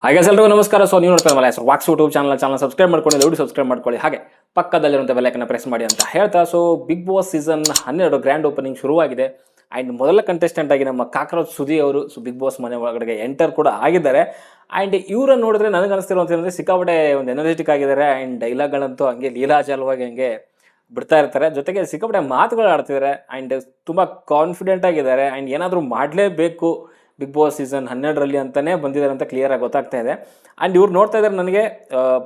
ಹಾಗೆ ಎಲ್ರಿಗೂ ನಮಸ್ಕಾರ. ಸೊ ನೀವು ನೋಡ್ತಾ ಇರಲ್ಲ ವಾಕ್ಸ್ ಯೂಟ್ಯೂಬ್ ಚಾನಲ್ ಸಬ್ಸ್ಕ್ರೈಬ್ ಮಾಡ್ಕೊಂಡು ದಯವಿಟ್ಟು ಸಬ್ಸ್ಕ್ರೈಬ್ ಮಾಡ್ಕೊಳ್ಳಿ. ಹಾಗೆ ಪಕ್ಕದಲ್ಲಿರುವಂಥ ಬೆಲ್ ಐಕನ್ನ ಪ್ರೆಸ್ ಮಾಡಿ ಅಂತ ಹೇಳ್ತಾ, so big boss season 12 grand opening ಶುರುವಾಗಿದೆ. ಆ್ಯಂಡ್ ಮೊದಲ ಕಂಟೆಸ್ಟೆಂಟ್ ಆಗಿ ನಮ್ಮ ಕಾಕ್ರೋಚ್ ಸುದಿ ಅವರು ಬಿಗ್ ಬಾಸ್ ಮನೆ ಒಳಗಡೆ ಎಂಟರ್ ಕೂಡ ಆಗಿದ್ದಾರೆ. ಆ್ಯಂಡ್ ಇವರನ್ನು ನೋಡಿದ್ರೆ ನನಗೆ ಅನಿಸ್ತಿರುವಂತಂದ್ರೆ ಸಿಕ್ಕಾಪಟ್ಟೆ ಒಂದು ಎನರ್ಜೆಟಿಕ್ ಆಗಿದ್ದಾರೆ. ಆ್ಯಂಡ್ ಡೈಲಾಗ್ಗಳಂತೂ ಹಂಗೆ ಲೀಲಾಚಾಲವಾಗಿ ಹಂಗೆ ಬಿಡ್ತಾ ಇರ್ತಾರೆ. ಜೊತೆಗೆ ಸಿಕ್ಕಾಪಟ್ಟೆ ಮಾತುಗಳು ಆಡ್ತಿದ್ದಾರೆ. ಆ್ಯಂಡ್ ತುಂಬ ಕಾನ್ಫಿಡೆಂಟ್ ಆಗಿದ್ದಾರೆ. ಆ್ಯಂಡ್ ಏನಾದರೂ ಮಾಡಲೇಬೇಕು ಬಿಗ್ ಬಾಸ್ ಸೀಸನ್ 12ರಲ್ಲಿ ಅಂತಲೇ ಬಂದಿದ್ದಾರೆ ಅಂತ ಕ್ಲಿಯರ್ ಆಗಿ ಗೊತ್ತಾಗ್ತಾ ಇದೆ. ಆ್ಯಂಡ್ ಇವ್ರು ನೋಡ್ತಾ ಇದ್ದಾರೆ ನನಗೆ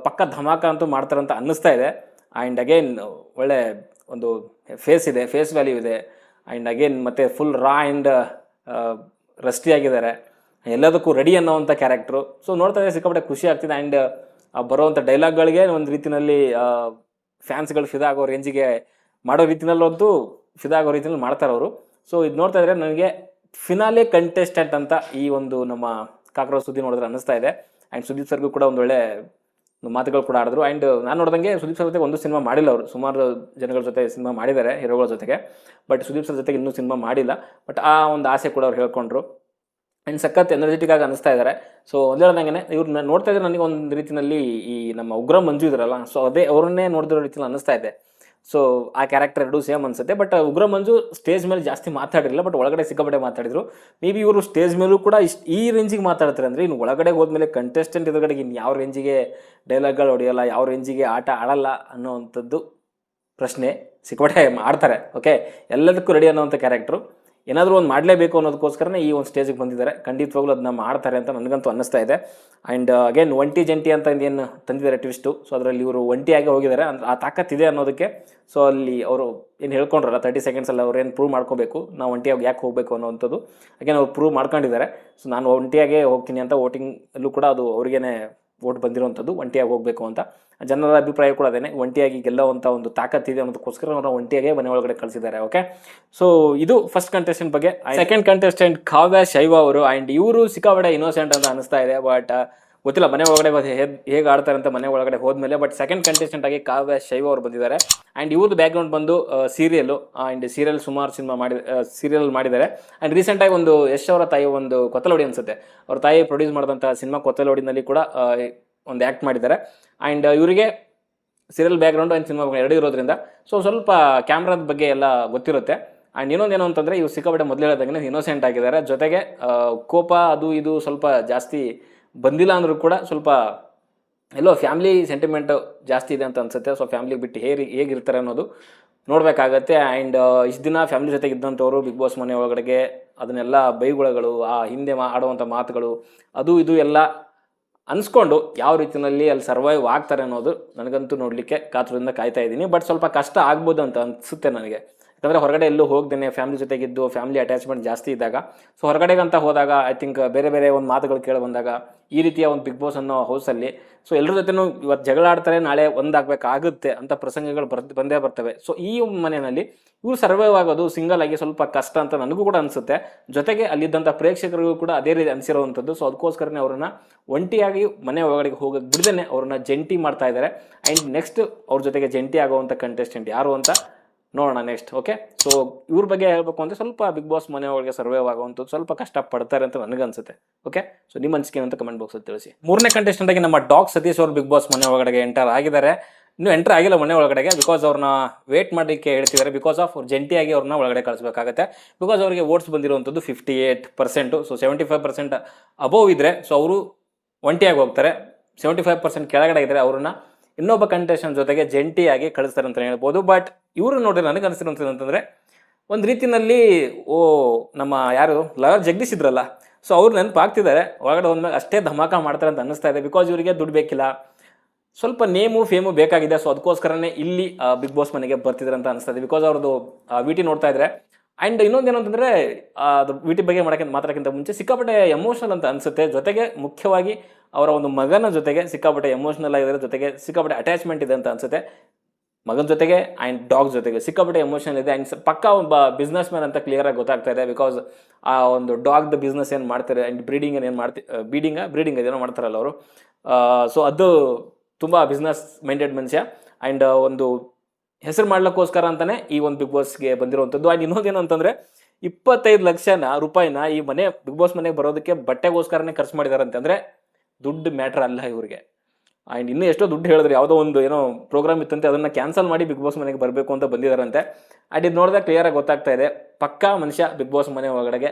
ಪಕ್ಕ ಧಮಾಕ ಅಂತೂ ಮಾಡ್ತಾರೆ ಅಂತ ಅನ್ನಿಸ್ತಾ ಇದೆ. ಆ್ಯಂಡ್ ಅಗೇನ್ ಒಳ್ಳೆ ಒಂದು ಫೇಸ್ ಇದೆ, ಫೇಸ್ ವ್ಯಾಲ್ಯೂ ಇದೆ. ಆ್ಯಂಡ್ ಅಗೇನ್ ಮತ್ತು ಫುಲ್ ರಾ ಆ್ಯಂಡ್ ರಸ್ಟಿ ಆಗಿದ್ದಾರೆ, ಎಲ್ಲದಕ್ಕೂ ರೆಡಿ ಅನ್ನೋವಂಥ ಕ್ಯಾರೆಕ್ಟ್ರು. ಸೊ ನೋಡ್ತಾ ಇದ್ದರೆ ಸಿಕ್ಕಾಪಟ್ಟೆ ಖುಷಿ ಆಗ್ತಿದೆ. ಆ್ಯಂಡ್ ಬರೋವಂಥ ಡೈಲಾಗ್ಗಳಿಗೆ ಒಂದು ರೀತಿಯಲ್ಲಿ ಫ್ಯಾನ್ಸ್ಗಳು ಫಿದಾ ಆಗೋ ರೇಂಜಿಗೆ ಮಾಡೋ ರೀತಿನಲ್ಲಂತೂ ಫಿದಾ ಆಗೋ ರೀತಿಯಲ್ಲಿ ಮಾಡ್ತಾರೆ ಅವರು. ಸೊ ಇದು ನೋಡ್ತಾ ಇದ್ರೆ ನನಗೆ ಫಿನಾಲೆ ಕಂಟೆಸ್ಟೆಂಟ್ ಅಂತ ಈ ಒಂದು ನಮ್ಮ ಕಾಕ್ರೋಚ್ ಸುದ್ದಿ ನೋಡಿದ್ರೆ ಅನ್ನಿಸ್ತಾ ಇದೆ. ಆ್ಯಂಡ್ ಸುದೀಪ್ ಸರ್ಗೂ ಕೂಡ ಒಂದು ಒಳ್ಳೆ ಮಾತುಗಳು ಕೂಡ ಆಡಿದ್ರು. ಆ್ಯಂಡ್ ನಾನು ನೋಡಿದಂಗೆ ಸುದೀಪ್ ಸರ್ ಜೊತೆಗೆ ಒಂದು ಸಿನಿಮಾ ಮಾಡಿಲ್ಲ ಅವರು, ಸುಮಾರು ಜನಗಳ ಜೊತೆ ಸಿನಿಮಾ ಮಾಡಿದ್ದಾರೆ ಹೀರೋಗಳ ಜೊತೆಗೆ. ಬಟ್ ಸುದೀಪ್ ಸರ್ ಜೊತೆಗೆ ಇನ್ನೂ ಸಿನಿಮಾ ಮಾಡಿಲ್ಲ. ಬಟ್ ಆ ಒಂದು ಆಸೆ ಕೂಡ ಅವ್ರು ಹೇಳ್ಕೊಂಡ್ರು. ಆ್ಯಂಡ್ ಸಖತ್ ಎನರ್ಜೆಟಿಕ್ ಆಗಿ ಅನ್ನಿಸ್ತಾ ಇದ್ದಾರೆ. ಸೊ ಒಂದು ಹೇಳ್ದಂಗೆ ಇವ್ರನ್ನ ನೋಡ್ತಾ ಇದ್ರೆ ನನಗೆ ಒಂದು ರೀತಿಯಲ್ಲಿ ಈ ನಮ್ಮ ಉಗ್ರ ಮಂಜು ಇದ್ರಲ್ಲ, ಸೊ ಅದೇ ಅವ್ರನ್ನೇ ನೋಡಿದಿರೋ ರೀತಿಯಲ್ಲಿ ಅನ್ನಿಸ್ತಾ ಇದೆ. ಸೊ ಆ ಕ್ಯಾರೆಕ್ಟರ್ ಎರಡೂ ಸೇಮ್ ಅನಿಸುತ್ತೆ. ಬಟ್ ಉಗ್ರ ಮಂಜು ಸ್ಟೇಜ್ ಮೇಲೆ ಜಾಸ್ತಿ ಮಾತಾಡಿರಲಿಲ್ಲ, ಬಟ್ ಒಳಗಡೆ ಸಿಕ್ಕಾಪಟ್ಟೆ ಮಾತಾಡಿದ್ರು. ಮೇ ಬಿ ಇವರು ಸ್ಟೇಜ್ ಮೇಲೂ ಕೂಡ ಈ ರೇಂಜಿಗೆ ಮಾತಾಡ್ತಾರೆ ಅಂದರೆ ಇನ್ನು ಒಳಗಡೆ ಹೋದ್ಮೇಲೆ ಕಂಟೆಸ್ಟೆಂಟ್ ಎದುರುಗಡೆಗೆ ಇನ್ನು ಯಾವ ರೇಂಜಿಗೆ ಡೈಲಾಗ್ಗಳು ಹೊಡೆಯಲ್ಲ, ಯಾವ ರೇಂಜಿಗೆ ಆಟ ಆಡಲ್ಲ ಅನ್ನೋವಂಥದ್ದು ಪ್ರಶ್ನೆ. ಸಿಕ್ಕಾಪಟ್ಟೆ ಆಡ್ತಾರೆ, ಓಕೆ, ಎಲ್ಲದಕ್ಕೂ ರೆಡಿ ಅನ್ನೋವಂಥ ಕ್ಯಾರೆಕ್ಟ್ರು. ಏನಾದರೂ ಒಂದು ಮಾಡಲೇಬೇಕು ಅನ್ನೋದಕ್ಕೋಸ್ಕರನೇ ಈ ಒಂದು ಸ್ಟೇಜಿಗೆ ಬಂದಿದ್ದಾರೆ. ಖಂಡಿತವಾಗ್ಲೂ ಅದನ್ನ ಮಾಡ್ತಾರೆ ಅಂತ ನನಗಂತೂ ಅನ್ನಿಸ್ತಾ ಇದೆ. ಆ್ಯಂಡ್ ಅಗೇನ್ ಒಂಟಿ ಜಂಟಿ ಅಂತ ಏನು ತಂದಿದ್ದಾರೆ ಟ್ವಿಸ್ಟು, ಸೊ ಅದರಲ್ಲಿ ಇವರು ಒಂಟಿಯಾಗಿ ಹೋಗಿದ್ದಾರೆ. ಆ ತಾಕತ್ತಿದೆ ಅನ್ನೋದಕ್ಕೆ. ಸೊ ಅಲ್ಲಿ ಅವರು ಏನು ಹೇಳ್ಕೊಂಡ್ರಲ್ಲ 30 ಸೆಕೆಂಡ್ಸಲ್ಲಿ ಅವ್ರು ಏನು ಪ್ರೂವ್ ಮಾಡ್ಕೋಬೇಕು, ನಾವು ಒಂಟಿಯಾಗಿ ಯಾಕೆ ಹೋಗಬೇಕು ಅನ್ನೋವಂಥದ್ದು ಅಗೇನ್ ಅವ್ರು ಪ್ರೂವ್ ಮಾಡ್ಕೊಂಡಿದ್ದಾರೆ. ಸೊ ನಾನು ಒಂಟಿಯಾಗೇ ಹೋಗ್ತೀನಿ ಅಂತ ವೋಟಿಂಗಲ್ಲೂ ಕೂಡ ಅದು ಅವ್ರಿಗೇನೆ ವೋಟ್ ಬಂದಿರುವಂಥದ್ದು, ಒಂಟಿಯಾಗಿ ಹೋಗಬೇಕು ಅಂತ. ಜನರ ಅಭಿಪ್ರಾಯ ಕೂಡ ಅದೇನೆ, ಒಂಟಿಯಾಗಿ ಗೆಲ್ಲುವಂಥ ಒಂದು ತಾಕತ್ತಿದೆ ಅನ್ನೋದಕ್ಕೋಸ್ಕರ ಅವ್ರನ್ನ ಒಂಟಿಯಾಗೆ ಮನೆ ಒಳಗಡೆ ಕಳಿಸಿದ್ದಾರೆ. ಓಕೆ, ಸೊ ಇದು ಫಸ್ಟ್ ಕಂಟೆಸ್ಟೆಂಟ್ ಬಗ್ಗೆ. ಸೆಕೆಂಡ್ ಕಂಟೆಸ್ಟೆಂಟ್ ಕಾವ್ಯ ಶೈವ ಅವರು. ಆ್ಯಂಡ್ ಇವರು ಸಿಕ್ಕಾಪಟ್ಟೆ ಇನ್ನೋಸೆಂಟ್ ಅಂತ ಅನಿಸ್ತಾ ಇದೆ. ಬಟ್ ಗೊತ್ತಿಲ್ಲ ಮನೆ ಒಳಗಡೆ ಹೇಗೆ ಆಡ್ತಾರೆ ಅಂತ ಮನೆ ಒಳಗಡೆ ಹೋದ್ಮೇಲೆ. ಬಟ್ ಸೆಕೆಂಡ್ ಕಂಟೆಸ್ಟೆಂಟ್ ಆಗಿ ಕಾವ್ಯ ಶೈವ ಅವರು ಬಂದಿದ್ದಾರೆ. ಆ್ಯಂಡ್ ಇವ್ರದ್ದು ಬ್ಯಾಕ್ಗ್ರೌಂಡ್ ಬಂದು ಸೀರಿಯಲ್ಲು. ಆ್ಯಂಡ್ ಸೀರಿಯಲ್ ಸುಮಾರು ಸಿನಿಮಾ ಸೀರಿಯಲ್ ಮಾಡಿದ್ದಾರೆ. ಆ್ಯಂಡ್ ರೀಸೆಂಟಾಗಿ ಒಂದು ಯಶ್ ಅವರ ತಾಯಿ ಒಂದು ಕೊತ್ತಲೋಡಿ ಅನಿಸುತ್ತೆ, ಅವ್ರ ತಾಯಿ ಪ್ರೊಡ್ಯೂಸ್ ಮಾಡಿದಂಥ ಸಿನಿಮಾ ಕೊತ್ತಲೋಡಿನಲ್ಲಿ ಕೂಡ ಒಂದು ಆ್ಯಕ್ಟ್ ಮಾಡಿದ್ದಾರೆ. ಆ್ಯಂಡ್ ಇವರಿಗೆ ಸೀರಿಯಲ್ ಬ್ಯಾಕ್ಗ್ರೌಂಡು ಆ್ಯಂಡ್ ಸಿನಿಮಾ ಎರಡು ಇರೋದ್ರಿಂದ ಸೊ ಸ್ವಲ್ಪ ಕ್ಯಾಮ್ರಾದ ಬಗ್ಗೆ ಎಲ್ಲ ಗೊತ್ತಿರುತ್ತೆ. ಆ್ಯಂಡ್ ಇನ್ನೊಂದೇನು ಅಂತಂದರೆ ಇವ್ರು ಸಿಕ್ಕಾಪಟ್ಟೆ ಮೊದಲು ಹೇಳೋದಂಗೆ ಇನ್ನೋಸೆಂಟ್ ಆಗಿದ್ದಾರೆ. ಜೊತೆಗೆ ಕೋಪ ಅದು ಇದು ಸ್ವಲ್ಪ ಜಾಸ್ತಿ ಬಂದಿಲ್ಲ ಅಂದರೂ ಕೂಡ ಸ್ವಲ್ಪ ಎಲ್ಲೋ ಫ್ಯಾಮಿಲಿ ಸೆಂಟಿಮೆಂಟ್ ಜಾಸ್ತಿ ಇದೆ ಅಂತ ಅನಿಸುತ್ತೆ. ಸೊ ಫ್ಯಾಮಿಲಿ ಬಿಟ್ಟು ಹೇಗಿರ್ತಾರೆ ಅನ್ನೋದು ನೋಡಬೇಕಾಗತ್ತೆ. ಆ್ಯಂಡ್ ಇಷ್ಟು ದಿನ ಫ್ಯಾಮಿಲಿ ಜೊತೆಗೆ ಇದ್ದಂಥವ್ರು ಬಿಗ್ ಬಾಸ್ ಮನೆ ಒಳಗಡೆಗೆ ಅದನ್ನೆಲ್ಲ ಬೈಗುಳಗಳು, ಆ ಹಿಂದೆ ಆಡುವಂಥ ಮಾತುಗಳು ಅದು ಇದು ಎಲ್ಲ ಅನಿಸ್ಕೊಂಡು ಯಾವ ರೀತಿಯಲ್ಲಿ ಅಲ್ಲಿ ಸರ್ವೈವ್ ಆಗ್ತಾರೆ ಅನ್ನೋದು ನನಗಂತೂ ನೋಡಲಿಕ್ಕೆ ಕಾತುರದಿಂದ ಕಾಯ್ತಾ ಇದ್ದೀನಿ. ಬಟ್ ಸ್ವಲ್ಪ ಕಷ್ಟ ಆಗ್ಬೋದು ಅಂತ ಅನಿಸುತ್ತೆ ನನಗೆ. ಯಾಕಂದರೆ ಹೊರಗಡೆ ಎಲ್ಲೂ ಹೋಗ್ದೇನೆ ಫ್ಯಾಮಿಲಿ ಜೊತೆಗಿದ್ದು ಫ್ಯಾಮಿಲಿ ಅಟ್ಯಾಚ್ಮೆಂಟ್ ಜಾಸ್ತಿ ಇದ್ದಾಗ, ಸೊ ಹೊರಗಡೆಗಂತ ಹೋದಾಗ ಐ ಥಿಂಕ್ ಬೇರೆ ಬೇರೆ ಒಂದು ಮಾತುಗಳು ಕೇಳಿ ಬಂದಾಗ ಈ ರೀತಿಯ ಒಂದು ಬಿಗ್ ಬಾಸ್ ಅನ್ನೋ ಹೌಸಲ್ಲಿ ಸೊ ಎಲ್ಲರ ಜೊತೆನೂ ಇವತ್ತು ಜಗಳ ಆಡ್ತಾರೆ, ನಾಳೆ ಒಂದಾಗಬೇಕಾಗುತ್ತೆ ಅಂತ ಪ್ರಸಂಗಗಳು ಬಂದೇ ಬರ್ತವೆ. ಸೊ ಈ ಮನೆಯಲ್ಲಿ ಇವರು ಸರ್ವೈವ್ ಆಗೋದು ಸಿಂಗಲ್ ಆಗಿ ಸ್ವಲ್ಪ ಕಷ್ಟ ಅಂತ ನನಗೂ ಕೂಡ ಅನಿಸುತ್ತೆ. ಜೊತೆಗೆ ಅಲ್ಲಿದ್ದಂಥ ಪ್ರೇಕ್ಷಕರಿಗೂ ಕೂಡ ಅದೇ ರೀತಿ ಅನಿಸಿರೋವಂಥದ್ದು. ಸೊ ಅದಕ್ಕೋಸ್ಕರನೇ ಅವ್ರನ್ನ ಒಂಟಿಯಾಗಿ ಮನೆ ಒಳಗಡೆಗೆ ಹೋಗೋಕ್ಕೆ ಬಿಡದೇ ಅವ್ರನ್ನ ಜಂಟಿ ಮಾಡ್ತಾ ಇದ್ದಾರೆ. ಆ್ಯಂಡ್ ನೆಕ್ಸ್ಟ್ ಅವ್ರ ಜೊತೆಗೆ ಜಂಟಿ ಆಗುವಂಥ ಕಂಟೆಸ್ಟೆಂಟ್ ಯಾರು ಅಂತ ನೋಡೋಣ ನೆಕ್ಸ್ಟ್. ಓಕೆ, ಸೊ ಇವ್ರ ಬಗ್ಗೆ ಹೇಳ್ಬೇಕು ಅಂದರೆ ಸ್ವಲ್ಪ ಬಿಗ್ ಬಾಸ್ ಮನೆ ಒಳಗೆ ಸರ್ವೈವ್ ಆಗುವಂಥದ್ದು ಸ್ವಲ್ಪ ಕಷ್ಟ ಪಡ್ತಾರೆ ಅಂತ ನನಗನ್ಸುತ್ತೆ. ಓಕೆ, ಸೊ ನಿಮ್ಮ ಅನಿಸಿಕೆ ಅಂತ ಕಮೆಂಟ್ ಬಾಕ್ಸಲ್ಲಿ ತಿಳಿಸಿ. ಮೂರನೇ ಕಂಟೆಸ್ಟೆಂಟ್ ಆಗಿ ನಮ್ಮ ಡಾಗ್ ಸತೀಶ್ ಅವರು ಬಿಗ್ ಬಾಸ್ ಮನೆ ಒಳಗಡೆ ಎಂಟರ್ ಆಗಿದ್ದಾರೆ. ಇನ್ನೂ ಎಂಟರ್ ಆಗಿಲ್ಲ ಮನೆ ಒಳಗಡೆಗೆ, ಬಿಕಾಸ್ ಅವ್ರನ್ನ ವೇಟ್ ಮಾಡಲಿಕ್ಕೆ ಹೇಳ್ತಿದ್ದಾರೆ. ಬಿಕಾಸ್ ಆಫ್ ಅವ್ರು ಜಂಟಿಯಾಗಿ ಅವ್ರನ್ನ ಒಳಗಡೆ ಕಳಿಸ್ಬೇಕಾಗತ್ತೆ. ಬಿಕಾಸ್ ಅವರಿಗೆ ವೋಟ್ಸ್ ಬಂದಿರುವಂಥದ್ದು 58%. ಸೊ 75% ಅಬೋವ್ ಇದ್ದರೆ ಸೊ ಅವರು ಒಂಟಿಯಾಗಿ ಹೋಗ್ತಾರೆ. 75% ಕೆಳಗಡೆ ಇದ್ದರೆ ಅವ್ರನ್ನ ಇನ್ನೊಬ್ಬ ಕಂಟೆಸ್ಟೆಂಟ್ ಜೊತೆಗೆ ಜಂಟಿಯಾಗಿ ಕಳಿಸ್ತಾರೆ ಅಂತ ಹೇಳ್ಬೋದು. ಬಟ್ ಇವರು ನೋಡಿ ನನಗೆ ಅನಿಸಿರುವಂಥದ್ದು ಅಂತಂದರೆ ಒಂದು ರೀತಿಯಲ್ಲಿ ನಮ್ಮ ಯಾರು ಲಾಯರ್ ಜಗದೀಶ್ ಇದ್ರಲ್ಲ, ಸೊ ಅವ್ರು ನೆನಪಾಗ್ತಿದ್ದಾರೆ. ಒಳಗಡೆ ಹೋದ್ಮೇಲೆ ಅಷ್ಟೇ ಧಮಾಕ ಮಾಡ್ತಾರೆ ಅಂತ ಅನ್ನಿಸ್ತಾ ಇದೆ. ಬಿಕಾಸ್ ಇವರಿಗೆ ದುಡ್ಡು ಬೇಕಿಲ್ಲ, ಸ್ವಲ್ಪ ನೇಮು ಫೇಮು ಬೇಕಾಗಿದೆ. ಸೊ ಅದಕ್ಕೋಸ್ಕರನೇ ಇಲ್ಲಿ ಬಿಗ್ ಬಾಸ್ ಮನೆಗೆ ಬರ್ತಿದ್ದಾರೆ ಅಂತ ಅನಿಸ್ತಾ ಇದೆ. ಬಿಕಾಸ್ ಅವ್ರದ್ದು ವಿಟಿ ನೋಡ್ತಾ ಇದ್ರೆ. ಆ್ಯಂಡ್ ಇನ್ನೊಂದೇನು ಅಂತಂದರೆ ಅದು ವಿಟಿ ಬಗ್ಗೆ ಮಾತಾಡೋಕ್ಕಿಂತ ಮುಂಚೆ ಸಿಕ್ಕಾಪಟ್ಟೆ ಎಮೋಷನಲ್ ಅಂತ ಅನಿಸುತ್ತೆ. ಜೊತೆಗೆ ಮುಖ್ಯವಾಗಿ ಅವರ ಒಂದು ಮಗನ ಜೊತೆಗೆ ಸಿಕ್ಕಾಪಟ್ಟೆ ಎಮೋಷ್ನಲ್ ಆಗಿದ್ದಾರೆ. ಜೊತೆಗೆ ಸಿಕ್ಕಾಪಟ್ಟೆ ಅಟ್ಯಾಚ್ಮೆಂಟ್ ಇದೆ ಅಂತ ಅನಿಸುತ್ತೆ ಮಗನ ಜೊತೆಗೆ. ಆ್ಯಂಡ್ ಡಾಗ್ ಜೊತೆಗೆ ಸಿಕ್ಕಾಪಟ್ಟೆ ಎಮೋಷನಲ್ ಇದೆ. ಆ್ಯಂಡ್ ಪಕ್ಕ ಒಬ್ಬ ಬಿಸ್ನೆಸ್ ಮ್ಯಾನ್ ಅಂತ ಕ್ಲಿಯರಾಗಿ ಗೊತ್ತಾಗ್ತಾ ಇದೆ. ಬಿಕಾಸ್ ಆ ಒಂದು ಡಾಗ್ದು ಬಿಸ್ನೆಸ್ ಏನು ಮಾಡ್ತಾರೆ ಆ್ಯಂಡ್ ಬ್ರೀಡಿಂಗ್ ಬ್ರೀಡಿಂಗ್ ಅದೇನೋ ಮಾಡ್ತಾರಲ್ಲ ಅವರು. ಸೊ ಅದು ತುಂಬ ಬಿಸ್ನೆಸ್ ಮೈಂಡೆಡ್ ಮನುಷ್ಯ. ಆ್ಯಂಡ್ ಒಂದು ಹೆಸರು ಮಾಡ್ಲಿಕ್ಕೋಸ್ಕರ ಅಂತಲೇ ಈ ಒಂದು ಬಿಗ್ ಬಾಸ್ಗೆ ಬಂದಿರುವಂಥದ್ದು. ಆ್ಯಂಡ್ ಇನ್ನೊಂದೇನು ಅಂತಂದರೆ 25 ಲಕ್ಷ ರೂಪಾಯಿನ ಈ ಬಿಗ್ ಬಾಸ್ ಮನೆಗೆ ಬರೋದಕ್ಕೆ ಬಟ್ಟೆಗೋಸ್ಕರನೇ ಖರ್ಚು ಮಾಡಿದಾರಂತೆ. ಅಂದರೆ ದುಡ್ಡು ಮ್ಯಾಟ್ರ್ ಅಲ್ಲ ಇವ್ರಿಗೆ. ಆ್ಯಂಡ್ ಇನ್ನೂ ಎಷ್ಟೋ ದುಡ್ಡು ಹೇಳಿದ್ರು, ಯಾವುದೋ ಒಂದು ಏನೋ ಪ್ರೋಗ್ರಾಮ್ ಇತ್ತಂತೆ, ಅದನ್ನು ಕ್ಯಾನ್ಸಲ್ ಮಾಡಿ ಬಿಗ್ ಬಾಸ್ ಮನೆಗೆ ಬರಬೇಕು ಅಂತ ಬಂದಿದ್ದಾರಂತೆ. ಆ್ಯಂಡ್ ಇದು ನೋಡಿದಾಗ ಕ್ಲಿಯರಾಗಿ ಗೊತ್ತಾಗ್ತಾ ಇದೆ, ಪಕ್ಕಾ ಮನುಷ್ಯ ಬಿಗ್ ಬಾಸ್ ಮನೆ ಒಳಗಡೆಗೆ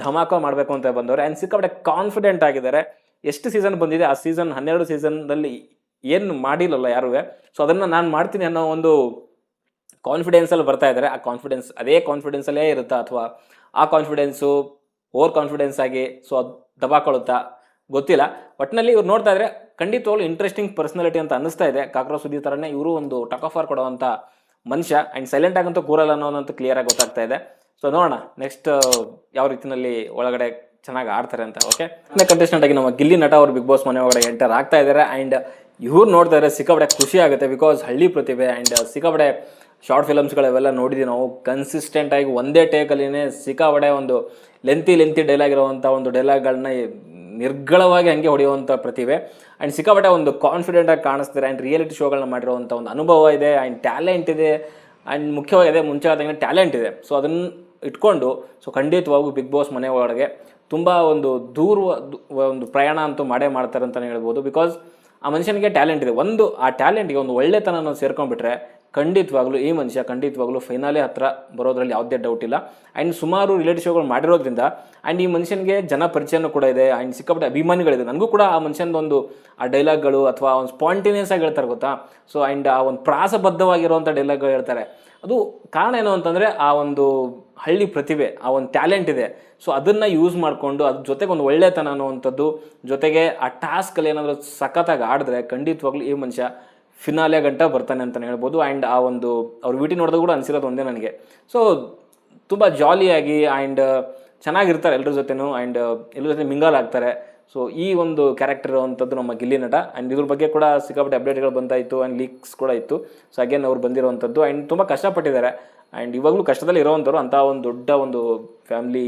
ಧಮಾಕ ಮಾಡಬೇಕು ಅಂತ ಬಂದವರು. ಆ್ಯಂಡ್ ಸಿಕ್ಕಾಪಟ್ಟೆ ಕಾನ್ಫಿಡೆಂಟ್ ಆಗಿದ್ದಾರೆ. ಎಷ್ಟು ಸೀಸನ್ ಬಂದಿದೆ, ಆ ಸೀಸನ್ 12 ಸೀಸನ್ದಲ್ಲಿ ಏನು ಮಾಡಿಲ್ಲಲ್ಲ ಯಾರೂ, ಸೊ ಅದನ್ನು ನಾನು ಮಾಡ್ತೀನಿ ಅನ್ನೋ ಒಂದು ಕಾನ್ಫಿಡೆನ್ಸಲ್ಲಿ ಬರ್ತಾ ಇದ್ದಾರೆ. ಆ ಕಾನ್ಫಿಡೆನ್ಸ್ ಅದೇ ಕಾನ್ಫಿಡೆನ್ಸಲ್ಲೇ ಇರುತ್ತಾ, ಅಥವಾ ಆ ಕಾನ್ಫಿಡೆನ್ಸು ಓವರ್ ಕಾನ್ಫಿಡೆನ್ಸ್ ಆಗಿ ಸೊ ಅದು ದಬಾಕೊಳ್ಳುತ್ತಾ ಗೊತ್ತಿಲ್ಲ. ಒಟ್ಟಿನಲ್ಲಿ ಇವ್ರು ನೋಡ್ತಾ ಇದ್ರೆ ಖಂಡಿತವಾಗ್ಲೂ ಇಂಟ್ರೆಸ್ಟಿಂಗ್ ಪರ್ಸನಾಲಿಟಿ ಅಂತ ಅನ್ನಿಸ್ತಾ ಇದೆ. ಕಾಕ್ರೋಚ್ ಸುದ್ದಿ ಥರನೇ ಇವರು ಒಂದು ಟಕ್ ಆಫರ್ ಕೊಡುವಂಥ ಮನುಷ್ಯ. ಆ್ಯಂಡ್ ಸೈಲೆಂಟ್ ಆಗಂತೂ ಕೂರಲ್ಲ ಅನ್ನೋದಂತೂ ಕ್ಲಿಯರಾಗಿ ಗೊತ್ತಾಗ್ತಾ ಇದೆ. ಸೊ ನೋಡೋಣ ನೆಕ್ಸ್ಟ್ ಯಾವ ರೀತಿಯಲ್ಲಿ ಒಳಗಡೆ ಚೆನ್ನಾಗಿ ಆಡ್ತಾರೆ ಅಂತ. ಓಕೆ, ಕಂಟೆಸ್ಟೆಂಟ್ ಆಗಿ ನಮ್ಮ ಗಿಲ್ಲಿ ನಟ ಅವರು ಬಿಗ್ ಬಾಸ್ ಮನೆ ಒಳಗಡೆ ಎಂಟರ್ ಆಗ್ತಾ ಇದ್ದಾರೆ. ಆ್ಯಂಡ್ ಇವ್ರು ನೋಡ್ತಾ ಇದ್ದಾರೆ ಸಿಕ್ಕಾಪಟ್ಟೆ ಖುಷಿ ಆಗುತ್ತೆ, ಬಿಕಾಸ್ ಹಳ್ಳಿ ಪ್ರತಿಭೆ. ಆ್ಯಂಡ್ ಸಿಕ್ಕಾಪಟ್ಟೆ ಶಾರ್ಟ್ ಫಿಲಮ್ಸ್ಗಳೆಲ್ಲ ನೋಡಿದ್ವಿ ನಾವು, ಕನ್ಸಿಸ್ಟೆಂಟಾಗಿ ಒಂದೇ ಟೇಕಲ್ಲಿನೇ ಸಿಕ್ಕಾಪಟ್ಟೆ ಒಂದು ಲೆಂತಿ ಡೈಲಾಗ್ ಇರುವಂಥ ಒಂದು ಡೈಲಾಗ್ಗಳನ್ನ ನಿರ್ಗಳವಾಗಿ ಹಂಗೆ ಹೊಡೆಯುವಂಥ ಪ್ರತಿಭೆ. ಆ್ಯಂಡ್ ಸಿಕ್ಕಾಪಟ್ಟೆ ಒಂದು ಕಾನ್ಫಿಡೆಂಟಾಗಿ ಕಾಣಿಸ್ತಾರೆ. ಆ್ಯಂಡ್ ರಿಯಾಲಿಟಿ ಶೋಗಳನ್ನ ಮಾಡಿರುವಂಥ ಒಂದು ಅನುಭವ ಇದೆ, ಆ್ಯಂಡ್ ಟ್ಯಾಲೆಂಟ್ ಇದೆ. ಆ್ಯಂಡ್ ಮುಖ್ಯವಾಗಿದೆ, ಮುಂಚೆ ಆದಂಗೆ ಟ್ಯಾಲೆಂಟ್ ಇದೆ. ಸೊ ಅದನ್ನು ಇಟ್ಕೊಂಡು ಸೊ ಖಂಡಿತವಾಗೂ ಬಿಗ್ ಬಾಸ್ ಮನೆ ಒಳಗೆ ತುಂಬ ಒಂದು ಒಂದು ಪ್ರಯಾಣ ಅಂತೂ ಮಾಡ್ತಾರೆ ಅಂತಲೇ ಹೇಳ್ಬೋದು. ಬಿಕಾಸ್ ಆ ಮನುಷ್ಯನಿಗೆ ಟ್ಯಾಲೆಂಟ್ ಇದೆ. ಆ ಟ್ಯಾಲೆಂಟ್ಗೆ ಒಂದು ಒಳ್ಳೆತನ ಸೇರ್ಕೊಂಡ್ಬಿಟ್ರೆ ಖಂಡಿತವಾಗ್ಲೂ ಈ ಮನುಷ್ಯ ಖಂಡಿತವಾಗ್ಲೂ ಫೈನಲೇ ಹತ್ರ ಬರೋದ್ರಲ್ಲಿ ಯಾವುದೇ ಡೌಟ್ ಇಲ್ಲ. ಆ್ಯಂಡ್ ಸುಮಾರು ರಿಯಾಲಿಟಿ ಶೋಗಳು ಮಾಡಿರೋದ್ರಿಂದ ಆ್ಯಂಡ್ ಈ ಮನುಷ್ಯನಿಗೆ ಜನ ಪರಿಚಯನೂ ಕೂಡ ಇದೆ. ಆ್ಯಂಡ್ ಸಿಕ್ಕಾಪಟ್ಟೆ ಅಭಿಮಾನಿಗಳಿದೆ. ನನಗೂ ಕೂಡ ಆ ಮನುಷ್ಯನದೊಂದು ಆ ಡೈಲಾಗ್ಗಳು ಅಥವಾ ಒಂದು ಸ್ಪಾಂಟೇನಿಯಸ್ ಆಗಿ ಹೇಳ್ತಾರೆ ಗೊತ್ತಾ. ಸೊ ಆ್ಯಂಡ್ ಆ ಒಂದು ಪ್ರಾಸಬದ್ಧವಾಗಿರುವಂಥ ಡೈಲಾಗ್ಗಳು ಹೇಳ್ತಾರೆ. ಅದು ಕಾರಣ ಏನು ಅಂತಂದರೆ ಆ ಒಂದು ಹಳ್ಳಿ ಪ್ರತಿಭೆ, ಆ ಒಂದು ಟ್ಯಾಲೆಂಟ್ ಇದೆ. ಸೊ ಅದನ್ನು ಯೂಸ್ ಮಾಡಿಕೊಂಡು ಅದ್ರ ಜೊತೆಗೆ ಒಂದು ಒಳ್ಳೆತನ ಅನ್ನುವಂಥದ್ದು, ಜೊತೆಗೆ ಆ ಟಾಸ್ಕಲ್ಲಿ ಏನಾದರೂ ಸಖತ್ತಾಗಿ ಆಡಿದ್ರೆ ಖಂಡಿತವಾಗ್ಲೂ ಈ ಮನುಷ್ಯ ಫಿನಾಲೆ ಗಂಟ ಬರ್ತಾನೆ ಅಂತಲೇ ಹೇಳ್ಬೋದು. ಆ್ಯಂಡ್ ಆ ಒಂದು ಅವ್ರ ವಿಟಿ ನೋಡಿದಾಗ ಕೂಡ ಅನಿಸಿರೋದು ಒಂದೇ ನನಗೆ. ಸೊ ತುಂಬ ಜಾಲಿಯಾಗಿ ಆ್ಯಂಡ್ ಚೆನ್ನಾಗಿರ್ತಾರೆ ಎಲ್ಲರ ಜೊತೆನೂ. ಆ್ಯಂಡ್ ಎಲ್ಲರ ಜೊತೆ ಮಿಂಗಲ್ ಆಗ್ತಾರೆ. ಸೊ ಈ ಒಂದು ಕ್ಯಾರೆಕ್ಟರ್ ಇರುವಂಥದ್ದು ನಮ್ಮ ಗಿಲ್ಲಿ ನಟ. ಆ್ಯಂಡ್ ಇದ್ರ ಬಗ್ಗೆ ಕೂಡ ಸಿಕ್ಕಾಪಟ್ಟೆ ಅಪ್ಡೇಟ್ಗಳು ಬಂದಾಯಿತು, ಆ್ಯಂಡ್ ಲೀಕ್ಸ್ ಕೂಡ ಇತ್ತು. ಸೊ ಅಗೇನ್ ಅವ್ರು ಬಂದಿರುವಂಥದ್ದು. ಆ್ಯಂಡ್ ತುಂಬ ಕಷ್ಟಪಟ್ಟಿದ್ದಾರೆ. ಆ್ಯಂಡ್ ಇವಾಗಲೂ ಕಷ್ಟದಲ್ಲಿ ಇರೋವಂಥವ್ರು, ಅಂಥ ಒಂದು ದೊಡ್ಡ ಒಂದು ಫ್ಯಾಮ್ಲಿ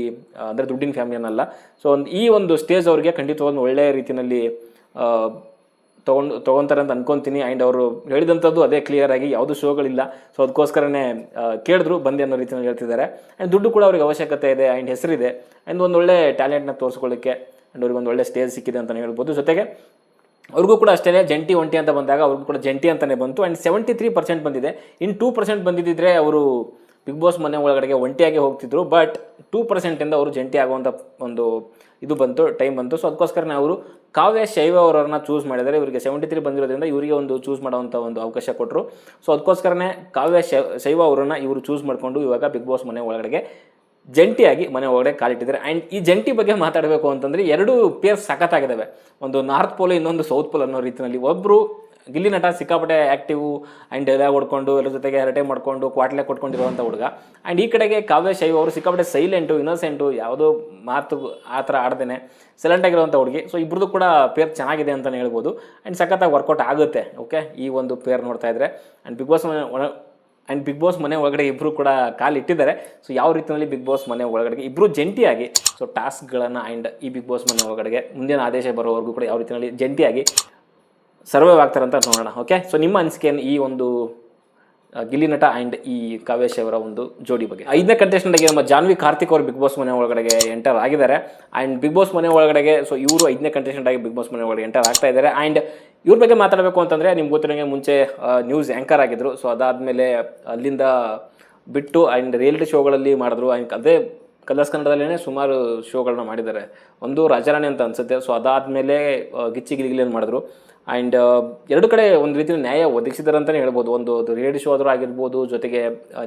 ಅಂದರೆ ದುಡ್ಡಿನ ಫ್ಯಾಮಿಲಿ ಅನ್ನಲ್ಲ. ಸೊ ಈ ಒಂದು ಸ್ಟೇಜ್ ಅವ್ರಿಗೆ ಖಂಡಿತವಾಗಿ ಒಳ್ಳೆಯ ರೀತಿಯಲ್ಲಿ ತೊಗೊತಾರೆ ಅಂತ ಅನ್ಕೊತೀನಿ. ಆ್ಯಂಡ್ ಅವರು ಹೇಳಿದಂಥದ್ದು ಅದೇ ಕ್ಲಿಯರ್ ಆಗಿ ಯಾವುದು ಶೋಗಳಿಲ್ಲ. ಸೊ ಅದಕ್ಕೋಸ್ಕರನೇ ಕೇಳಿದ್ರು ಬಂದು ಅನ್ನೋ ರೀತಿಯಲ್ಲಿ ಹೇಳ್ತಿದ್ದಾರೆ. ಆ್ಯಂಡ್ ದುಡ್ಡು ಕೂಡ ಅವ್ರಿಗೆ ಅವಶ್ಯಕತೆ ಇದೆ, ಆ್ಯಂಡ್ ಹೆಸರಿದೆ, ಆ್ಯಂಡ್ ಒಂದು ಒಳ್ಳೆ ಟ್ಯಾಲೆಂಟ್ನ ತೋರಿಸ್ಕೊಳ್ಳಿಕ್ಕೆ ಆ್ಯಂಡ್ ಅವ್ರಿಗೆ ಒಂದು ಒಳ್ಳೆ ಸ್ಟೇಜ್ ಸಿಕ್ಕಿದೆ ಅಂತಲೇ ಹೇಳ್ಬೋದು. ಜೊತೆಗೆ ಅವ್ರಿಗೂ ಕೂಡ ಅಷ್ಟೇ ಜಂಟಿ ಒಂಟಿ ಅಂತ ಬಂದಾಗ ಅವ್ರಿಗೂ ಕೂಡ ಜಂಟಿ ಅಂತಲೇ ಬಂತು. ಆ್ಯಂಡ್ 73% ಬಂದಿದೆ. ಇನ್ನು 2% ಬಂದಿದ್ದರೆ ಅವರು ಬಿಗ್ ಬಾಸ್ ಮನೆ ಒಳಗಡೆಗೆ ಒಂಟಿಯಾಗಿ ಹೋಗ್ತಿದ್ರು. ಬಟ್ 2%ಇಂದ ಅವರು ಜಂಟಿ ಆಗುವಂಥ ಒಂದು ಇದು ಬಂತು, ಟೈಮ್ ಬಂತು. ಸೊ ಅದಕ್ಕೋಸ್ಕರನೇ ಅವರು ಕಾವ್ಯ ಶೈವ ಅವರನ್ನು ಚೂಸ್ ಮಾಡಿದ್ದಾರೆ. ಇವರಿಗೆ 73 ಬಂದಿರೋದ್ರಿಂದ ಇವರಿಗೆ ಒಂದು ಚೂಸ್ ಮಾಡೋವಂಥ ಒಂದು ಅವಕಾಶ ಕೊಟ್ಟರು. ಸೊ ಅದಕ್ಕೋಸ್ಕರನೇ ಕಾವ್ಯ ಶೈವ ಅವರನ್ನು ಇವರು ಚೂಸ್ ಮಾಡಿಕೊಂಡು ಇವಾಗ ಬಿಗ್ ಬಾಸ್ ಮನೆ ಒಳಗಡೆಗೆ ಜಂಟಿಯಾಗಿ ಮನೆ ಒಳಗಡೆ ಕಾಲಿಟ್ಟಿದ್ದಾರೆ. ಆ್ಯಂಡ್ ಈ ಜಂಟಿ ಬಗ್ಗೆ ಮಾತಾಡಬೇಕು ಅಂತಂದರೆ 2 ಪೇರ್ ಸಖತ್ತಾಗಿದ್ದಾವೆ. ಒಂದು ನಾರ್ತ್ ಪೋಲ್, ಇನ್ನೊಂದು ಸೌತ್ ಪೋಲ್ ಅನ್ನೋ ರೀತಿಯಲ್ಲಿ. ಒಬ್ಬರು ಗಿಲ್ಲಿ ನಟ ಸಿಕ್ಕಾಪಟ್ಟೆ ಆ್ಯಕ್ಟಿವು ಆ್ಯಂಡ್ ಡೈಲಾಗ್ ಹೊಡ್ಕೊಂಡು ಎಲ್ಲರ ಜೊತೆಗೆ ಹರಟೆ ಮಾಡಿಕೊಂಡು ಕ್ವಾಟ್ಲೆ ಕೊಟ್ಕೊಂಡಿರುವಂಥ ಹುಡುಗ. ಆ್ಯಂಡ್ ಈ ಕಡೆಗೆ ಕಾವ್ಯ ಶೈವ ಅವರು ಸಿಕ್ಕಾಪಟ್ಟೆ ಸೈಲೆಂಟು, ಇನ್ನೋಸೆಂಟು, ಯಾವುದೋ ಮಾತು ಆ ಥರ ಆಡ್ದೇನೆ ಸೈಲೆಂಟಾಗಿರುವಂಥ ಹುಡುಗಿ. ಸೊ ಇಬ್ಬರದು ಕೂಡ ಪೇರ್ ಚೆನ್ನಾಗಿದೆ ಅಂತಲೇ ಹೇಳ್ಬೋದು. ಆ್ಯಂಡ್ ಸಖತ್ತಾಗಿ ವರ್ಕೌಟ್ ಆಗುತ್ತೆ. ಓಕೆ, ಈ ಒಂದು ಪೇರ್ ನೋಡ್ತಾ ಇದ್ದರೆ. ಆ್ಯಂಡ್ ಬಿಗ್ ಬಾಸ್ ಮನೆ ಒಳಗಡೆ ಇಬ್ಬರು ಕೂಡ ಕಾಲಿಟ್ಟಿದ್ದಾರೆ. ಸೊ ಯಾವ ರೀತಿಯಲ್ಲಿ ಬಿಗ್ ಬಾಸ್ ಮನೆ ಒಳಗಡೆಗೆ ಇಬ್ಬರು ಜಂಟಿಯಾಗಿ ಸೊ ಟಾಸ್ಕ್ಗಳನ್ನು ಆ್ಯಂಡ್ ಈ ಬಿಗ್ ಬಾಸ್ ಮನೆ ಒಳಗಡೆಗೆ ಮುಂದಿನ ಆದೇಶ ಬರೋವರೆಗೂ ಕೂಡ ಯಾವ ರೀತಿಯಲ್ಲಿ ಜಂಟಿಯಾಗಿ ಸರ್ವೈವ್ ಆಗ್ತಾರಂತ ನೋಡೋಣ. ಓಕೆ, ಸೊ ನಿಮ್ಮ ಅನಿಸಿಕೆಯನ್ನು ಈ ಒಂದು ಗಿಲ್ಲಿ ನಟ ಆ್ಯಂಡ್ ಈ ಕಾವ್ಯ ಶೈವರ ಒಂದು ಜೋಡಿ ಬಗ್ಗೆ. 5ನೇ ಕಂಟೆಸ್ಟೆಂಟ್ ಆಗಿ ನಮ್ಮ ಜಾನ್ವಿ ಕಾರ್ತಿಕ್ ಅವರು ಬಿಗ್ ಬಾಸ್ ಮನೆ ಒಳಗಡೆಗೆ ಎಂಟರ್ ಆಗಿದ್ದಾರೆ. ಆ್ಯಂಡ್ ಬಿಗ್ ಬಾಸ್ ಮನೆ ಒಳಗಡೆಗೆ ಸೊ ಇವರು 5ನೇ ಕಂಟೆಸ್ಟೆಂಟ್ ಆಗಿ ಬಿಗ್ ಬಾಸ್ ಮನೆ ಒಳಗಡೆ ಎಂಟರ್ ಆಗ್ತಾ ಇದ್ದಾರೆ. ಆ್ಯಂಡ್ ಇವ್ರ ಬಗ್ಗೆ ಮಾತಾಡಬೇಕು ಅಂತಂದರೆ ನಿಮ್ಗೆ ಗೊತ್ತಿರೋಂಗೆ ಮುಂಚೆ ನ್ಯೂಸ್ ಆ್ಯಂಕರ್ ಆಗಿದ್ದರು. ಸೊ ಅದಾದಮೇಲೆ ಅಲ್ಲಿಂದ ಬಿಟ್ಟು ಆ್ಯಂಡ್ ರಿಯಾಲಿಟಿ ಶೋಗಳಲ್ಲಿ ಮಾಡಿದ್ರು. ಆ್ಯಂಡ್ ಅದೇ ಕಲರ್ಸ್ ಕನ್ನಡದಲ್ಲೇ ಸುಮಾರು ಶೋಗಳನ್ನ ಮಾಡಿದ್ದಾರೆ. ಒಂದು ರಾಜಾರಾಣಿ ಅಂತ ಅನಿಸುತ್ತೆ. ಸೊ ಅದಾದಮೇಲೆ ಗಿಚ್ಚಿ ಗಿಲಿಗಿಲಿಯನ್ನು ಮಾಡಿದ್ರು. ಆ್ಯಂಡ್ 2 ಕಡೆ ಒಂದು ರೀತಿಯಲ್ಲಿ ನ್ಯಾಯ ಒದಗಿಸಿದ್ದಾರೆ ಅಂತಲೇ ಹೇಳ್ಬೋದು. ಒಂದು ರಿಯಾಲಿಟಿ ಶೋ ಆದರೂ ಆಗಿರ್ಬೋದು, ಜೊತೆಗೆ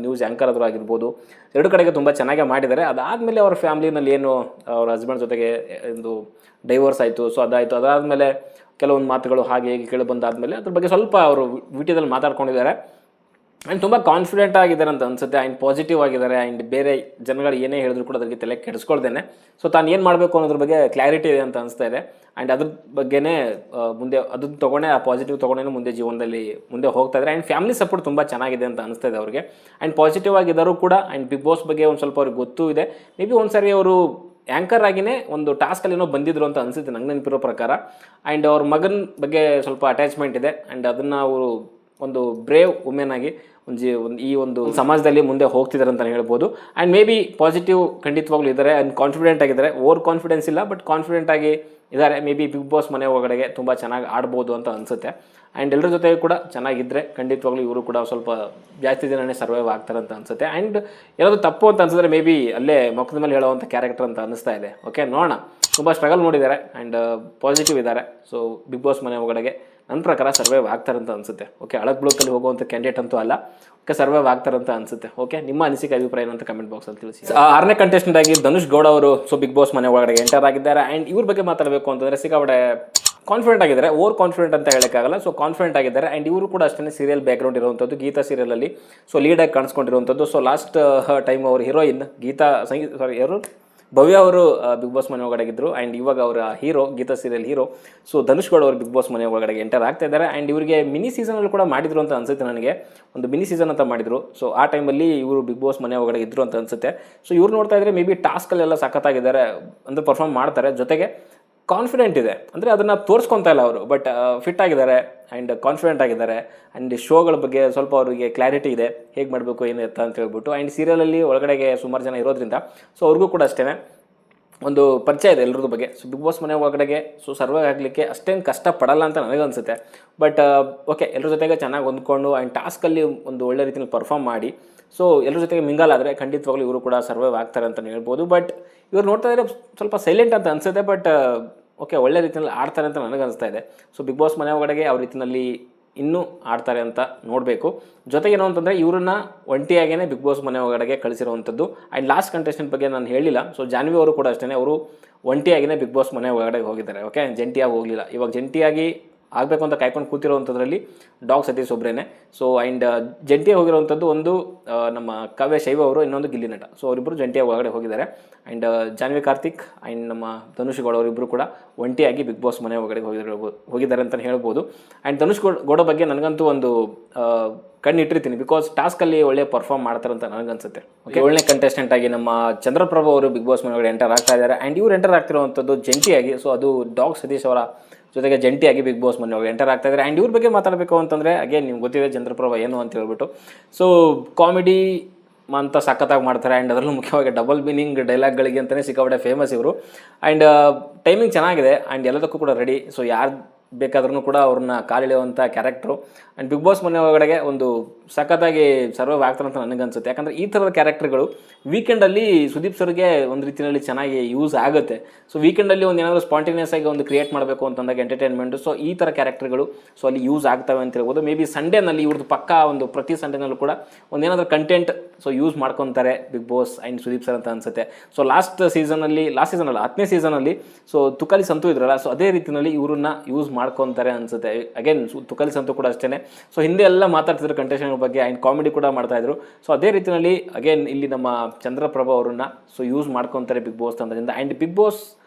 ನ್ಯೂಸ್ ಆ್ಯಂಕರ್ ಆದರೂ ಆಗಿರ್ಬೋದು. 2 ಕಡೆಗೆ ತುಂಬ ಚೆನ್ನಾಗೇ ಮಾಡಿದ್ದಾರೆ. ಅದಾದಮೇಲೆ ಅವ್ರ ಫ್ಯಾಮ್ಲಿನಲ್ಲಿ ಏನು ಅವ್ರ ಹಸ್ಬೆಂಡ್ ಜೊತೆಗೆ ಒಂದು ಡೈವೋರ್ಸ್ ಆಯಿತು. ಸೊ ಅದಾದಮೇಲೆ ಕೆಲವೊಂದು ಮಾತುಗಳು ಹಾಗೆ ಹೀಗೆ ಕೇಳಿ ಬಂದಾದಮೇಲೆ ಅದ್ರ ಬಗ್ಗೆ ಸ್ವಲ್ಪ ಅವರು ವಿಡಿಯೋದಲ್ಲಿ ಮಾತಾಡ್ಕೊಂಡಿದ್ದಾರೆ. ಆ್ಯಂಡ್ ತುಂಬ ಕಾನ್ಫಿಡೆಂಟ್ ಆಗಿದ್ದಾರೆ ಅಂತ ಅನಿಸುತ್ತೆ. ಆ್ಯಂಡ್ ಪಾಸಿಟಿವ್ ಆಗಿದ್ದಾರೆ. ಆ್ಯಂಡ್ ಬೇರೆ ಜನಗಳು ಏನೇ ಹೇಳಿದ್ರು ಕೂಡ ಅದಕ್ಕೆ ತಲೆ ಕೆಡಿಸ್ಕೊಳ್ದೇನೆ ಸೊ ತಾನು ಏನು ಮಾಡಬೇಕು ಅನ್ನೋದ್ರ ಬಗ್ಗೆ ಕ್ಲಾರಿಟಿ ಇದೆ ಅಂತ ಅನಿಸ್ತಾ ಇದೆ. ಆ್ಯಂಡ್ ಅದ್ರ ಬಗ್ಗೆನೇ ಮುಂದೆ ಅದನ್ನು ತೊಗೊಂಡೆ ಆ ಪಾಸಿಟಿವ್ ತೊಗೊಂಡೇ ಮುಂದೆ ಜೀವನದಲ್ಲಿ ಮುಂದೆ ಹೋಗ್ತಾ ಇದ್ದಾರೆ. ಆ್ಯಂಡ್ ಫ್ಯಾಮಿಲಿ ಸಪೋರ್ಟ್ ತುಂಬ ಚೆನ್ನಾಗಿದೆ ಅಂತ ಅನಿಸ್ತಾ ಇದೆ ಅವ್ರಿಗೆ. ಆ್ಯಂಡ್ ಪಾಸಿಟಿವ್ ಆಗಿದ್ದರೂ ಕೂಡ. ಆ್ಯಂಡ್ ಬಿಗ್ ಬಾಸ್ ಬಗ್ಗೆ ಒಂದು ಸ್ವಲ್ಪ ಅವ್ರಿಗೆ ಗೊತ್ತೂ ಇದೆ. ಮೇ ಬಿ ಒಂದು ಸಾರಿ ಅವರು ಆ್ಯಂಕರ್ ಆಗಿನೇ ಒಂದು ಟಾಸ್ಕಲ್ಲಿ ಏನೋ ಬಂದಿದ್ರು ಅಂತ ಅನಿಸುತ್ತೆ ನಂಗೆ ನೆನಪಿರೋ ಪ್ರಕಾರ. ಆ್ಯಂಡ್ ಅವ್ರ ಮಗನ ಬಗ್ಗೆ ಸ್ವಲ್ಪ ಅಟ್ಯಾಚ್ಮೆಂಟ್ ಇದೆ. ಆ್ಯಂಡ್ ಅದನ್ನು ಅವರು ಒಂದು ಬ್ರೇವ್ ವುಮೆನ್ ಆಗಿ ಈ ಒಂದು ಸಮಾಜದಲ್ಲಿ ಮುಂದೆ ಹೋಗ್ತಿದ್ದಾರೆ ಅಂತ ಹೇಳ್ಬೋದು. ಆ್ಯಂಡ್ ಮೇ ಬಿ ಪಾಸಿಟಿವ್ ಖಂಡಿತವಾಗ್ಲೂ ಇದ್ದಾರೆ ಆ್ಯಂಡ್ ಕಾನ್ಫಿಡೆಂಟ್ ಆಗಿದ್ದಾರೆ. ಓವರ್ ಕಾನ್ಫಿಡೆನ್ಸ್ ಇಲ್ಲ, ಬಟ್ ಕಾನ್ಫಿಡೆಂಟ್ ಆಗಿ ಇದ್ದಾರೆ. ಮೇ ಬಿ ಬಿಗ್ ಬಾಸ್ ಮನೆ ಒಳಗಡೆಗೆ ತುಂಬ ಚೆನ್ನಾಗಿ ಆಡ್ಬೋದು ಅಂತ ಅನಿಸುತ್ತೆ. ಆ್ಯಂಡ್ ಎಲ್ಲರ ಜೊತೆಗೆ ಕೂಡ ಚೆನ್ನಾಗಿದ್ದರೆ ಖಂಡಿತವಾಗ್ಲೂ ಇವರು ಕೂಡ ಸ್ವಲ್ಪ ಜಾಸ್ತಿ ದಿನನೇ ಸರ್ವೈವ್ ಆಗ್ತಾರೆ ಅಂತ ಅನಿಸುತ್ತೆ. ಆ್ಯಂಡ್ ಏನಾದರೂ ತಪ್ಪು ಅಂತ ಅನ್ಸಿದ್ರೆ ಮೇ ಬಿ ಅಲ್ಲೇ ಮುಖದ ಮೇಲೆ ಹೇಳುವಂಥ ಕ್ಯಾರೆಕ್ಟರ್ ಅಂತ ಅನ್ನಿಸ್ತಾ ಇದೆ. ಓಕೆ, ನೋಡೋಣ. ತುಂಬ ಸ್ಟ್ರಗಲ್ ಮಾಡಿದ್ದಾರೆ ಆ್ಯಂಡ್ ಪಾಸಿಟಿವ್ ಇದ್ದಾರೆ. ಸೊ ಬಿಗ್ ಬಾಸ್ ಮನೆ ಒಳಗಡೆ ನನ್ನ ಪ್ರಕಾರ ಸರ್ವೈವ್ ಆಗ್ತಾರಂತ ಅನಿಸುತ್ತೆ. ಓಕೆ, ಅಳಕ್ ಬ್ಲೋಕಲ್ಲಿ ಹೋಗುವಂಥ ಕ್ಯಾಂಡಿಡೇಟ್ ಅಂತೂ ಅಲ್ಲ. ಓಕೆ, ಸರ್ವೈವ್ ಆಗ್ತಾರಂತ ಅನಿಸುತ್ತೆ. ಓಕೆ, ನಿಮ್ಮ ಅನಿಸಿಕೆ ಅಭಿಪ್ರಾಯ ಏನಂತ ಕಮೆಂಟ್ ಬಾಕ್ಸಲ್ಲಿ ತಿಳಿಸಿ. 6ನೇ ಕಂಟೆಸ್ಟೆಂಟ್ ಆಗಿ ಧನುಷ್ ಗೌಡ ಅವರು ಬಿಗ್ ಬಾಸ್ ಮನೆ ಒಳಗಡೆ ಎಂಟರ್ ಆಗಿದ್ದಾರೆ. ಆ್ಯಂಡ್ ಇವ್ರ ಬಗ್ಗೆ ಮಾತಾಡಬೇಕು ಅಂತಂದರೆ ಸಿಕ್ಕಾಪಟ್ಟೆ ಕಾನ್ಫಿಡೆಂಟ್ ಆಗಿದ್ದಾರೆ. ಓವರ್ ಕಾನ್ಫಿಡೆಂಟ್ ಅಂತ ಹೇಳೋಕ್ಕಾಗಲ್ಲ. ಸೊ ಕಾನ್ಫಿಡೆಂಟ್ ಆಗಿದ್ದಾರೆ. ಆ್ಯಂಡ್ ಇವರು ಕೂಡ ಅಷ್ಟೇ ಸೀರಿಯಲ್ ಬ್ಯಾಕ್ಗ್ರೌಂಡ್ ಇರುವಂಥದ್ದು, ಗೀತಾ ಸೀರಿಯಲಲ್ಲಿ ಲೀಡಾಗಿ ಕಾಣಿಸ್ಕೊಂಡಿರುವಂಥದ್ದು. ಸೊ ಲಾಸ್ಟ್ ಟೈಮ್ ಅವರು ಹೀರೋಯಿನ್ ಭವ್ಯ ಅವರು ಬಿಗ್ ಬಾಸ್ ಮನೆ ಒಳಗಡೆಗಿದ್ದರು. ಆ್ಯಂಡ್ ಇವಾಗ ಅವರ hero Geetha serial hero. So Dhanush Gowda ಅವರು ಬಿಗ್ ಬಾಸ್ ಮನೆ ಒಳಗಡೆಗೆ ಎಂಟರ್ ಆಗ್ತಾ ಇದ್ದಾರೆ. ಆ್ಯಂಡ್ ಇವರಿಗೆ ಮಿನಿ ಸೀಸನಲ್ಲಿ ಕೂಡ ಮಾಡಿದ್ರು ಅಂತ ಅನಿಸುತ್ತೆ. ನನಗೆ ಒಂದು ಮಿನಿ ಸೀಸನ್ ಅಂತ ಮಾಡಿದ್ರು. ಸೊ ಆ ಟೈಮಲ್ಲಿ ಇವರು ಬಿಗ್ ಬಾಸ್ ಮನೆ ಒಳಗಡೆ ಇದ್ರು ಅಂತ ಅನಿಸುತ್ತೆ. ಸೊ ಇವ್ರು ನೋಡ್ತಾ ಇದ್ರೆ ಮೇ ಬಿ ಟಾಸ್ಕಲ್ಲೆಲ್ಲ ಸಖತ್ತಾಗಿದ್ದಾರೆ, ಅಂದರೆ ಪರ್ಫಾರ್ಮ್ ಮಾಡ್ತಾರೆ. ಜೊತೆಗೆ ಕಾನ್ಫಿಡೆಂಟ್ ಇದೆ, ಅಂದರೆ ಅದನ್ನು ತೋರಿಸ್ಕೊತಾ ಇಲ್ಲ ಅವರು, ಬಟ್ ಫಿಟ್ ಆಗಿದ್ದಾರೆ ಆ್ಯಂಡ್ ಕಾನ್ಫಿಡೆಂಟ್ ಆಗಿದ್ದಾರೆ. ಆ್ಯಂಡ್ ಶೋಗಳ ಬಗ್ಗೆ ಸ್ವಲ್ಪ ಅವರಿಗೆ ಕ್ಲಾರಿಟಿ ಇದೆ, ಹೇಗೆ ಮಾಡಬೇಕು ಏನು ಎತ್ತ ಅಂತ ಹೇಳ್ಬಿಟ್ಟು. ಆ್ಯಂಡ್ ಸೀರಿಯಲಲ್ಲಿ ಒಳಗಡೆಗೆ ಸುಮಾರು ಜನ ಇರೋದ್ರಿಂದ ಸೊ ಅವ್ರಿಗೂ ಕೂಡ ಅಷ್ಟೇ ಒಂದು ಪರಿಚಯ ಇದೆ ಎಲ್ಲರದ್ದು ಬಗ್ಗೆ. ಸೊ ಬಿಗ್ ಬಾಸ್ ಮನೆ ಒಳಗಡೆಗೆ ಸರ್ವೈವ್ ಆಗಲಿಕ್ಕೆ ಅಷ್ಟೇನು ಕಷ್ಟಪಡಲ್ಲ ಅಂತ ನನಗನ್ಸುತ್ತೆ. ಬಟ್ ಓಕೆ, ಎಲ್ಲರ ಜೊತೆಗೆ ಚೆನ್ನಾಗಿ ಹೊಂದ್ಕೊಂಡು ಆ್ಯಂಡ್ ಟಾಸ್ಕಲ್ಲಿ ಒಂದು ಒಳ್ಳೆ ರೀತಿಯಲ್ಲಿ ಪರ್ಫಾರ್ಮ್ ಮಾಡಿ ಸೊ ಎಲ್ಲರ ಜೊತೆಗೆ ಮಿಂಗಲ್ ಆದರೆ ಖಂಡಿತವಾಗ್ಲೂ ಇವರು ಕೂಡ ಸರ್ವೈವ್ ಆಗ್ತಾರೆ ಅಂತ ಹೇಳ್ಬೋದು. ಬಟ್ ಇವ್ರು ನೋಡ್ತಾ ಇದ್ರೆ ಸ್ವಲ್ಪ ಸೈಲೆಂಟ್ ಅಂತ ಅನಿಸುತ್ತೆ. ಬಟ್ ಓಕೆ, ಒಳ್ಳೆ ರೀತಿಯಲ್ಲಿ ಆಡ್ತಾರೆ ಅಂತ ನನಗನ್ನಿಸ್ತಾ ಇದೆ. ಸೊ ಬಿಗ್ ಬಾಸ್ ಮನೆ ಒಳಗಡೆಗೆ ಯಾವ ರೀತಿಯಲ್ಲಿ ಇನ್ನೂ ಆಡ್ತಾರೆ ಅಂತ ನೋಡಬೇಕು. ಜೊತೆಗೇನು ಅಂತಂದರೆ ಇವ್ರನ್ನ ಒಂಟಿಯಾಗೇ ಬಿಗ್ ಬಾಸ್ ಮನೆ ಒಳಗಡೆಗೆ ಕಳಿಸಿರುವಂಥದ್ದು. ಆ್ಯಂಡ್ ಲಾಸ್ಟ್ ಕಂಟೆಸ್ಟೆಂಟ್ ಬಗ್ಗೆ ನಾನು ಹೇಳಿಲ್ಲ. ಸೊ ಜಾನ್ವಿ ಅವರು ಕೂಡ ಅಷ್ಟೇ, ಅವರು ಒಂಟಿಯಾಗಿಯೇ ಬಿಗ್ ಬಾಸ್ ಮನೆ ಒಳಗಡೆಗೆ ಹೋಗಿದ್ದಾರೆ. ಓಕೆ, ಜಂಟಿಯಾಗಿ ಹೋಗಲಿಲ್ಲ. ಇವಾಗ ಜಂಟಿಯಾಗಿ ಆಗಬೇಕು ಅಂತ ಕಾಯ್ಕೊಂಡು ಕೂತಿರೋವಂಥದ್ರಲ್ಲಿ ಡಾಗ್ ಸತೀಶ್ ಒಬ್ಬರೇನೆ. ಸೊ ಆ್ಯಂಡ್ ಜಂಟಿಯಾಗಿ ಹೋಗಿರೋವಂಥದ್ದು ಒಂದು ನಮ್ಮ ಕಾವ್ಯ ಶೈವ ಅವರು, ಇನ್ನೊಂದು ಗಿಲ್ಲಿ ನಟ. ಸೊ ಅವರಿಬ್ಬರು ಜಂಟಿಯಾಗಿ ಒಳಗಡೆ ಹೋಗಿದ್ದಾರೆ. ಆ್ಯಂಡ್ ಜಾನ್ವಿ ಕಾರ್ತಿಕ್ ಆ್ಯಂಡ್ ನಮ್ಮ ಧನುಷ್ ಗೌಡ ಅವರಿಬ್ಬರು ಕೂಡ ಒಂಟಿಯಾಗಿ ಬಿಗ್ ಬಾಸ್ ಮನೆ ಒಳಗಡೆ ಹೋಗಿದ್ದಾರೆ ಅಂತಲೇ ಹೇಳ್ಬೋದು. ಆ್ಯಂಡ್ ಧನುಷ್ ಗೌಡ ಬಗ್ಗೆ ನನಗಂತೂ ಒಂದು ಕಣ್ಣಿಟ್ಟಿರ್ತೀನಿ, ಬಿಕಾಸ್ ಟಾಸ್ಕಲ್ಲಿ ಒಳ್ಳೆ ಪರ್ಫಾರ್ಮ್ ಮಾಡ್ತಾರೆ ಅಂತ ನನಗನ್ಸುತ್ತೆ. ಓಕೆ, 7ನೇ ಕಂಟೆಸ್ಟೆಂಟ್ ಆಗಿ ನಮ್ಮ ಚಂದ್ರಪ್ರಭಾ ಅವರು ಬಿಗ್ ಬಾಸ್ ಮನೆ ಒಳಗಡೆ ಎಂಟರ್ ಆಗ್ತಾ ಇದ್ದಾರೆ. ಆ್ಯಂಡ್ ಇವ್ರು ಎಂಟರ್ ಆಗ್ತಿರುವಂಥದ್ದು ಜಂಟಿಯಾಗಿ. ಸೊ ಅದು ಡಾಗ್ ಸತೀಶ್ ಅವರ ಜೊತೆಗೆ ಜಂಟಿಯಾಗಿ ಬಿಗ್ ಬಾಸ್ ಮನೆ ಒಳಗೆ ಎಂಟರ್ ಆಗ್ತಾ ಇದ್ದಾರೆ. ಆ್ಯಂಡ್ ಇವ್ರ ಬಗ್ಗೆ ಮಾತಾಡಬೇಕು ಅಂತಂದರೆ ಅಗೇನ್ ನಿಮ್ಗೆ ಗೊತ್ತಿದೆ ಚಂದ್ರಪ್ರಭಾ ಏನು ಅಂತ ಹೇಳ್ಬಿಟ್ಟು. ಸೊ ಕಾಮಿಡಿ ಅಂತ ಸಖತ್ತಾಗಿ ಮಾಡ್ತಾರೆ. ಆ್ಯಂಡ್ ಅದರಲ್ಲೂ ಮುಖ್ಯವಾಗಿ ಡಬಲ್ ಮೀನಿಂಗ್ ಡೈಲಾಗ್ಗಳಿಗೆ ಅಂತಲೇ ಸಿಕ್ಕಾಪಟ್ಟೆ ಫೇಮಸ್ ಇವರು. ಆ್ಯಂಡ್ ಟೈಮಿಂಗ್ ಚೆನ್ನಾಗಿದೆ ಆ್ಯಂಡ್ ಎಲ್ಲದಕ್ಕೂ ಕೂಡ ರೆಡಿ. ಸೊ ಯಾರು ಬೇಕಾದ್ರೂ ಕೂಡ ಅವ್ರನ್ನ ಕಾಲಿಡುವಂಥ ಕ್ಯಾರೆಕ್ಟ್ರು. ಆ್ಯಂಡ್ ಬಿಗ್ ಬಾಸ್ ಮನೆ ಒಳಗಡೆಗೆ ಒಂದು ಸಖತ್ತಾಗಿ ಸರ್ವೈವ್ ಆಗ್ತಾರೆ ಅಂತ ನನಗನ್ಸುತ್ತೆ. ಯಾಕಂದರೆ ಈ ಥರದ ಕ್ಯಾರೆಕ್ಟರ್ಗಳು ವೀಕೆಂಡಲ್ಲಿ ಸುದೀಪ್ ಸರ್ಗೆ ಒಂದು ರೀತಿಯಲ್ಲಿ ಚೆನ್ನಾಗಿ ಯೂಸ್ ಆಗುತ್ತೆ. ಸೊ ವೀಕೆಂಡಲ್ಲಿ ಒಂದು ಏನಾದರೂ ಸ್ಪಾಂಟೇನಿಯಸ್ ಆಗಿ ಒಂದು ಕ್ರಿಯೇಟ್ ಮಾಡಬೇಕು ಅಂತಂದಾಗ ಎಂಟರ್ಟೈನ್ಮೆಂಟು, ಸೊ ಈ ಥರ ಕ್ಯಾರೆಕ್ಟರ್ಗಳು ಸೊ ಅಲ್ಲಿ ಯೂಸ್ ಆಗ್ತವೆ ಅಂತ ಹೇಳ್ಬೋದು. ಮೇ ಬಿ ಸಂಡೇನಲ್ಲಿ ಇವ್ರದ್ದು ಪಕ್ಕ ಒಂದು ಪ್ರತಿ ಸಂಡೇನಲ್ಲೂ ಕೂಡ ಒಂದೇನಾದರೂ ಕಂಟೆಂಟ್ ಸೊ ಯೂಸ್ ಮಾಡ್ಕೊತಾರೆ big boss and Sudeep sir ಅಂತ ಅನಿಸುತ್ತೆ. ಸೊ ಲಾಸ್ಟ್ ಸೀಸನಲ್ಲಿ 10ನೇ ಸೀಸನಲ್ಲಿ ಸೊ ತುಕಾಲಿ ಸಂತು ಇದ್ರಲ್ಲ, ಸೊ ಅದೇ ರೀತಿಯಲ್ಲಿ ಇವ್ರನ್ನ ಯೂಸ್ ಮಾಡ್ಕೊತಾರೆ ಅನಿಸುತ್ತೆ. ಅಗೇನ್ ತುಕಾಲಿ ಸಂತು ಕೂಡ ಅಷ್ಟೇ. ಸೊ ಹಿಂದೆ ಎಲ್ಲ ಮಾತಾಡ್ತಿದ್ರು ಕಂಟೆಸ್ಟೆಂಟ್ ಬಗ್ಗೆ ಆ್ಯಂಡ್ ಕಾಮಿಡಿ ಕೂಡ ಮಾಡ್ತಾಯಿದ್ರು. ಸೊ ಅದೇ ರೀತಿಯಲ್ಲಿ ಅಗೇನ್ ಇಲ್ಲಿ ನಮ್ಮ ಚಂದ್ರಪ್ರಭಾ ಅವರನ್ನು ಸೊ ಯೂಸ್ ಮಾಡ್ಕೊತಾರೆ ಬಿಗ್ ಬಾಸ್ ತಂಡದಿಂದ. ಆ್ಯಂಡ್ ಬಿಗ್ ಬಾಸ್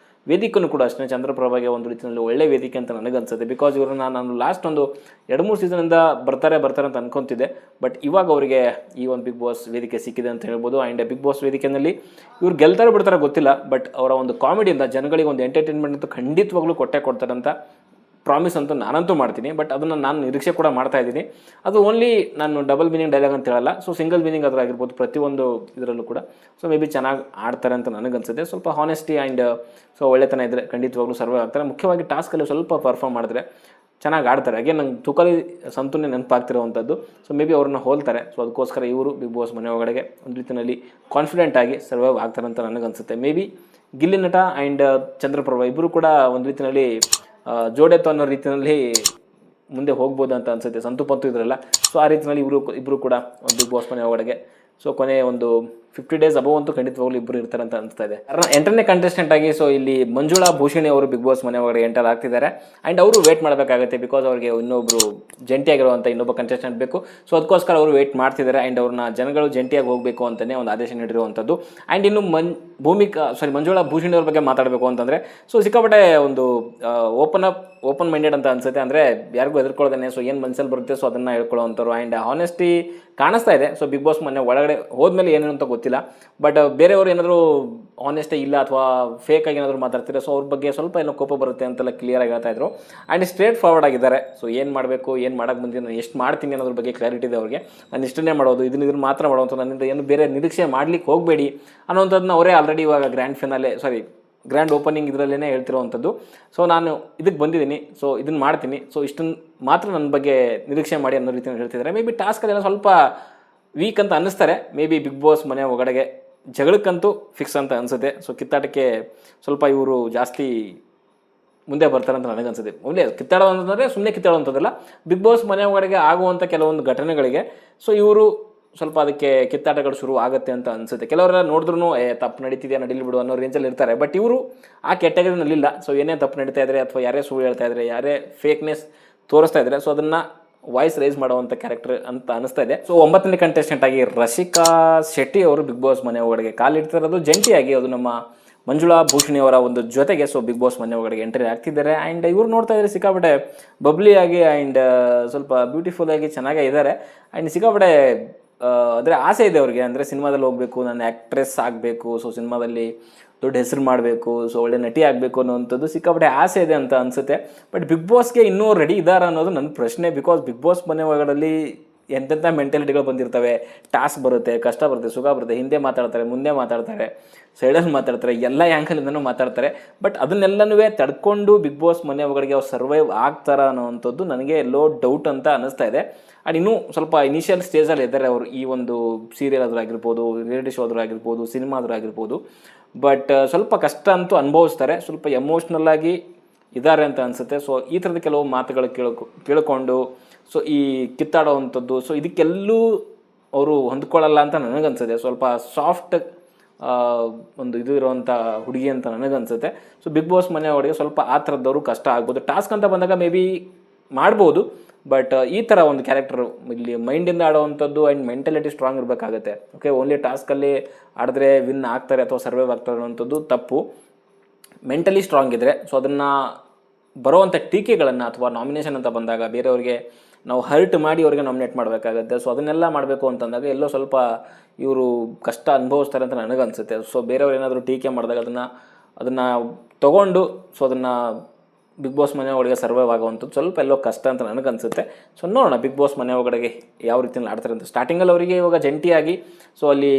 ವೇದಿಕೆಯೂ ಕೂಡ ಅಷ್ಟೇ ಚಂದ್ರಪ್ರಭಾಗೆ ಒಂದು ರೀತಿಯಲ್ಲಿ ಒಳ್ಳೆ ವೇದಿಕೆ ಅಂತ ನನಗನ್ಸುತ್ತೆ. ಬಿಕಾಸ್ ಇವ್ರನ್ನ ನಾನು ಲಾಸ್ಟ್ ಒಂದು 2-3 ಸೀಸನಿಂದ ಬರ್ತಾರೆ ಅಂತ ಅನ್ಕೊತಿದ್ದೆ. ಬಟ್ ಇವಾಗ ಅವರಿಗೆ ಈ ಒಂದು ಬಿಗ್ ಬಾಸ್ ವೇದಿಕೆ ಸಿಕ್ಕಿದೆ ಅಂತ ಹೇಳ್ಬೋದು. ಆ್ಯಂಡ್ ಬಿಗ್ ಬಾಸ್ ವೇದಿಕೆಯಲ್ಲಿ ಇವ್ರು ಗೆಲ್ತಾರೆ ಬಿಡ್ತಾರೆ ಗೊತ್ತಿಲ್ಲ, ಬಟ್ ಅವರ ಒಂದು ಕಾಮಿಡಿಯಿಂದ ಜನಗಳಿಗೆ ಒಂದು ಎಂಟರ್ಟೈನ್ಮೆಂಟ್ ಅಂತೂ ಖಂಡಿತವಾಗ್ಲೂ ಕೊಡ್ತಾರಂತ ಪ್ರಾಮಿಸ್ ಅಂತೂ ನಾನಂತೂ ಮಾಡ್ತೀನಿ. ಬಟ್ ಅದನ್ನು ನಾನು ನಿರೀಕ್ಷೆ ಕೂಡ ಮಾಡ್ತಾ ಇದ್ದೀನಿ. ಅದು ಓನ್ಲಿ ನಾನು ಡಬಲ್ ಮೀನಿಂಗ್ ಡೈಲಾಗ್ ಅಂತ ಹೇಳಲ್ಲ. ಸೊ ಸಿಂಗಲ್ ಮೀನಿಂಗ್ ಆದರೂ ಆಗಿರ್ಬೋದು ಪ್ರತಿಯೊಂದು ಇದರಲ್ಲೂ ಕೂಡ ಸೊ ಮೇ ಬಿ ಚೆನ್ನಾಗಿ ಆಡ್ತಾರೆ ಅಂತ ನನಗನ್ಸುತ್ತೆ. ಸ್ವಲ್ಪ ಹಾನೆಸ್ಟಿ ಆ್ಯಂಡ್ ಸೊ ಒಳ್ಳೆತನ ಇದ್ದರೆ ಖಂಡಿತವಾಗ್ಲೂ ಸರ್ವೈವ್ ಆಗ್ತಾರೆ. ಮುಖ್ಯವಾಗಿ ಟಾಸ್ಕಲ್ಲಿ ಸ್ವಲ್ಪ ಪರ್ಫಾರ್ಮ್ ಮಾಡಿದ್ರೆ ಚೆನ್ನಾಗಿ ಆಡ್ತಾರೆ. ಹಾಗೆ ನಂಗೆ ತುಕಾಲಿ ಸಂತೂನೇ ನೆನಪಾಗ್ತಿರೋವಂಥದ್ದು. ಸೊ ಮೇ ಬಿ ಅವ್ರನ್ನ ಹೋಲ್ತಾರೆ. ಸೊ ಅದಕ್ಕೋಸ್ಕರ ಇವರು ಬಿಗ್ ಬಾಸ್ ಮನೆ ಒಳಗಡೆಗೆ ಒಂದು ರೀತಿಯಲ್ಲಿ ಕಾನ್ಫಿಡೆಂಟ್ ಆಗಿ ಸರ್ವೈವ್ ಆಗ್ತಾರೆ ಅಂತ ನನಗನ್ಸುತ್ತೆ. ಮೇ ಬಿ ಗಿಲ್ಲಿ ನಟ ಆ್ಯಂಡ್ ಚಂದ್ರಪ್ರಭಾ ಇಬ್ಬರು ಕೂಡ ಒಂದು ರೀತಿಯಲ್ಲಿ ಜೋಡೆತ್ತು ಅನ್ನೋ ರೀತಿಯಲ್ಲಿ ಮುಂದೆ ಹೋಗ್ಬೋದು ಅಂತ ಅನಿಸುತ್ತೆ. ಸಂತು ಪಂತು ಇದ್ರಲ್ಲ, ಸೊ ಆ ರೀತಿಯಲ್ಲಿ ಇಬ್ಬರು ಕೂಡ ಒಂದು ಬಿಗ್ ಬಾಸ್ ಮನೆ ಒಳಗಡೆ ಸೊ ಕೊನೆ ಒಂದು 50 ಡೇಸ್ ಅಬೌವ್ ಅಂತೂ ಖಂಡಿತವಾಗ್ಲೂ ಇಬ್ಬರು ಇರ್ತಾರೆ ಅಂತ ಅನಿಸ್ತಾ ಇದೆ. 8ನೇ ಕಂಟೆಸ್ಟೆಂಟ್ ಆಗಿ ಸೊ ಇಲ್ಲಿ ಮಂಜುಳಾ ಭೂಷಣಿ ಅವರು ಬಿಗ್ ಬಾಸ್ ಮನೆ ಒಳಗಡೆ ಎಂಟರ್ ಆಗ್ತಿದ್ದಾರೆ. ಆ್ಯಂಡ್ ಅವರು ವೇಟ್ ಮಾಡಬೇಕಾಗುತ್ತೆ, ಬಿಕಾಸ್ ಅವ್ರಿಗೆ ಇನ್ನೊಬ್ಬರು ಜಂಟಿಯಾಗಿರುವಂಥ ಇನ್ನೊಬ್ಬ ಕಂಟೆಸ್ಟೆಂಟ್ ಬೇಕು. ಸೊ ಅದಕ್ಕೋಸ್ಕರ ಅವರು ವೇಟ್ ಮಾಡ್ತಿದ್ದಾರೆ. ಆ್ಯಂಡ್ ಅವ್ರನ್ನ ಜನಗಳು ಜಂಟಿಯಾಗಿ ಹೋಗಬೇಕು ಅಂತಲೇ ಒಂದು ಆದೇಶ ನೀಡಿರುವಂಥದ್ದು. ಆ್ಯಂಡ್ ಇನ್ನು ಮಂಜುಳಾ ಭೂಷಣಿ ಅವ್ರ ಬಗ್ಗೆ ಮಾತಾಡಬೇಕು ಅಂತಂದರೆ ಸೊ ಸಿಕ್ಕಾಪಟ್ಟೆ ಒಂದು ಓಪನ್ ಮೈಂಡೆಡ್ ಅಂತ ಅನಿಸುತ್ತೆ. ಅಂದರೆ ಯಾರಿಗೂ ಹೆದರ್ಕೊಳ್ಳೋದೇ, ಸೊ ಏನು ಮನಸ್ಸಲ್ಲಿ ಬರುತ್ತೆ ಸೊ ಅದನ್ನು ಹೇಳ್ಕೊಳ್ಳೋವಂಥವ್ರು. ಆ್ಯಂಡ್ ಹಾನೆಸ್ಟಿ ಕಾಣಿಸ್ತಾ ಇದೆ. ಸೊ ಬಿಗ್ ಬಾಸ್ ಮನೆ ಒಳಗಡೆ ಹೋದ್ಮೇಲೆ ಏನು ಅಂತ ಗೊತ್ತಿಲ್ಲ. ಗೊತ್ತಿಲ್ಲ. ಬಟ್ ಬೇರೆಯವರು ಏನಾದರೂ ಆನೆಸ್ಟೇ ಇಲ್ಲ ಅಥವಾ ಫೇಕಾಗಿ ಏನಾದರೂ ಮಾತಾಡ್ತಾರೆ, ಸೊ ಅವ್ರ ಬಗ್ಗೆ ಸ್ವಲ್ಪ ಏನೋ ಕೋಪ ಬರುತ್ತೆ ಅಂತೆಲ್ಲ ಕ್ಲಿಯರಾಗಿ ಹೇಳ್ತಾಯಿದ್ರು. ಆ್ಯಂಡ್ ಸ್ಟ್ರೇಟ್ ಫಾರ್ವರ್ಡ್ ಆಗಿದ್ದಾರೆ. ಸೊ ಏನು ಮಾಡಬೇಕು, ಏನು ಮಾಡೋಕ್ಕೆ ಬಂದಿದ್ದೀನಿ, ನಾನು ಎಷ್ಟು ಮಾಡ್ತೀನಿ ಅನ್ನೋದ್ರ ಬಗ್ಗೆ ಕ್ಲಾರಿಟಿ ಇದೆ ಅವ್ರಿಗೆ. ನಾನು ಇಷ್ಟನ್ನೇ ಮಾಡೋದು, ಇದನ್ನು ಮಾತ್ರ ಮಾಡೋದು, ನನ್ನಿಂದ ಏನು ಬೇರೆ ನಿರೀಕ್ಷೆ ಮಾಡಲಿಕ್ಕೆ ಹೋಗಬೇಡಿ ಅನ್ನೋಂಥದ್ದನ್ನ ಅವರೇ ಆಲ್ರೆಡಿ ಇವಾಗ ಗ್ರ್ಯಾಂಡ್ ಓಪನಿಂಗ್ ಇದರಲ್ಲೇ ಹೇಳ್ತಿರೋವಂಥದ್ದು. ಸೊ ನಾನು ಇದಕ್ಕೆ ಬಂದಿದ್ದೀನಿ, ಸೊ ಇದನ್ನು ಮಾಡ್ತೀನಿ, ಸೊ ಇಷ್ಟನ್ನು ಮಾತ್ರ ನನ್ನ ಬಗ್ಗೆ ನಿರೀಕ್ಷೆ ಮಾಡಿ ಅನ್ನೋ ರೀತಿಯಲ್ಲಿ ಹೇಳ್ತಿದ್ದಾರೆ. ಮೇ ಬಿ ಟಾಸ್ಕಲ್ಲೆಲ್ಲ ಸ್ವಲ್ಪ ವೀಕ್ ಅಂತ ಅನ್ನಿಸ್ತಾರೆ. ಮೇ ಬಿ ಬಿಗ್ ಬಾಸ್ ಮನೆ ಒಳಗಡೆಗೆ ಜಗಳಕ್ಕಂತೂ ಫಿಕ್ಸ್ ಅಂತ ಅನಿಸುತ್ತೆ. ಸೊ ಕಿತ್ತಾಟಕ್ಕೆ ಸ್ವಲ್ಪ ಇವರು ಜಾಸ್ತಿ ಮುಂದೆ ಬರ್ತಾರೆ ಅಂತ ನನಗನ್ಸುತ್ತೆ. ಒಳ್ಳೆ ಕಿತ್ತಾಡೋ ಅಂತಂದರೆ ಸುಮ್ಮನೆ ಕಿತ್ತಾಡೋವಂಥದ್ದಲ್ಲ, ಬಿಗ್ ಬಾಸ್ ಮನೆ ಒಳಗಡೆ ಆಗುವಂಥ ಕೆಲವೊಂದು ಘಟನೆಗಳಿಗೆ ಸೊ ಇವರು ಸ್ವಲ್ಪ ಅದಕ್ಕೆ ಕಿತ್ತಾಟಗಳು ಶುರು ಆಗುತ್ತೆ ಅಂತ ಅನಿಸುತ್ತೆ. ಕೆಲವರೆಲ್ಲ ನೋಡಿದ್ರೂ ತಪ್ಪು ನಡೀತಿದೆಯಾ, ನಡೀಲಿ ಬಿಡು ಅನ್ನೋ ರೇಂಜಲ್ಲಿ ಇರ್ತಾರೆ. ಬಟ್ ಇವರು ಆ ಕ್ಯಾಟಗರಿನಲ್ಲಿಲ್ಲ. ಸೊ ಏನೇ ತಪ್ಪು ನಡೀತಾ ಇದ್ದಾರೆ ಅಥವಾ ಯಾರೇ ಸುಳ್ಳು ಹೇಳ್ತಾ ಇದ್ದಾರೆ, ಯಾರೇ ಫೇಕ್ನೆಸ್ ತೋರಿಸ್ತಾ ಇದ್ದಾರೆ, ಸೊ ಅದನ್ನು ವಾಯ್ಸ್ ರೈಸ್ ಮಾಡುವಂಥ ಕ್ಯಾರೆಕ್ಟರ್ ಅಂತ ಅನಿಸ್ತಾ ಇದೆ. ಸೊ 9ನೇ ಕಂಟೆಸ್ಟೆಂಟ್ ಆಗಿ ರಕ್ಷಿಕಾ ಶೆಟ್ಟಿ ಅವರು ಬಿಗ್ ಬಾಸ್ ಮನೆ ಒಳಗಡೆ ಕಾಲಿಡ್ತಿರೋದು ಜಂಟಿಯಾಗಿ, ಅದು ನಮ್ಮ ಮಂಜುಳಾ ಭೂಷಣಿ ಅವರ ಒಂದು ಜೊತೆಗೆ ಸೊ ಬಿಗ್ ಬಾಸ್ ಮನೆ ಒಳಗಡೆ ಎಂಟ್ರಿ ಆಗ್ತಿದ್ದಾರೆ. ಆ್ಯಂಡ್ ಇವ್ರು ನೋಡ್ತಾ ಇದ್ದಾರೆ ಸಿಕ್ಕಾಪಟ್ಟೆ ಬಬ್ಲಿ ಆಗಿ ಆ್ಯಂಡ್ ಸ್ವಲ್ಪ ಬ್ಯೂಟಿಫುಲ್ ಆಗಿ ಚೆನ್ನಾಗೇ ಇದ್ದಾರೆ. ಆ್ಯಂಡ್ ಸಿಕ್ಕಾಪಟ್ಟೆ ಅಂದರೆ ಆಸೆ ಇದೆ ಅವ್ರಿಗೆ, ಅಂದರೆ ಸಿನಿಮಾದಲ್ಲಿ ಹೋಗಬೇಕು, ನಾನು ಆ್ಯಕ್ಟ್ರೆಸ್ ಆಗಬೇಕು, ಸೊ ಸಿನಿಮಾದಲ್ಲಿ ದೊಡ್ಡ ಹೆಸರು ಮಾಡಬೇಕು, ಸೊ ಒಳ್ಳೆ ನಟಿ ಆಗಬೇಕು ಅನ್ನೋವಂಥದ್ದು ಸಿಕ್ಕಾಪಟ್ಟೆ ಆಸೆ ಇದೆ ಅಂತ ಅನಿಸುತ್ತೆ. ಬಟ್ ಬಿಗ್ ಬಾಸ್ಗೆ ಇನ್ನೂ ರೆಡಿ ಇದ್ದಾರೆ ಅನ್ನೋದು ನನ್ನ ಪ್ರಶ್ನೆ. ಬಿಕಾಸ್ ಬಿಗ್ ಬಾಸ್ ಮನೆ ಒಳಗಡೆ ಎಂತೆಂಥ ಮೆಂಟಾಲಿಟಿಗಳು ಬಂದಿರ್ತವೆ, ಟಾಸ್ಕ್ ಬರುತ್ತೆ, ಕಷ್ಟ ಬರುತ್ತೆ, ಸುಖ ಬರುತ್ತೆ, ಹಿಂದೆ ಮಾತಾಡ್ತಾರೆ, ಮುಂದೆ ಮಾತಾಡ್ತಾರೆ, ಸೈಡಲ್ಲಿ ಮಾತಾಡ್ತಾರೆ, ಎಲ್ಲ ಆ್ಯಂಗಲಿಂದನೂ ಮಾತಾಡ್ತಾರೆ. ಬಟ್ ಅದನ್ನೆಲ್ಲನೂ ತಡ್ಕೊಂಡು ಬಿಗ್ ಬಾಸ್ ಮನೆ ಒಳಗಡೆ ಅವ್ರು ಸರ್ವೈವ್ ಆಗ್ತಾರ ಅನ್ನೋವಂಥದ್ದು ನನಗೆ ಎಲ್ಲೋ ಡೌಟ್ ಅಂತ ಅನ್ನಿಸ್ತಾ ಇದೆ. ಆ್ಯಂಡ್ ಇನ್ನೂ ಸ್ವಲ್ಪ ಇನಿಷಿಯಲ್ ಸ್ಟೇಜಲ್ಲಿ ಇದ್ದಾರೆ ಅವರು, ಈ ಒಂದು ಸೀರಿಯಲ್ ಆದರೂ ಆಗಿರ್ಬೋದು, ರಿಯಾಲಿಟಿ ಶೋ ಆದರೂ ಆಗಿರ್ಬೋದು, ಸಿನಿಮಾ ಆದರೂ ಆಗಿರ್ಬೋದು. ಬಟ್ ಸ್ವಲ್ಪ ಕಷ್ಟ ಅಂತೂ ಅನುಭವಿಸ್ತಾರೆ, ಸ್ವಲ್ಪ ಎಮೋಷ್ನಲ್ಲಾಗಿ ಇದ್ದಾರೆ ಅಂತ ಅನಿಸುತ್ತೆ. ಸೊ ಈ ಥರದ ಕೆಲವು ಮಾತುಗಳು ಕೇಳಿಕೊಂಡು ಸೊ ಈ ಕಿತ್ತಾಡೋವಂಥದ್ದು, ಸೊ ಇದಕ್ಕೆಲ್ಲೂ ಅವರು ಹೊಂದ್ಕೊಳ್ಳಲ್ಲ ಅಂತ ನನಗನ್ಸುತ್ತೆ. ಸ್ವಲ್ಪ ಸಾಫ್ಟ್ ಒಂದು ಇದು ಇರುವಂಥ ಹುಡುಗಿ ಅಂತ ನನಗನ್ಸುತ್ತೆ. ಸೊ ಬಿಗ್ ಬಾಸ್ ಮನೆ ಒಳಗೆ ಸ್ವಲ್ಪ ಆ ಥರದವರು ಕಷ್ಟ ಆಗ್ಬೋದು. ಟಾಸ್ಕ್ ಅಂತ ಬಂದಾಗ ಮೇ ಬಿ ಮಾಡ್ಬೋದು. ಬಟ್ ಈ ಥರ ಒಂದು ಕ್ಯಾರೆಕ್ಟರು ಇಲ್ಲಿ ಮೈಂಡಿಂದ ಆಡೋವಂಥದ್ದು ಆ್ಯಂಡ್ ಮೆಂಟಾಲಿಟಿ ಸ್ಟ್ರಾಂಗ್ ಇರಬೇಕಾಗತ್ತೆ. ಓಕೆ, ಓನ್ಲಿ ಟಾಸ್ಕಲ್ಲಿ ಆಡಿದ್ರೆ ವಿನ್ ಆಗ್ತಾರೆ ಅಥವಾ ಸರ್ವೈವ್ ಆಗ್ತಾರೆ ಅನ್ನೋವಂಥದ್ದು ತಪ್ಪು. ಮೆಂಟಲಿ ಸ್ಟ್ರಾಂಗ್ ಇದ್ದರೆ ಸೊ ಅದನ್ನು ಬರೋವಂಥ ಟೀಕೆಗಳನ್ನು ಅಥವಾ ನಾಮಿನೇಷನ್ ಅಂತ ಬಂದಾಗ ಬೇರೆಯವ್ರಿಗೆ ನಾವು ಹರ್ಟ್ ಮಾಡಿ ಅವ್ರಿಗೆ ನಾಮಿನೇಟ್ ಮಾಡಬೇಕಾಗತ್ತೆ. ಸೊ ಅದನ್ನೆಲ್ಲ ಮಾಡಬೇಕು ಅಂತಂದಾಗ ಎಲ್ಲೋ ಸ್ವಲ್ಪ ಇವರು ಕಷ್ಟ ಅನುಭವಿಸ್ತಾರೆ ಅಂತ ನನಗನ್ಸುತ್ತೆ. ಸೊ ಬೇರೆಯವ್ರು ಏನಾದರೂ ಟೀಕೆ ಮಾಡಿದಾಗ ಅದನ್ನು ತೊಗೊಂಡು ಸೊ ಅದನ್ನು ಬಿಗ್ ಬಾಸ್ ಮನೆ ಒಳಗೆ ಸರ್ವೈವ್ ಆಗುವಂಥದ್ದು ಸ್ವಲ್ಪ ಎಲ್ಲೋ ಕಷ್ಟ ಅಂತ ನನಗನ್ಸುತ್ತೆ. ಸೊ ನೋಡೋಣ ಬಿಗ್ ಬಾಸ್ ಮನೆ ಒಳಗಡೆ ಯಾವ ರೀತಿಯಲ್ಲಿ ಆಡ್ತಾರೆ ಅಂತ. ಸ್ಟಾರ್ಟಿಂಗಲ್ಲಿ ಅವರಿಗೆ ಇವಾಗ ಜಂಟಿಯಾಗಿ ಸೊ ಅಲ್ಲಿ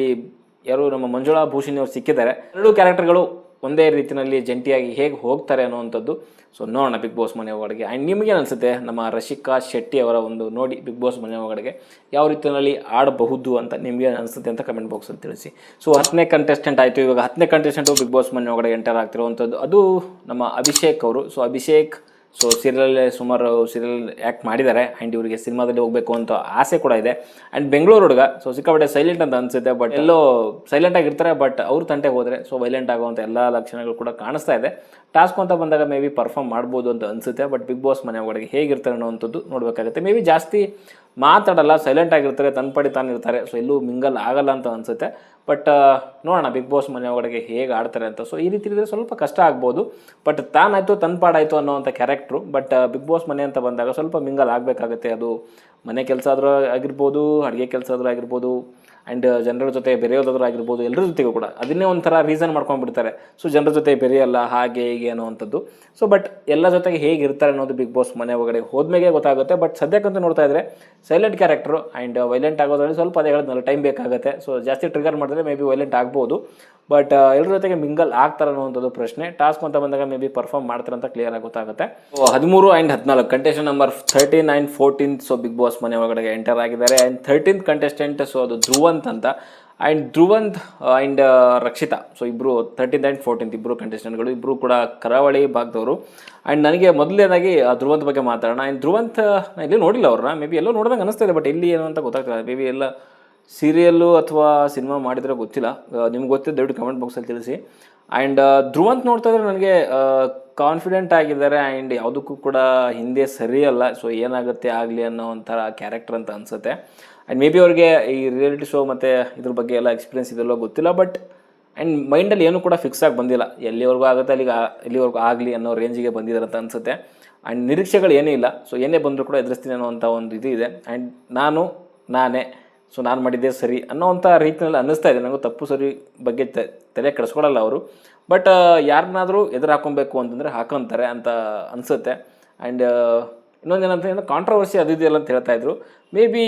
ಯಾರು ನಮ್ಮ ಮಂಜುಳಾ ಭೂಷಣಿ ಅವರು ಸಿಕ್ಕಿದ್ದಾರೆ. ಎರಡೂ ಕ್ಯಾರೆಕ್ಟರ್ಗಳು ಒಂದೇ ರೀತಿಯಲ್ಲಿ ಜಂಟಿಯಾಗಿ ಹೇಗೆ ಹೋಗ್ತಾರೆ ಅನ್ನೋವಂಥದ್ದು. ಸೊ ನೋಡೋಣ ಬಿಗ್ ಬಾಸ್ ಮನೆ ಒಳಗಡೆ. ಆ್ಯಂಡ್ ನಿಮಗೇನು ಅನಿಸುತ್ತೆ ನಮ್ಮ ರಕ್ಷಿಕಾ ಶೆಟ್ಟಿ ಅವರ ಒಂದು ನೋಡಿ ಬಿಗ್ ಬಾಸ್ ಮನೆ ಒಳಗಡೆ ಯಾವ ರೀತಿಯಲ್ಲಿ ಆಡಬಹುದು ಅಂತ ನಿಮಗೆ ಅನಿಸುತ್ತೆ ಅಂತ ಕಮೆಂಟ್ ಬಾಕ್ಸಲ್ಲಿ ತಿಳಿಸಿ. ಸೊ 10ನೇ ಕಂಟೆಸ್ಟೆಂಟ್ ಆಯಿತು. ಇವಾಗ 10ನೇ ಕಂಟೆಸ್ಟೆಂಟು ಬಿಗ್ ಬಾಸ್ ಮನೆ ಒಳಗಡೆ ಎಂಟರ್ ಆಗ್ತಿರುವಂಥದ್ದು ಅದು ನಮ್ಮ ಅಭಿಷೇಕ್ ಅವರು. ಸೊ ಅಭಿಷೇಕ್ ಸೊ ಸುಮಾರು ಸೀರಿಯಲ್ ಆ್ಯಕ್ಟ್ ಮಾಡಿದ್ದಾರೆ. ಆ್ಯಂಡ್ ಇವರಿಗೆ ಸಿನಿಮಾದಲ್ಲಿ ಹೋಗಬೇಕು ಅಂತ ಆಸೆ ಕೂಡ ಇದೆ. ಆ್ಯಂಡ್ ಬೆಂಗಳೂರು ಹುಡುಗ, ಸೊ ಸಿಕ್ಕಾಪಟ್ಟೆ ಸೈಲೆಂಟ್ ಅಂತ ಅನಿಸುತ್ತೆ. ಬಟ್ ಎಲ್ಲೋ ಸೈಲೆಂಟ್ ಆಗಿರ್ತಾರೆ. ಬಟ್ ಅವ್ರ ತಂಟೆಗೆ ಹೋದರೆ ಸೊ ವೈಲೆಂಟ್ ಆಗುವಂಥ ಎಲ್ಲ ಲಕ್ಷಣಗಳು ಕೂಡ ಕಾಣಿಸ್ತಾ ಇದೆ. ಟಾಸ್ಕ್ ಅಂತ ಬಂದಾಗ ಮೇ ಬಿ ಪರ್ಫಾರ್ಮ್ ಮಾಡ್ಬೋದು ಅಂತ ಅನಿಸುತ್ತೆ. ಬಟ್ ಬಿಗ್ ಬಾಸ್ ಮನೆ ಒಳಗಡೆ ಹೇಗಿರ್ತಾರೆ ಅನ್ನೋವಂಥದ್ದು ನೋಡಬೇಕಾಗುತ್ತೆ. ಮೇ ಬಿ ಜಾಸ್ತಿ ಮಾತಾಡಲ್ಲ, ಸೈಲೆಂಟ್ ಆಗಿರ್ತಾರೆ, ತನ್ನ ಪಡಿ ತಾನಿರ್ತಾರೆ. ಸೊ ಎಲ್ಲೂ ಮಿಂಗಲ್ ಆಗಲ್ಲ ಅಂತ ಅನಿಸುತ್ತೆ. ಬಟ್ ನೋಡೋಣ ಬಿಗ್ ಬಾಸ್ ಮನೆ ಒಳಗಡೆ ಹೇಗೆ ಆಡ್ತಾರೆ ಅಂತ. ಸೊ ಈ ರೀತಿ ಇದ್ದರೆ ಸ್ವಲ್ಪ ಕಷ್ಟ ಆಗ್ಬೋದು. ಬಟ್ ತಾನಾಯಿತು ತನ್ನ ಪಾಡಾಯಿತು ಅನ್ನೋವಂಥ ಕ್ಯಾರೆಕ್ಟ್ರು. ಬಟ್ ಬಿಗ್ ಬಾಸ್ ಮನೆ ಅಂತ ಬಂದಾಗ ಸ್ವಲ್ಪ ಮಿಂಗಲ್ ಆಗಬೇಕಾಗತ್ತೆ. ಅದು ಮನೆ ಕೆಲಸ ಆದರೂ ಆಗಿರ್ಬೋದು, ಅಡುಗೆ ಕೆಲಸ ಆದರೂ ಆಗಿರ್ಬೋದು, ಆ್ಯಂಡ್ ಜನರ ಜೊತೆ ಬೆರೆಯೋದಾದ್ರೂ ಆಗಿರ್ಬೋದು, ಎಲ್ಲರ ಜೊತೆಗೂ ಕೂಡ ಅದನ್ನೇ ಒಂಥರ ರೀಸನ್ ಮಾಡ್ಕೊಂಡ್ಬಿಡ್ತಾರೆ. ಸೊ ಜನರ ಜೊತೆ ಬೆರೆಯಲ್ಲ ಹಾಗೆ ಹೀಗೆ ಅನ್ನೋವಂಥದ್ದು. ಸೊ ಬಟ್ ಎಲ್ಲ ಜೊತೆಗೆ ಹೇಗಿರ್ತಾರೆ ಅನ್ನೋದು ಬಿಗ್ ಬಾಸ್ ಮನೆ ಒಳಗಡೆ ಹೋದ್ಮೇಲೆ ಗೊತ್ತಾಗುತ್ತೆ. ಬಟ್ ಸದ್ಯಕ್ಕಂತೂ ನೋಡ್ತಾ ಇದ್ದರೆ ಸೈಲೆಂಟ್ ಕ್ಯಾರೆಕ್ಟ್ರು ಆ್ಯಂಡ್ ವೈಲೆಂಟ್ ಆಗೋದ್ರಲ್ಲಿ ಸ್ವಲ್ಪ ಅದೇ ಹೇಳಿದ್ನಲ್ಲ ಟೈಮ್ ಬೇಕಾಗುತ್ತೆ. ಸೊ ಜಾಸ್ತಿ ಟ್ರಿಗರ್ ಮಾಡಿದ್ರೆ ಮೇ ಬಿ ವೈಲೆಂಟ್ ಆಗ್ಬೋದು. ಬಟ್ ಎಲ್ಲರ ಜೊತೆಗೆ ಮಿಂಗಲ್ ಆಗ್ತಾರೆ ಅನ್ನೋವಂಥದ್ದು ಪ್ರಶ್ನೆ. ಟಾಸ್ಕ್ ಅಂತ ಬಂದಾಗ ಮೇ ಬಿ ಪರ್ಫಾರ್ಮ್ ಮಾಡ್ತಾರೆ ಅಂತ ಕ್ಲಿಯರ್ ಆಗಿ ಗೊತ್ತಾಗುತ್ತೆ. 13 and 14 contestant number 13 and 14 so big boss ಮನೆ ಒಳಗಡೆ ಎಂಟರ್ ಆಗಿದ್ದಾರೆ. ಆ್ಯಂಡ್ 13th ಕಂಟೆಸ್ಟೆಂಟ್ ಸೊ ಅದು ಧ್ರುವಂತ್ ಅಂತ. And Dhruvanth and Rakshita so ಇಬ್ಬರು 13th ಆ್ಯಂಡ್ 14th ಇಬ್ಬರು ಕಂಟೆಸ್ಟೆಂಟ್ಗಳು, ಇಬ್ಬರು ಕೂಡ ಕರಾವಳಿ ಭಾಗದವರು. ಆ್ಯಂಡ್ ನನಗೆ ಮೊದಲನೇದಾಗಿ ಧ್ರುವಂತ್ ಬಗ್ಗೆ ಮಾತಾಡೋಣ. ಆ್ಯಂಡ್ ಧ್ರುವಂತ್ ಇಲ್ಲಿ ನೋಡಿಲ್ಲ ಅವ್ರನ್ನ, ಮೇ ಬಿ ಎಲ್ಲೋ ನೋಡಿದಂಗೆ ಅನಿಸ್ತಾ ಇದೆ. ಬಟ್ ಇಲ್ಲಿ ಏನು ಅಂತ ಗೊತ್ತಾಗ್ತದೆ. ಮೇ ಬಿ ಎಲ್ಲ ಸೀರಿಯಲ್ಲು ಅಥವಾ ಸಿನಿಮಾ ಮಾಡಿದರೆ ಗೊತ್ತಿಲ್ಲ. ನಿಮ್ಗೆ ಗೊತ್ತಿದ್ದು ದಯವಿಟ್ಟು ಕಮೆಂಟ್ ಬಾಕ್ಸಲ್ಲಿ ತಿಳಿಸಿ. ಆ್ಯಂಡ್ ಧ್ರುವಂತ್ ನೋಡ್ತಾ ಇದ್ರೆ ನನಗೆ ಕಾನ್ಫಿಡೆಂಟ್ ಆಗಿದ್ದಾರೆ. ಆ್ಯಂಡ್ ಯಾವುದಕ್ಕೂ ಕೂಡ ಹಿಂದೆ ಸರಿಯಲ್ಲ. ಸೊ ಏನಾಗುತ್ತೆ ಆಗಲಿ ಅನ್ನೋ ಒಂಥರ ಕ್ಯಾರೆಕ್ಟರ್ ಅಂತ ಅನಿಸುತ್ತೆ. ಆ್ಯಂಡ್ ಮೇ ಬಿ ಅವ್ರಿಗೆ ಈ ರಿಯಾಲಿಟಿ ಶೋ ಮತ್ತು ಇದ್ರ ಬಗ್ಗೆ ಎಲ್ಲ ಎಕ್ಸ್ಪೀರಿಯನ್ಸ್ ಇದೆಲ್ಲೋ ಗೊತ್ತಿಲ್ಲ. ಬಟ್ ಆ್ಯಂಡ್ ಮೈಂಡಲ್ಲಿ ಏನೂ ಕೂಡ ಫಿಕ್ಸ್ ಆಗಿ ಬಂದಿಲ್ಲ. ಎಲ್ಲಿವರೆಗೂ ಆಗುತ್ತೆ ಎಲ್ಲಿವರೆಗೂ ಆಗಲಿ ಅನ್ನೋ ರೇಂಜಿಗೆ ಬಂದಿದ್ದಾರೆ ಅಂತ ಅನಿಸುತ್ತೆ. ಆ್ಯಂಡ್ ನಿರೀಕ್ಷೆಗಳು ಏನೇ ಇಲ್ಲ. ಸೊ ಏನೇ ಬಂದರೂ ಕೂಡ ಎದುರಿಸ್ತೀನಿ ಅನ್ನೋವಂಥ ಒಂದು ಇದು ಇದೆ. ಆ್ಯಂಡ್ ನಾನೇ ಸೊ ನಾನು ಮಾಡಿದ್ದೆ ಸರಿ ಅನ್ನೋವಂಥ ರೀತಿಯಲ್ಲಿ ಅನ್ನಿಸ್ತಾ ಇದೆ ನನಗೂ. ತಪ್ಪು ಸರಿ ಬಗ್ಗೆ ತಲೆ ಕೆಡಿಸ್ಕೊಳ್ಳಲ್ಲ ಅವರು. ಬಟ್ ಯಾರನ್ನಾದರೂ ಎದುರು ಹಾಕೊಬೇಕು ಅಂತಂದರೆ ಹಾಕೊಂತಾರೆ ಅಂತ ಅನಿಸುತ್ತೆ. ಆ್ಯಂಡ್ ಇನ್ನೊಂದೇನಂತ ಏನೋ ಕಾಂಟ್ರವರ್ಸಿ ಅದು ಇದೆಯಲ್ಲ ಅಂತ ಹೇಳ್ತಾಯಿದ್ರು. ಮೇ ಬಿ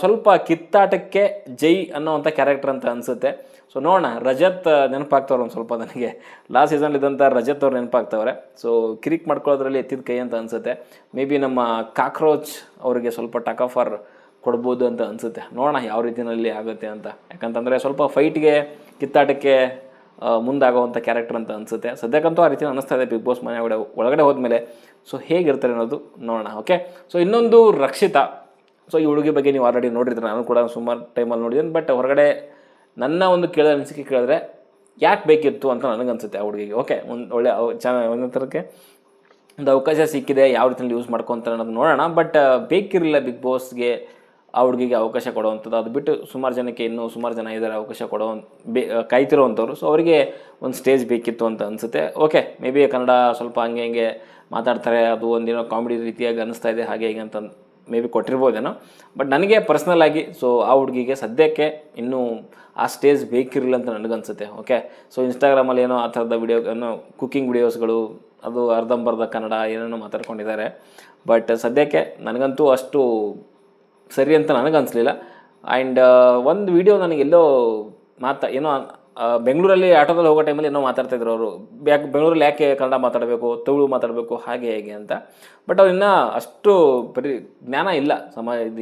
ಸ್ವಲ್ಪ ಕಿತ್ತಾಟಕ್ಕೆ ಜೈ ಅನ್ನೋವಂಥ ಕ್ಯಾರೆಕ್ಟರ್ ಅಂತ ಅನಿಸುತ್ತೆ. ಸೊ ನೋಡೋಣ. ರಜತ್ ನೆನಪಾಗ್ತವ್ರೆ ಒಂದು ಸ್ವಲ್ಪ ನನಗೆ. ಲಾಸ್ಟ್ ಸೀಸನ್ಲಿದ್ದಂಥ ರಜತ್ ಅವ್ರು ನೆನಪಾಗ್ತವ್ರೆ. ಸೊ ಕಿರಿಕ್ ಮಾಡ್ಕೊಳ್ಳೋದ್ರಲ್ಲಿ ಎತ್ತಿದ ಕೈ ಅಂತ ಅನಿಸುತ್ತೆ. ಮೇ ಬಿ ನಮ್ಮ ಕಾಕ್ರೋಚ್ ಅವರಿಗೆ ಸ್ವಲ್ಪ ಟಕ್ ಆಫರ್ ಕೊಡ್ಬೋದು ಅಂತ ಅನಿಸುತ್ತೆ. ನೋಡೋಣ ಯಾವ ರೀತಿಯಲ್ಲಿ ಆಗುತ್ತೆ ಅಂತ. ಯಾಕಂತಂದರೆ ಸ್ವಲ್ಪ ಫೈಟ್ಗೆ ಕಿತ್ತಾಟಕ್ಕೆ ಮುಂದಾಗುವಂಥ ಕ್ಯಾರೆಕ್ಟರ್ ಅಂತ ಅನಿಸುತ್ತೆ. ಸದ್ಯಕ್ಕಂತೂ ಆ ರೀತಿ ಅನ್ನಿಸ್ತಾ ಇದೆ ಬಿಗ್ ಬಾಸ್ ಮನೆ ಒಳಗಡೆ ಹೋದ್ಮೇಲೆ. ಸೊ ಹೇಗಿರ್ತಾರೆ ಅನ್ನೋದು ನೋಡೋಣ. ಓಕೆ. ಸೊ ಇನ್ನೊಂದು ರಕ್ಷಿತಾ. ಸೊ ಈ ಹುಡುಗಿ ಬಗ್ಗೆ ನೀವು ಆಲ್ರೆಡಿ ನೋಡಿರ್ತೀರ, ನಾನು ಕೂಡ ಸುಮಾರು ಟೈಮಲ್ಲಿ ನೋಡಿದ್ದೀನಿ. ಬಟ್ ಹೊರಗಡೆ ನನ್ನ ಒಂದು ಅನಿಸಿಕೆ ಕೇಳಿದ್ರೆ ಯಾಕೆ ಬೇಕಿತ್ತು ಅಂತ ನನಗನ್ಸುತ್ತೆ ಆ ಹುಡುಗಿಗೆ. ಓಕೆ, ಒಂದು ಒಳ್ಳೆ ಒಂದು ಥರಕ್ಕೆ ಒಂದು ಅವಕಾಶ ಸಿಕ್ಕಿದೆ, ಯಾವ ರೀತಿಯಲ್ಲಿ ಯೂಸ್ ಮಾಡ್ಕೊತಾರೆ ಅನ್ನೋದು ನೋಡೋಣ. ಬಟ್ ಬೇಕಿರಲಿಲ್ಲ ಬಿಗ್ ಬಾಸ್ಗೆ ಆ ಹುಡುಗಿಗೆ ಅವಕಾಶ ಕೊಡುವಂಥದ್ದು. ಅದು ಬಿಟ್ಟು ಸುಮಾರು ಜನಕ್ಕೆ ಇನ್ನೂ ಸುಮಾರು ಜನ ಇದ್ದಾರೆ ಅವಕಾಶ ಕಾಯ್ತಿರೋವಂಥವ್ರು. ಸೊ ಅವರಿಗೆ ಒಂದು ಸ್ಟೇಜ್ ಬೇಕಿತ್ತು ಅಂತ ಅನಿಸುತ್ತೆ. ಓಕೆ, ಮೇ ಬಿ ಕನ್ನಡ ಸ್ವಲ್ಪ ಹಂಗೆ ಮಾತಾಡ್ತಾರೆ, ಅದು ಒಂದೇನೋ ಕಾಮಿಡಿ ರೀತಿಯಾಗಿ ಅನ್ನಿಸ್ತಾ ಇದೆ ಹಾಗೆ ಹೀಗೆ ಅಂತ ಮೇ ಬಿ ಕೊಟ್ಟಿರ್ಬೋದೇನೋ. ಬಟ್ ನನಗೆ ಪರ್ಸ್ನಲ್ ಆಗಿ ಸೊ ಆ ಹುಡುಗಿಗೆ ಸದ್ಯಕ್ಕೆ ಇನ್ನೂ ಆ ಸ್ಟೇಜ್ ಬೇಕಿರಲಿಲ್ಲ ಅಂತ ನನಗನ್ಸುತ್ತೆ. ಓಕೆ. ಸೊ ಇನ್ಸ್ಟಾಗ್ರಾಮಲ್ಲಿ ಏನೋ ಆ ಥರದ ಏನೋ ಕುಕ್ಕಿಂಗ್ ವಿಡಿಯೋಸ್ಗಳು, ಅದು ಅರ್ಧಂಬರ್ಧ ಕನ್ನಡ ಏನೇನೋ ಮಾತಾಡ್ಕೊಂಡಿದ್ದಾರೆ. ಬಟ್ ಸದ್ಯಕ್ಕೆ ನನಗಂತೂ ಅಷ್ಟು ಸರಿ ಅಂತ ನನಗನ್ನಿಸ್ಲಿಲ್ಲ. ಆ್ಯಂಡ್ ಒಂದು ವಿಡಿಯೋ ನನಗೆಲ್ಲೋ ಏನೋ ಬೆಂಗಳೂರಲ್ಲಿ ಆಟೋದಲ್ಲಿ ಹೋಗೋ ಟೈಮಲ್ಲಿ ಏನೋ ಮಾತಾಡ್ತಾಯಿದ್ರು ಅವರು. ಬೆಂಗಳೂರಲ್ಲಿ ಯಾಕೆ ಕನ್ನಡ ಮಾತಾಡಬೇಕು, ತುಳು ಮಾತಾಡಬೇಕು ಹಾಗೆ ಹೇಗೆ ಅಂತ. ಬಟ್ ಅವ್ರು ಇನ್ನೂ ಅಷ್ಟು ಜ್ಞಾನ ಇಲ್ಲ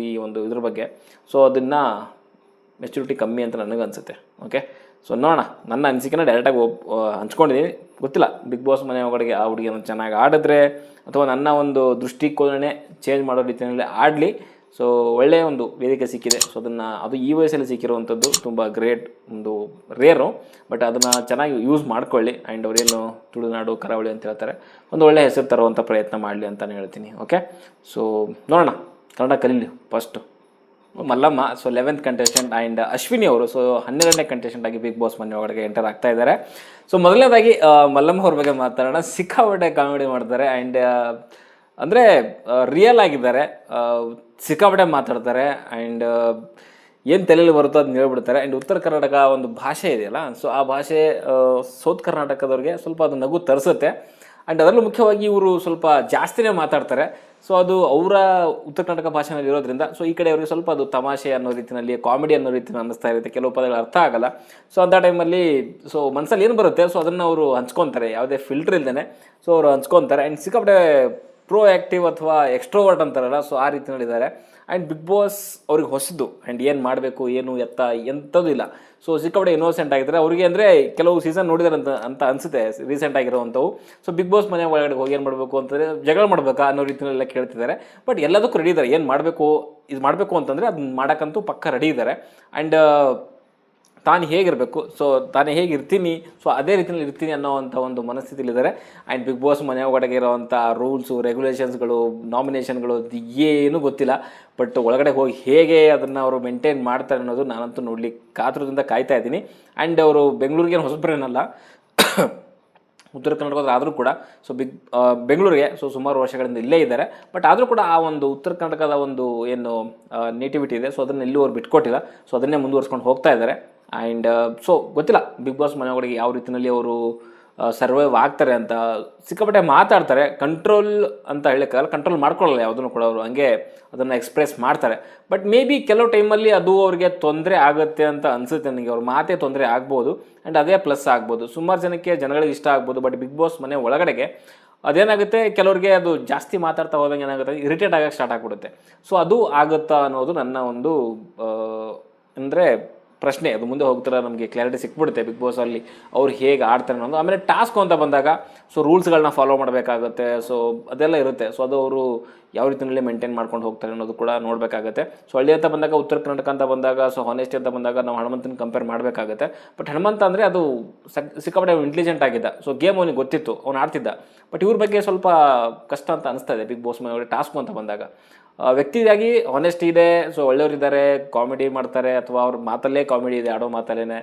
ಈ ಒಂದು ಇದ್ರ ಬಗ್ಗೆ. ಸೊ ಅದನ್ನು ಮೆಚುರಿಟಿ ಕಮ್ಮಿ ಅಂತ ನನಗನ್ಸುತ್ತೆ. ಓಕೆ. ಸೊ ನೋಡೋಣ. ನನ್ನ ಅನಿಸಿಕೆನ ಡೈರೆಕ್ಟಾಗಿ ಹಂಚ್ಕೊಂಡಿದ್ದೀನಿ. ಗೊತ್ತಿಲ್ಲ ಬಿಗ್ ಬಾಸ್ ಮನೆ ಒಳಗಡೆ ಆ ಹುಡುಗಿ ಚೆನ್ನಾಗಿ ಆಡಿದ್ರೆ ಅಥವಾ ನನ್ನ ಒಂದು ದೃಷ್ಟಿಕೋನನೇ ಚೇಂಜ್ ಮಾಡೋ ರೀತಿಯಲ್ಲಿ ಆಡಲಿ. ಸೊ ಒಳ್ಳೆಯ ಒಂದು ವೇದಿಕೆ ಸಿಕ್ಕಿದೆ. ಸೊ ಅದು ಈ ವಯಸ್ಸಲ್ಲಿ ಸಿಕ್ಕಿರುವಂಥದ್ದು ತುಂಬ ಗ್ರೇಟ್, ಒಂದು ರೇರು. ಬಟ್ ಅದನ್ನು ಚೆನ್ನಾಗಿ ಯೂಸ್ ಮಾಡ್ಕೊಳ್ಳಿ. ಆ್ಯಂಡ್ ಅವರೇನು ತುಳುನಾಡು ಕರಾವಳಿ ಅಂತ ಹೇಳ್ತಾರೆ, ಒಂದು ಒಳ್ಳೆಯ ಹೆಸರು ತರುವಂಥ ಪ್ರಯತ್ನ ಮಾಡಲಿ ಅಂತಲೇ ಹೇಳ್ತೀನಿ. ಓಕೆ. ಸೊ ನೋಡೋಣ, ಕನ್ನಡ ಕಲೀಲಿ first. Mallamma so 11th contestant. And Ashwini ಅವರು ಸೊ 12ನೇ ಕಂಟೆಸ್ಟೆಂಟ್ ಆಗಿ ಬಿಗ್ ಬಾಸ್ ಮನೆ ಒಳಗಡೆ ಎಂಟರ್ ಆಗ್ತಾ ಇದ್ದಾರೆ. ಸೊ ಮೊದಲನೇದಾಗಿ ಮಲ್ಲಮ್ಮ ಅವ್ರ ಬಗ್ಗೆ ಮಾತಾಡೋಣ. ಸಿಕ್ಕಾಪಟ್ಟೆ ಕಾಮಿಡಿ ಮಾಡ್ತಾರೆ. ಆ್ಯಂಡ್ ಅಂದರೆ ರಿಯಲ್ ಆಗಿದ್ದಾರೆ, ಸಿಕ್ಕಾಪಟ್ಟೆ ಮಾತಾಡ್ತಾರೆ. ಆ್ಯಂಡ್ ಏನು ತಲೆಯಲ್ಲಿ ಬರುತ್ತೋ ಅದನ್ನ ಹೇಳ್ಬಿಡ್ತಾರೆ. ಆ್ಯಂಡ್ ಉತ್ತರ ಕರ್ನಾಟಕ ಒಂದು ಭಾಷೆ ಇದೆಯಲ್ಲ, ಸೊ ಆ ಭಾಷೆ ಸೌತ್ ಕರ್ನಾಟಕದವ್ರಿಗೆ ಸ್ವಲ್ಪ ಅದು ನಗು ತರಿಸುತ್ತೆ. ಆ್ಯಂಡ್ ಅದರಲ್ಲೂ ಮುಖ್ಯವಾಗಿ ಇವರು ಸ್ವಲ್ಪ ಜಾಸ್ತಿನೇ ಮಾತಾಡ್ತಾರೆ. ಸೊ ಅದು ಅವರ ಉತ್ತರ ಕರ್ನಾಟಕ ಭಾಷೆನಲ್ಲಿ ಇರೋದ್ರಿಂದ ಸೊ ಈ ಕಡೆ ಅವರಿಗೆ ಸ್ವಲ್ಪ ಅದು ತಮಾಷೆ ಅನ್ನೋ ರೀತಿಯಲ್ಲಿ, ಕಾಮಿಡಿ ಅನ್ನೋ ರೀತಿಯಲ್ಲಿ ಅನ್ನಿಸ್ತಾ ಇರುತ್ತೆ. ಕೆಲವು ಪದಗಳು ಅರ್ಥ ಆಗಲ್ಲ. ಸೊ ಅಂಥ ಟೈಮಲ್ಲಿ ಸೊ ಮನಸ್ಸಲ್ಲಿ ಏನು ಬರುತ್ತೆ ಸೊ ಅದನ್ನು ಅವರು ಹಂಚ್ಕೊತಾರೆ, ಯಾವುದೇ ಫಿಲ್ಟರ್ ಇಲ್ಲದೇ. ಸೊ ಅವರು ಹಂಚ್ಕೊತಾರೆ. ಆ್ಯಂಡ್ ಸಿಕ್ಕಾಪಟ್ಟೆ ಪ್ರೋ ಆ್ಯಕ್ಟಿವ್ ಅಥವಾ ಎಕ್ಸ್ಟ್ರೋವರ್ಟ್ ಅಂತಾರಲ್ಲ, ಸೊ ಆ ರೀತಿಯಲ್ಲಿದ್ದಾರೆ. ಆ್ಯಂಡ್ ಬಿಗ್ ಬಾಸ್ ಅವ್ರಿಗೆ ಹೊಸದು. ಆ್ಯಂಡ್ ಏನು ಮಾಡಬೇಕು ಏನು ಎಂಥದ್ದು ಇಲ್ಲ. ಸೊ ಸಿಕ್ಕಾಪಟ್ಟೆ ಇನ್ನೋಸೆಂಟ್ ಆಗಿದ್ದಾರೆ ಅವರಿಗೆ. ಅಂದರೆ ಕೆಲವು ಸೀಸನ್ ನೋಡಿದಾರೆ ಅಂತ ಅನಿಸುತ್ತೆ ರೀಸೆಂಟ್ ಆಗಿರೋವಂಥವು. ಸೊ ಬಿಗ್ ಬಾಸ್ ಮನೆ ಒಳಗಡೆ ಹೋಗಿ ಏನು ಮಾಡಬೇಕು ಅಂತಂದರೆ ಜಗಳ ಮಾಡಬೇಕಾ ಅನ್ನೋ ರೀತಿಯಲ್ಲೆಲ್ಲ ಕೇಳ್ತಿದ್ದಾರೆ. ಬಟ್ ಎಲ್ಲದಕ್ಕೂ ರೆಡಿ ಇದ್ದಾರೆ. ಏನು ಮಾಡಬೇಕು ಅಂತಂದರೆ ಅದನ್ನ ಮಾಡೋಕ್ಕಂತೂ ಪಕ್ಕ ರೆಡಿ ಇದ್ದಾರೆ. ಆ್ಯಂಡ್ ತಾನು ಹೇಗಿರಬೇಕು, ಸೊ ತಾನು ಹೇಗಿರ್ತೀನಿ ಸೊ ಅದೇ ರೀತಿಯಲ್ಲಿ ಇರ್ತೀನಿ ಅನ್ನೋವಂಥ ಒಂದು ಮನಸ್ಥಿತಿಲಿದ್ದಾರೆ. ಆ್ಯಂಡ್ ಬಿಗ್ ಬಾಸ್ ಮನೆ ಒಳಗಡೆ ಇರೋವಂಥ ರೂಲ್ಸು ರೆಗ್ಯುಲೇಷನ್ಸ್ಗಳು ನಾಮಿನೇಷನ್ಗಳು ಏನೂ ಗೊತ್ತಿಲ್ಲ. ಬಟ್ ಒಳಗಡೆ ಹೋಗಿ ಹೇಗೆ ಅದನ್ನು ಅವರು ಮೇಂಟೈನ್ ಮಾಡ್ತಾರೆ ಅನ್ನೋದು ನಾನಂತೂ ನೋಡ್ಲಿಕ್ಕೆ ಕಾತುರದಿಂದ ಕಾಯ್ತಾ ಇದ್ದೀನಿ. ಆ್ಯಂಡ್ ಅವರು ಬೆಂಗಳೂರಿಗೇನು ಹೊಸಬ್ರೇನಲ್ಲ, ಉತ್ತರ ಕರ್ನಾಟಕದ ಆದರೂ ಕೂಡ ಸೊ ಬೆಂಗಳೂರಿಗೆ ಸೊ ಸುಮಾರು ವರ್ಷಗಳಿಂದ ಇಲ್ಲೇ ಇದ್ದಾರೆ. ಬಟ್ ಆದರೂ ಕೂಡ ಆ ಒಂದು ಉತ್ತರ ಕರ್ನಾಟಕದ ಒಂದು ಏನು ನೇಟಿವಿಟಿ ಇದೆ ಸೊ ಅದನ್ನು ಎಲ್ಲೂ ಅವ್ರು ಬಿಟ್ಕೊಟ್ಟಿಲ್ಲ. ಸೊ ಅದನ್ನೇ ಮುಂದುವರ್ಸ್ಕೊಂಡು ಹೋಗ್ತಾ ಇದ್ದಾರೆ. ಆ್ಯಂಡ್ ಸೊ ಗೊತ್ತಿಲ್ಲ ಬಿಗ್ ಬಾಸ್ ಮನೆ ಒಳಗೆ ಯಾವ ರೀತಿಯಲ್ಲಿ ಅವರು ಸರ್ವೈವ್ ಆಗ್ತಾರೆ ಅಂತ. ಸಿಕ್ಕಾಪಟ್ಟೆ ಮಾತಾಡ್ತಾರೆ. ಕಂಟ್ರೋಲ್ ಅಂತ ಹೇಳೋಕ್ಕಾಗಲ್ಲ, ಕಂಟ್ರೋಲ್ ಮಾಡ್ಕೊಳ್ಳಲ್ಲ ಯಾವುದನ್ನು ಕೂಡ ಅವರು, ಹಂಗೆ ಅದನ್ನು ಎಕ್ಸ್ಪ್ರೆಸ್ ಮಾಡ್ತಾರೆ. ಬಟ್ ಮೇ ಬಿ ಕೆಲವು ಟೈಮಲ್ಲಿ ಅದು ಅವ್ರಿಗೆ ತೊಂದರೆ ಆಗುತ್ತೆ ಅಂತ ಅನಿಸುತ್ತೆ ನನಗೆ. ಅವ್ರ ಮಾತೇ ತೊಂದರೆ ಆಗ್ಬೋದು. ಆ್ಯಂಡ್ ಅದೇ ಪ್ಲಸ್ ಆಗ್ಬೋದು. ಸುಮಾರು ಜನಗಳಿಗೆ ಇಷ್ಟ ಆಗ್ಬೋದು. ಬಟ್ ಬಿಗ್ ಬಾಸ್ ಮನೆ ಒಳಗಡೆಗೆ ಅದೇನಾಗುತ್ತೆ, ಕೆಲವ್ರಿಗೆ ಅದು ಜಾಸ್ತಿ ಮಾತಾಡ್ತಾ ಹೋದಂಗೆ ಏನಾಗುತ್ತೆ, ಇರಿಟೇಟ್ ಆಗೋಕ್ಕೆ ಸ್ಟಾರ್ಟ್ ಆಗಿಬಿಡುತ್ತೆ. ಸೊ ಅದು ಆಗುತ್ತಾ ಅನ್ನೋದು ನನ್ನ ಒಂದು ಅಂದರೆ ಪ್ರಶ್ನೆ. ಅದು ಮುಂದೆ ಹೋಗ್ತಾರೆ ನಮಗೆ ಕ್ಲಾರಿಟಿ ಸಿಕ್ಬಿಡುತ್ತೆ ಬಿಗ್ ಬಾಸಲ್ಲಿ ಅವ್ರು ಹೇಗೆ ಆಡ್ತಾರೆ ಅನ್ನೋದು. ಆಮೇಲೆ ಟಾಸ್ಕ್ ಅಂತ ಬಂದಾಗ ಸೊ ರೂಲ್ಸ್ಗಳನ್ನ ಫಾಲೋ ಮಾಡಬೇಕಾಗುತ್ತೆ. ಸೊ ಅದೆಲ್ಲ ಇರುತ್ತೆ. ಸೊ ಅದು ಅವರು ಯಾವ ರೀತಿಯಲ್ಲಿ ಮೇಂಟೈನ್ ಮಾಡ್ಕೊಂಡು ಹೋಗ್ತಾರೆ ಅನ್ನೋದು ಕೂಡ ನೋಡಬೇಕಾಗುತ್ತೆ. ಸೊ ಹಳ್ಳಿ ಅಂತ ಬಂದಾಗ, ಉತ್ತರ ಕರ್ನಾಟಕ ಅಂತ ಬಂದಾಗ, ಸೊ ಹಾನೆಸ್ಟಿ ಅಂತ ಬಂದಾಗ ನಾವು ಹನುಮಂತನ ಕಂಪೇರ್ ಮಾಡಬೇಕಾಗುತ್ತೆ. ಬಟ್ ಹನುಮಂತ ಅಂದರೆ ಅದು ಸಿಕ್ಕಾಪಟ್ಟೆ ಇಂಟೆಲಿಜೆಂಟ್ ಆಗಿದ್ದ. ಸೊ ಗೇಮ್ ಅವನಿಗೆ ಗೊತ್ತಿತ್ತು, ಅವ್ನು ಆಡ್ತಿದ್ದ. ಬಟ್ ಇವ್ರ ಬಗ್ಗೆ ಸ್ವಲ್ಪ ಕಷ್ಟ ಅಂತ ಅನಿಸ್ತಾ ಇದೆ ಬಿಗ್ ಬಾಸ್ ಮೇಲೆ ಟಾಸ್ಕ್ ಅಂತ ಬಂದಾಗ. ವ್ಯಕ್ತಿಯಾಗಿ ಹಾನೆಸ್ಟಿ ಇದೆ, ಸೊ ಒಳ್ಳೆಯವರಿದ್ದಾರೆ, ಕಾಮಿಡಿ ಮಾಡ್ತಾರೆ, ಅಥವಾ ಅವ್ರ ಮಾತಲ್ಲೇ ಕಾಮಿಡಿ ಇದೆ, ಆಡೋ ಮಾತಲ್ಲೇ.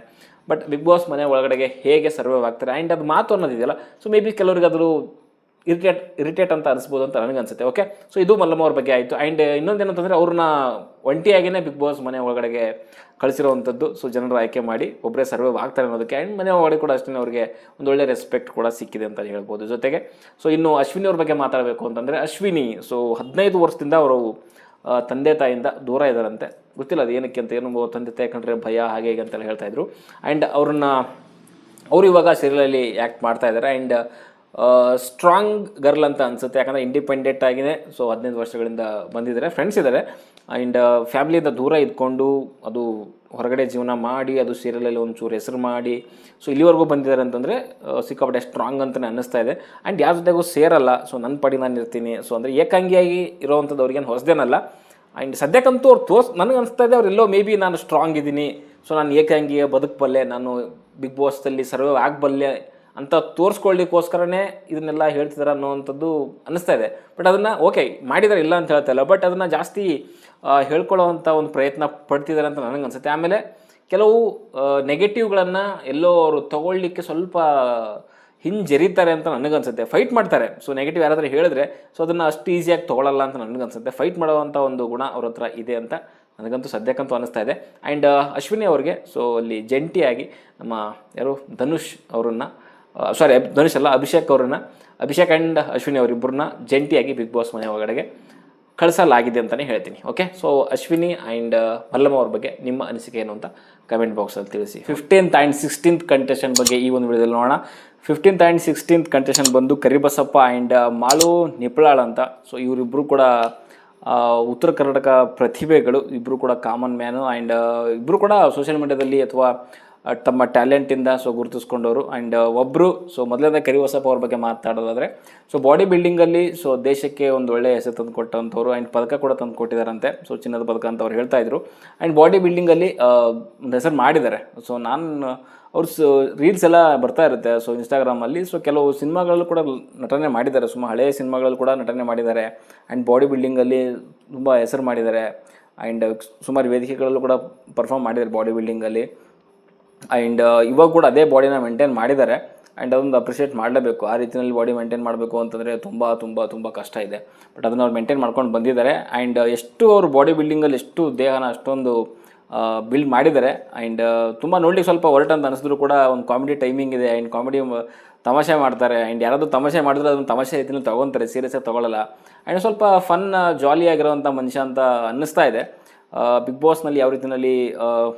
ಬಟ್ ಬಿಗ್ ಬಾಸ್ ಮನೆ ಒಳಗಡೆಗೆ ಹೇಗೆ ಸರ್ವೈವ್ ಆಗ್ತಾರೆ, ಆ್ಯಂಡ್ ಅದು ಮಾತು ಅನ್ನೋದಿದೆಯಲ್ಲ, ಸೊ ಮೇ ಬಿ ಕೆಲವ್ರಿಗೆ ಅದ್ರ ಇರಿಟೇಟ್ ಅಂತ ಅನಿಸ್ಬೋದು ಅಂತ ನನಗೆ ಅನಿಸುತ್ತೆ. ಓಕೆ, ಸೊ ಇದು ಮಲ್ಲಮ್ಮ ಅವ್ರ ಬಗ್ಗೆ ಆಯಿತು. ಆ್ಯಂಡ್ ಇನ್ನೊಂದೇನಂತಂದರೆ ಅವ್ರನ್ನ ಒಂಟಿಯಾಗಿಯೇ ಬಿಗ್ ಬಾಸ್ ಮನೆ ಒಳಗಡೆಗೆ ಕಳಿಸಿರುವಂಥದ್ದು. ಸೊ ಜನರು ಆಯ್ಕೆ ಮಾಡಿ ಒಬ್ಬರೇ ಸರ್ವೈವ್ ಆಗ್ತಾರೆ ಅನ್ನೋದಕ್ಕೆ. ಆ್ಯಂಡ್ ಮನೆ ಒಳಗಡೆ ಕೂಡ ಅಷ್ಟೇ ಅವ್ರಿಗೆ ಒಂದೊಳ್ಳೆ ರೆಸ್ಪೆಕ್ಟ್ ಕೂಡ ಸಿಕ್ಕಿದೆ ಅಂತ ಹೇಳ್ಬೋದು. ಜೊತೆಗೆ ಸೊ ಇನ್ನು ಅಶ್ವಿನಿ ಅವ್ರ ಬಗ್ಗೆ ಮಾತಾಡಬೇಕು ಅಂತಂದರೆ, ಅಶ್ವಿನಿ ಸೊ 15 ವರ್ಷದಿಂದ ಅವರು ತಂದೆ ತಾಯಿಯಿಂದ ದೂರ ಇದ್ದಾರಂತೆ. ಗೊತ್ತಿಲ್ಲ ಅದು ಏನಕ್ಕೆ ಅಂತ, ಏನು ತಂದೆ ತಾಯಿ ಕಂಡ್ರೆ ಭಯ ಹಾಗೆ ಹೀಗೆ ಅಂತೆಲ್ಲ ಹೇಳ್ತಾಯಿದ್ರು. ಆ್ಯಂಡ್ ಅವರು ಇವಾಗ ಸೀರಿಯಲಲ್ಲಿ ಆ್ಯಕ್ಟ್ ಮಾಡ್ತಾ ಇದ್ದಾರೆ. ಆ್ಯಂಡ್ ಸ್ಟ್ರಾಂಗ್ ಗರ್ಲ್ ಅಂತ ಅನಿಸುತ್ತೆ, ಯಾಕಂದರೆ ಇಂಡಿಪೆಂಡೆಂಟ್ ಆಗಿಯೇ ಸೊ 15 ವರ್ಷಗಳಿಂದ ಬಂದಿದ್ದಾರೆ, ಫ್ರೆಂಡ್ಸ್ ಇದ್ದಾರೆ. ಆ್ಯಂಡ್ ಫ್ಯಾಮ್ಲಿಯಿಂದ ದೂರ ಇದ್ಕೊಂಡು ಅದು ಹೊರಗಡೆ ಜೀವನ ಮಾಡಿ ಅದು ಸೀರಿಯಲಲ್ಲಿ ಒಂಚೂರು ಹೆಸರು ಮಾಡಿ ಸೊ ಇಲ್ಲಿವರೆಗೂ ಬಂದಿದ್ದಾರೆ ಅಂತಂದರೆ ಸಿಕ್ಕಾಪಟ್ಟೆ ಸ್ಟ್ರಾಂಗ್ ಅಂತಲೇ ಅನ್ನಿಸ್ತಾ ಇದೆ. ಆ್ಯಂಡ್ ಯಾರ ಜೊತೆಗೂ ಸೇರಲ್ಲ, ಸೊ ನನ್ನ ಪಡಿ ನಾನು ಇರ್ತೀನಿ. ಸೊ ಅಂದರೆ ಏಕಾಂಗಿಯಾಗಿ ಇರೋವಂಥದ್ದು ಅವ್ರಿಗೇನು ಹೊಸದೇನಲ್ಲ. ಆ್ಯಂಡ್ ಸದ್ಯಕ್ಕಂತೂ ಅವ್ರು ನನಗೆ ಅನಿಸ್ತಾ ಇದೆ ಅವರೆಲ್ಲೋ ಮೇ ಬಿ ನಾನು ಸ್ಟ್ರಾಂಗ್ ಇದ್ದೀನಿ, ಸೊ ನಾನು ಏಕಾಂಗಿಯ ಬದುಕಬಲ್ಲೆ, ನಾನು ಬಿಗ್ ಬಾಸ್ದಲ್ಲಿ ಸರ್ವೈವ್ ಆಗಬಲ್ಲೆ ಅಂತ ತೋರಿಸ್ಕೊಳ್ಳಿಕ್ಕೋಸ್ಕರನೇ ಇದನ್ನೆಲ್ಲ ಹೇಳ್ತಿದ್ದಾರೆ ಅನ್ನೋವಂಥದ್ದು ಅನ್ನಿಸ್ತಾ ಇದೆ. ಬಟ್ ಅದನ್ನು ಓಕೆ ಮಾಡಿದ್ದಾರೆ, ಇಲ್ಲ ಅಂತ ಹೇಳ್ತಾ ಇಲ್ಲ, ಬಟ್ ಅದನ್ನು ಜಾಸ್ತಿ ಹೇಳ್ಕೊಳ್ಳೋವಂಥ ಒಂದು ಪ್ರಯತ್ನ ಪಡ್ತಿದ್ದಾರೆ ಅಂತ ನನಗೆ ಅನಿಸುತ್ತೆ. ಆಮೇಲೆ ಕೆಲವು ನೆಗೆಟಿವ್ಗಳನ್ನು ಎಲ್ಲೋ ಅವರು ತೊಗೊಳ್ಳಿಕ್ಕೆ ಸ್ವಲ್ಪ ಹಿಂಜರಿತಾರೆ ಅಂತ ನನಗನ್ಸುತ್ತೆ. ಫೈಟ್ ಮಾಡ್ತಾರೆ, ಸೊ ನೆಗೆಟಿವ್ ಯಾರಾದರೂ ಹೇಳಿದ್ರೆ ಸೊ ಅದನ್ನು ಅಷ್ಟು ಈಸಿಯಾಗಿ ತೊಗೊಳ್ಳಲ್ಲ ಅಂತ ನನಗನ್ಸುತ್ತೆ. ಫೈಟ್ ಮಾಡೋವಂಥ ಒಂದು ಗುಣ ಅವ್ರ ಹತ್ರ ಇದೆ ಅಂತ ನನಗಂತೂ ಸದ್ಯಕ್ಕಂತೂ ಅನ್ನಿಸ್ತಾ ಇದೆ. ಆ್ಯಂಡ್ ಅಶ್ವಿನಿ ಅವ್ರಿಗೆ ಸೊ ಅಲ್ಲಿ ಜಂಟಿಯಾಗಿ ನಮ್ಮ ಯಾರು ಧನುಷ್ ಅವರನ್ನು ಧನುಷ್ ಅಲ್ಲ ಅಭಿಷೇಕ್ ಆ್ಯಂಡ್ ಅಶ್ವಿನಿ ಅವರಿಬ್ಬರನ್ನ ಜಂಟಿಯಾಗಿ ಬಿಗ್ ಬಾಸ್ ಮನೆ ಒಳಗಡೆಗೆ ಕಳಿಸಲಾಗಿದೆ ಅಂತಲೇ ಹೇಳ್ತೀನಿ. Okay, so Ashwini and Mallamma ಅವ್ರ ಬಗ್ಗೆ ನಿಮ್ಮ ಅನಿಸಿಕೆ ಏನು ಅಂತ ಕಮೆಂಟ್ ಬಾಕ್ಸಲ್ಲಿ ತಿಳಿಸಿ. 15th ಆ್ಯಂಡ್ 16th ಕಂಟೆಸ್ಟೆಂಟ್ ಬಗ್ಗೆ ಈ ಒಂದು ವಿಡಿಯೋದಲ್ಲಿ ನೋಡೋಣ. 15th ಆ್ಯಂಡ್ 16th ಕಂಟೆಸ್ಟೆಂಟ್ ಬಂದು ಕರಿಬಸಪ್ಪ ಆ್ಯಂಡ್ ಮಾಳು ನಿಪ್ಳಾಳ್ ಅಂತ. ಸೊ ಇವರಿಬ್ಬರು ಕೂಡ ಉತ್ತರ ಕರ್ನಾಟಕ ಪ್ರತಿಭೆಗಳು, ಇಬ್ಬರು ಕೂಡ ಕಾಮನ್ ಮ್ಯಾನು. ಆ್ಯಂಡ್ ಇಬ್ಬರು ಕೂಡ ಸೋಷಿಯಲ್ ಮೀಡಿಯಾದಲ್ಲಿ ಅಥವಾ ತಮ್ಮ ಟ್ಯಾಲೆಂಟಿಂದ ಸೊ ಗುರುತಿಸ್ಕೊಂಡವರು. ಆ್ಯಂಡ್ ಒಬ್ಬರು ಸೊ ಮೊದಲನೇ ಕರಿಬಸಪ್ಪ ಅವ್ರ ಬಗ್ಗೆ ಮಾತಾಡೋದಾದರೆ ಸೊ ಬಾಡಿ ಬಿಲ್ಡಿಂಗಲ್ಲಿ ಸೊ ದೇಶಕ್ಕೆ ಒಂದು ಒಳ್ಳೆಯ ಹೆಸರು ತಂದು ಕೊಟ್ಟಂಥವ್ರು. ಆ್ಯಂಡ್ ಪದಕ ಕೂಡ ತಂದು ಕೊಟ್ಟಿದ್ದಾರಂತೆ, ಸೊ ಚಿನ್ನದ ಪದಕ ಅಂತ ಅವ್ರು ಹೇಳ್ತಾಯಿದ್ರು. ಆ್ಯಂಡ್ ಬಾಡಿ ಬಿಲ್ಡಿಂಗಲ್ಲಿ ಒಂದು ಹೆಸರು ಮಾಡಿದ್ದಾರೆ. ಸೊ ಅವ್ರು ರೀಲ್ಸ್ ಎಲ್ಲ ಬರ್ತಾ ಇರುತ್ತೆ ಸೊ ಇನ್ಸ್ಟಾಗ್ರಾಮಲ್ಲಿ. ಸೊ ಕೆಲವು ಸಿನಿಮಾಗಳಲ್ಲೂ ಕೂಡ ನಟನೆ ಮಾಡಿದ್ದಾರೆ, ಸುಮಾರು ಹಳೆಯ ಸಿನಿಮಾಗಳಲ್ಲೂ ಕೂಡ ನಟನೆ ಮಾಡಿದ್ದಾರೆ. ಆ್ಯಂಡ್ ಬಾಡಿ ಬಿಲ್ಡಿಂಗಲ್ಲಿ ತುಂಬ ಹೆಸರು ಮಾಡಿದ್ದಾರೆ. ಆ್ಯಂಡ್ ಸುಮಾರು ವೇದಿಕೆಗಳಲ್ಲೂ ಕೂಡ ಪರ್ಫಾರ್ಮ್ ಮಾಡಿದ್ದಾರೆ ಬಾಡಿ ಬಿಲ್ಡಿಂಗಲ್ಲಿ. ಆ್ಯಂಡ್ ಇವಾಗ ಕೂಡ ಅದೇ ಬಾಡಿನ ಮೇಂಟೈನ್ ಮಾಡಿದ್ದಾರೆ. ಆ್ಯಂಡ್ ಅದೊಂದು ಅಪ್ರಿಷಿಯೇಟ್ ಮಾಡಲೇಬೇಕು. ಆ ರೀತಿಯಲ್ಲಿ ಬಾಡಿ ಮೇಂಟೈನ್ ಮಾಡಬೇಕು ಅಂತಂದರೆ ತುಂಬ ತುಂಬ ತುಂಬ ಕಷ್ಟ ಇದೆ. ಬಟ್ ಅದನ್ನು ಅವ್ರು ಮೇಂಟೈನ್ ಮಾಡ್ಕೊಂಡು ಬಂದಿದ್ದಾರೆ. ಆ್ಯಂಡ್ ಎಷ್ಟು ಅವರು ಬಾಡಿ ಬಿಲ್ಡಿಂಗಲ್ಲಿ ಎಷ್ಟು ದೇಹನ ಅಷ್ಟೊಂದು ಬಿಲ್ಡ್ ಮಾಡಿದ್ದಾರೆ. ಆ್ಯಂಡ್ ತುಂಬ ನೋಡ್ಲಿಕ್ಕೆ ಸ್ವಲ್ಪ ಹೊರಟು ಅಂತ ಅನಿಸಿದ್ರು ಕೂಡ ಒಂದು ಕಾಮಿಡಿ ಟೈಮಿಂಗ್ ಇದೆ. ಆ್ಯಂಡ್ ಕಾಮಿಡಿ ತಮಾಷೆ ಮಾಡ್ತಾರೆ. ಆ್ಯಂಡ್ ಯಾರಾದರೂ ತಮಾಷೆ ಮಾಡಿದ್ರೆ ಅದನ್ನು ತಮಾಷೆ ರೀತಿಯಲ್ಲಿ ತೊಗೊತಾರೆ, ಸೀರಿಯಸ್ಸಾಗಿ ತೊಗೊಳ್ಳಲ್ಲ. ಆ್ಯಂಡ್ ಸ್ವಲ್ಪ ಫನ್ ಜಾಲಿಯಾಗಿರೋವಂಥ ಮನುಷ್ಯ ಅಂತ ಅನ್ನಿಸ್ತಾ ಇದೆ. ಬಿಗ್ ಬಾಸ್ನಲ್ಲಿ ಯಾವ ರೀತಿಯಲ್ಲಿ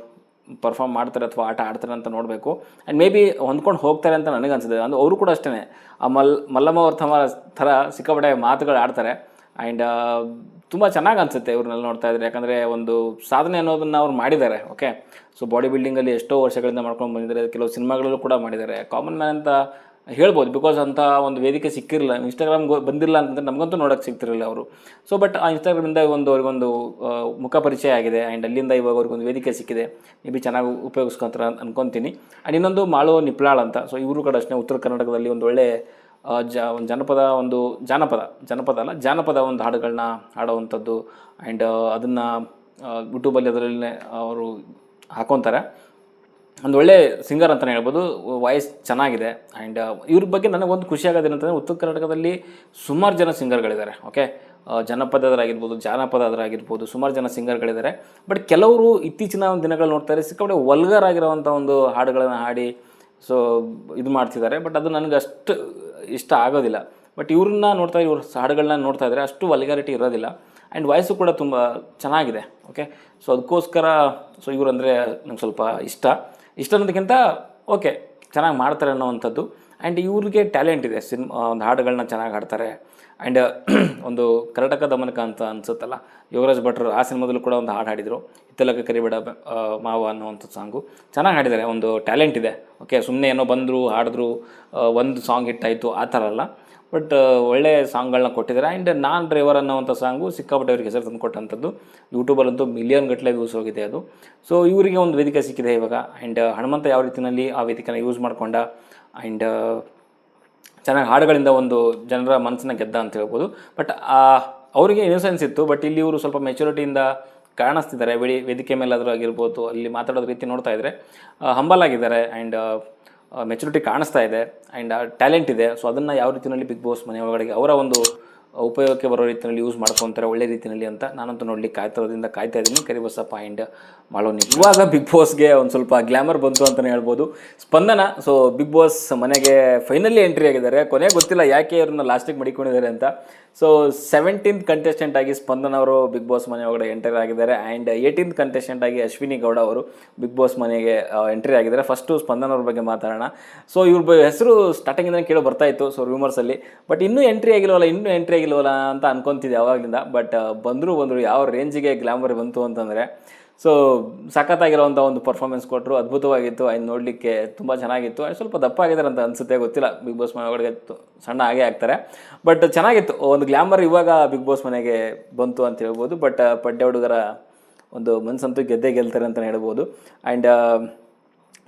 ಪರ್ಫಾರ್ಮ್ ಮಾಡ್ತಾರೆ ಅಥವಾ ಆಟ ಆಡ್ತಾರೆ ಅಂತ ನೋಡಬೇಕು. ಆ್ಯಂಡ್ ಮೇ ಬಿ ಹೊಂದ್ಕೊಂಡು ಹೋಗ್ತಾರೆ ಅಂತ ನನಗೆ ಅನಿಸಿದೆ. ಅಂದರೆ ಅವರು ಕೂಡ ಅಷ್ಟೇ ಮಲ್ಲಮ್ಮ ಅವ್ರ ಥರ ಸಿಕ್ಕಾಪಟ್ಟೆ ಮಾತುಗಳು ಆಡ್ತಾರೆ. ಆ್ಯಂಡ್ ತುಂಬ ಚೆನ್ನಾಗಿ ಅನಿಸುತ್ತೆ ಇವ್ರನ್ನೆಲ್ಲ ನೋಡ್ತಾ ಇದ್ದಾರೆ. ಯಾಕಂದರೆ ಒಂದು ಸಾಧನೆ ಅನ್ನೋದನ್ನು ಅವ್ರು ಮಾಡಿದ್ದಾರೆ. ಓಕೆ, ಸೊ ಬಾಡಿ ಬಿಲ್ಡಿಂಗಲ್ಲಿ ಎಷ್ಟೋ ವರ್ಷಗಳಿಂದ ಮಾಡ್ಕೊಂಡು ಬಂದಿದ್ದಾರೆ. ಕೆಲವು ಸಿನಿಮಾಗಳಲ್ಲೂ ಕೂಡ ಮಾಡಿದ್ದಾರೆ. ಕಾಮನ್ ಮ್ಯಾನ್ ಅಂತ ಹೇಳ್ಬೋದು, ಬಿಕಾಸ್ ಅಂಥ ಒಂದು ವೇದಿಕೆ ಸಿಕ್ಕಿರಲಿಲ್ಲ. ಇನ್ಸ್ಟಾಗ್ರಾಮ್ಗೆ ಬಂದಿಲ್ಲ ಅಂತಂದರೆ ನಮಗಂತೂ ನೋಡೋಕ್ಕೆ ಸಿಗ್ತಿರಲಿಲ್ಲ ಅವರು. ಸೊ ಬಟ್ ಆ ಇನ್ಸ್ಟಾಗ್ರಾಮಿಂದ ಅವ್ರಿಗೊಂದು ಮುಖ ಪರಿಚಯ ಆಗಿದೆ. ಆ್ಯಂಡ್ ಅಲ್ಲಿಂದ ಇವಾಗ ಅವ್ರಿಗೊಂದು ವೇದಿಕೆ ಸಿಕ್ಕಿದೆ. ಮೇ ಬಿ ಚೆನ್ನಾಗಿ ಉಪಯೋಗಿಸ್ಕೊಂತಾರೆ ಅನ್ಕೊತೀನಿ. ಆ್ಯಂಡ್ ಇನ್ನೊಂದು ಮಾಳು ನಿಪ್ಳಾಳ್ ಅಂತ. ಸೊ ಇವರು ಕೂಡ ಅಷ್ಟೇ ಉತ್ತರ ಕರ್ನಾಟಕದಲ್ಲಿ ಒಂದು ಒಳ್ಳೆ ಜಾನಪದ ಒಂದು ಹಾಡುಗಳನ್ನ ಹಾಡುವಂಥದ್ದು. ಆ್ಯಂಡ್ ಅದನ್ನು ಯೂಟ್ಯೂಬಲ್ಲಿ ಅದರಲ್ಲೇ ಅವರು ಹಾಕೊತಾರೆ. ಒಂದು ಒಳ್ಳೆ ಸಿಂಗರ್ ಅಂತಲೇ ಹೇಳ್ಬೋದು. ವಾಯ್ಸ್ ಚೆನ್ನಾಗಿದೆ. ಆ್ಯಂಡ್ ಇವ್ರ ಬಗ್ಗೆ ನನಗೊಂದು ಖುಷಿ ಆಗೋದೇನಂತಂದರೆ ಉತ್ತರ ಕರ್ನಾಟಕದಲ್ಲಿ ಸುಮಾರು ಜನ ಸಿಂಗರ್ಗಳಿದ್ದಾರೆ. ಓಕೆ, ಜಾನಪದರಾಗಿರ್ಬೋದು ಸುಮಾರು ಜನ ಸಿಂಗರ್ಗಳಿದ್ದಾರೆ. ಬಟ್ ಕೆಲವರು ಇತ್ತೀಚಿನ ಒಂದು ದಿನಗಳು ನೋಡ್ತಾರೆ ಸಿಕ್ಕಾಪಟ್ಟೆ ವಲ್ಗರ್ ಆಗಿರೋವಂಥ ಒಂದು ಹಾಡುಗಳನ್ನು ಹಾಡಿ ಸೊ ಇದು ಮಾಡ್ತಿದ್ದಾರೆ. ಬಟ್ ಅದು ನನಗೆ ಅಷ್ಟು ಇಷ್ಟ ಆಗೋದಿಲ್ಲ. ಬಟ್ ಇವ್ರನ್ನ ಇವ್ರ ಹಾಡುಗಳನ್ನ ನೋಡ್ತಾ ಇದ್ದರೆ ಅಷ್ಟು ವಲ್ಗಾರಿಟಿ ಇರೋದಿಲ್ಲ. ಆ್ಯಂಡ್ ವಾಯ್ಸು ಕೂಡ ತುಂಬ ಚೆನ್ನಾಗಿದೆ. ಓಕೆ, ಸೊ ಅದಕ್ಕೋಸ್ಕರ ಸೊ ಇವರಂದರೆ ನಂಗೆ ಸ್ವಲ್ಪ ಇಷ್ಟ ಅನ್ನೋದಕ್ಕಿಂತ ಓಕೆ ಚೆನ್ನಾಗಿ ಮಾಡ್ತಾರೆ ಅನ್ನೋವಂಥದ್ದು. ಆ್ಯಂಡ್ ಇವ್ರಿಗೆ ಟ್ಯಾಲೆಂಟ್ ಇದೆ. ಒಂದು ಹಾಡುಗಳನ್ನ ಚೆನ್ನಾಗಿ ಹಾಡ್ತಾರೆ. ಆ್ಯಂಡ್ ಒಂದು ಕರ್ನಾಟಕ ದಮನಕ ಅಂತ ಅನಿಸುತ್ತಲ್ಲ, ಯೋಗರಾಜ್ ಭಟ್ರು ಆ ಸಿನಿಮಾದಲ್ಲೂ ಕೂಡ ಒಂದು ಹಾಡು ಹಾಡಿದರು, ಹಿತ್ತಲಕ್ಕೆ ಕರಿಬೇಡ ಮಾವ ಅನ್ನೋವಂಥ ಸಾಂಗು ಚೆನ್ನಾಗಿ ಹಾಡಿದ್ದಾರೆ. ಒಂದು ಟ್ಯಾಲೆಂಟ್ ಇದೆ. ಓಕೆ, ಸುಮ್ಮನೆ ಏನೋ ಬಂದರು ಹಾಡಿದ್ರು ಒಂದು ಸಾಂಗ್ ಹಿಟ್ಟಾಯಿತು ಆ ಥರ ಅಲ್ಲ. ಬಟ್ ಒಳ್ಳೆಯ ಸಾಂಗ್ಗಳನ್ನ ಕೊಟ್ಟಿದ್ದಾರೆ. ಆ್ಯಂಡ್ ನಾನ್ ಡ್ರೈವರ್ ಅನ್ನೋವಂಥ ಸಾಂಗು ಸಿಕ್ಕಾಪಟ್ಟೆ ಅವ್ರಿಗೆ ಹೆಸರು ತಂದು ಕೊಟ್ಟಂಥದ್ದು. ಯೂಟ್ಯೂಬಲ್ಲಂತೂ ಮಿಲಿಯನ್ ಗಟ್ಟಲೆ ವ್ಯೂಸ್ ಹೋಗಿದೆ ಅದು. ಸೊ ಇವರಿಗೆ ಒಂದು ವೇದಿಕೆ ಸಿಕ್ಕಿದೆ ಇವಾಗ. ಆ್ಯಂಡ್ ಹನುಮಂತ ಯಾವ ರೀತಿಯಲ್ಲಿ ಆ ವೇದಿಕೆನ ಯೂಸ್ ಮಾಡಿಕೊಂಡ. ಆ್ಯಂಡ್ ಚೆನ್ನಾಗಿ ಹಾಡುಗಳಿಂದ ಒಂದು ಜನರ ಮನಸ್ಸನ್ನ ಗೆದ್ದ ಅಂತ ಹೇಳ್ಬೋದು. ಬಟ್ ಅವರಿಗೆ ಇನ್ನೋಸೆನ್ಸ್ ಇತ್ತು. ಬಟ್ ಇಲ್ಲಿ ಇವರು ಸ್ವಲ್ಪ ಮೆಚುರಿಟಿಯಿಂದ ಕಾಣಿಸ್ತಿದ್ದಾರೆ. ವೇದಿಕೆ ಮೇಲಾದರೂ ಆಗಿರ್ಬೋದು, ಅಲ್ಲಿ ಮಾತಾಡೋದು ರೀತಿ ನೋಡ್ತಾ ಇದ್ದರೆ ಹಂಬಲ್ ಆಗಿದ್ದಾರೆ. ಆ್ಯಂಡ್ ಮೆಚುರಿಟಿ ಕಾಣಿಸ್ತಾ ಇದೆ ಆ್ಯಂಡ್ ಟ್ಯಾಲೆಂಟ್ ಇದೆ. ಸೊ ಅದನ್ನು ಯಾವ ರೀತಿಯಲ್ಲಿ ಬಿಗ್ ಬಾಸ್ ಮನೆ ಒಳಗಡೆ ಅವರ ಒಂದು ಉಪಯೋಗಕ್ಕೆ ಬರೋ ರೀತಿಯಲ್ಲಿ ಯೂಸ್ ಮಾಡ್ಕೊತಾರೆ ಒಳ್ಳೆ ರೀತಿಯಲ್ಲಿ ಅಂತ ನಾನಂತೂ ನೋಡ್ಲಿಕ್ಕೆ ಕಾಯ್ತಾ ಇದ್ದೀನಿ. ಕರಿಬಸಪ್ಪ ಆ್ಯಂಡ್ ಮಾಳೋನಿ ಇವಾಗ ಬಿಗ್ ಬಾಸ್ಗೆ ಒಂದು ಸ್ವಲ್ಪ ಗ್ಲಾಮರ್ ಬಂತು ಅಂತಲೇ ಹೇಳ್ಬೋದು. ಸ್ಪಂದನ ಸೊ ಬಿಗ್ ಬಾಸ್ ಮನೆಗೆ ಫೈನಲಿ ಎಂಟ್ರಿ ಆಗಿದ್ದಾರೆ. ಕೊನೆಗೆ ಗೊತ್ತಿಲ್ಲ ಯಾಕೆ ಅವ್ರನ್ನ ಲಾಸ್ಟಿಗೆ ಮಡಿಕೊಂಡಿದ್ದಾರೆ ಅಂತ. ಸೊ 17th ಕಂಟೆಸ್ಟೆಂಟ್ ಆಗಿ ಸ್ಪಂದನ ಅವರು ಬಿಗ್ ಬಾಸ್ ಮನೆ ಒಳಗಡೆ ಎಂಟ್ರಿ ಆಗಿದ್ದಾರೆ ಆ್ಯಂಡ್ 18th ಕಂಟೆಸ್ಟೆಂಟ್ ಆಗಿ ಅಶ್ವಿನಿ ಗೌಡ ಅವರು ಬಿಗ್ ಬಾಸ್ ಮನೆಗೆ ಎಂಟ್ರಿ ಆಗಿದ್ದಾರೆ. ಫಸ್ಟು ಸ್ಪಂದನ ಅವ್ರ ಬಗ್ಗೆ ಮಾತಾಡೋಣ. ಸೊ ಇವ್ರ ಹೆಸರು ಸ್ಟಾರ್ಟಿಂಗಿಂದ ಕೇಳೋ ಬರ್ತಾ ಇತ್ತು ಸೊ ರೂಮರ್ಸಲ್ಲಿ. ಬಟ್ ಇನ್ನೂ ಎಂಟ್ರಿ ಆಗಿಲ್ವಲ್ಲ ಅಂತ ಅನ್ಕೊತಿದ್ದೆ ಅವಾಗಲಿಂದ. ಬಟ್ ಬಂದರು ಯಾವ ರೇಂಜಿಗೆ ಗ್ಲಾಮರ್ ಬಂತು ಅಂತಂದರೆ ಸೊ ಸಖತ್ತಾಗಿರೋವಂಥ ಒಂದು ಪರ್ಫಾರ್ಮೆನ್ಸ್ ಕೊಟ್ಟರು. ಅದ್ಭುತವಾಗಿತ್ತು. ಆಯ್ತು ನೋಡಲಿಕ್ಕೆ ತುಂಬ ಚೆನ್ನಾಗಿತ್ತು. ಸ್ವಲ್ಪ ದಪ್ಪ ಆಗಿದ್ದಾರೆ ಅಂತ ಅನಿಸುತ್ತೆ, ಗೊತ್ತಿಲ್ಲ. ಬಿಗ್ ಬಾಸ್ ಮನೆ ಒಳಗಡೆ ಸಣ್ಣ ಹಾಗೆ ಆಗ್ತಾರೆ. ಬಟ್ ಚೆನ್ನಾಗಿತ್ತು. ಒಂದು ಗ್ಲಾಮರ್ ಇವಾಗ ಬಿಗ್ ಬಾಸ್ ಮನೆಗೆ ಬಂತು ಅಂತ ಹೇಳ್ಬೋದು. ಬಟ್ ಪಡ್ಡೆ ಹುಡುಗರ ಒಂದು ಮನಸ್ಸಂತೂ ಗೆಲ್ತಾರೆ ಅಂತಲೇ ಹೇಳ್ಬೋದು. ಆ್ಯಂಡ್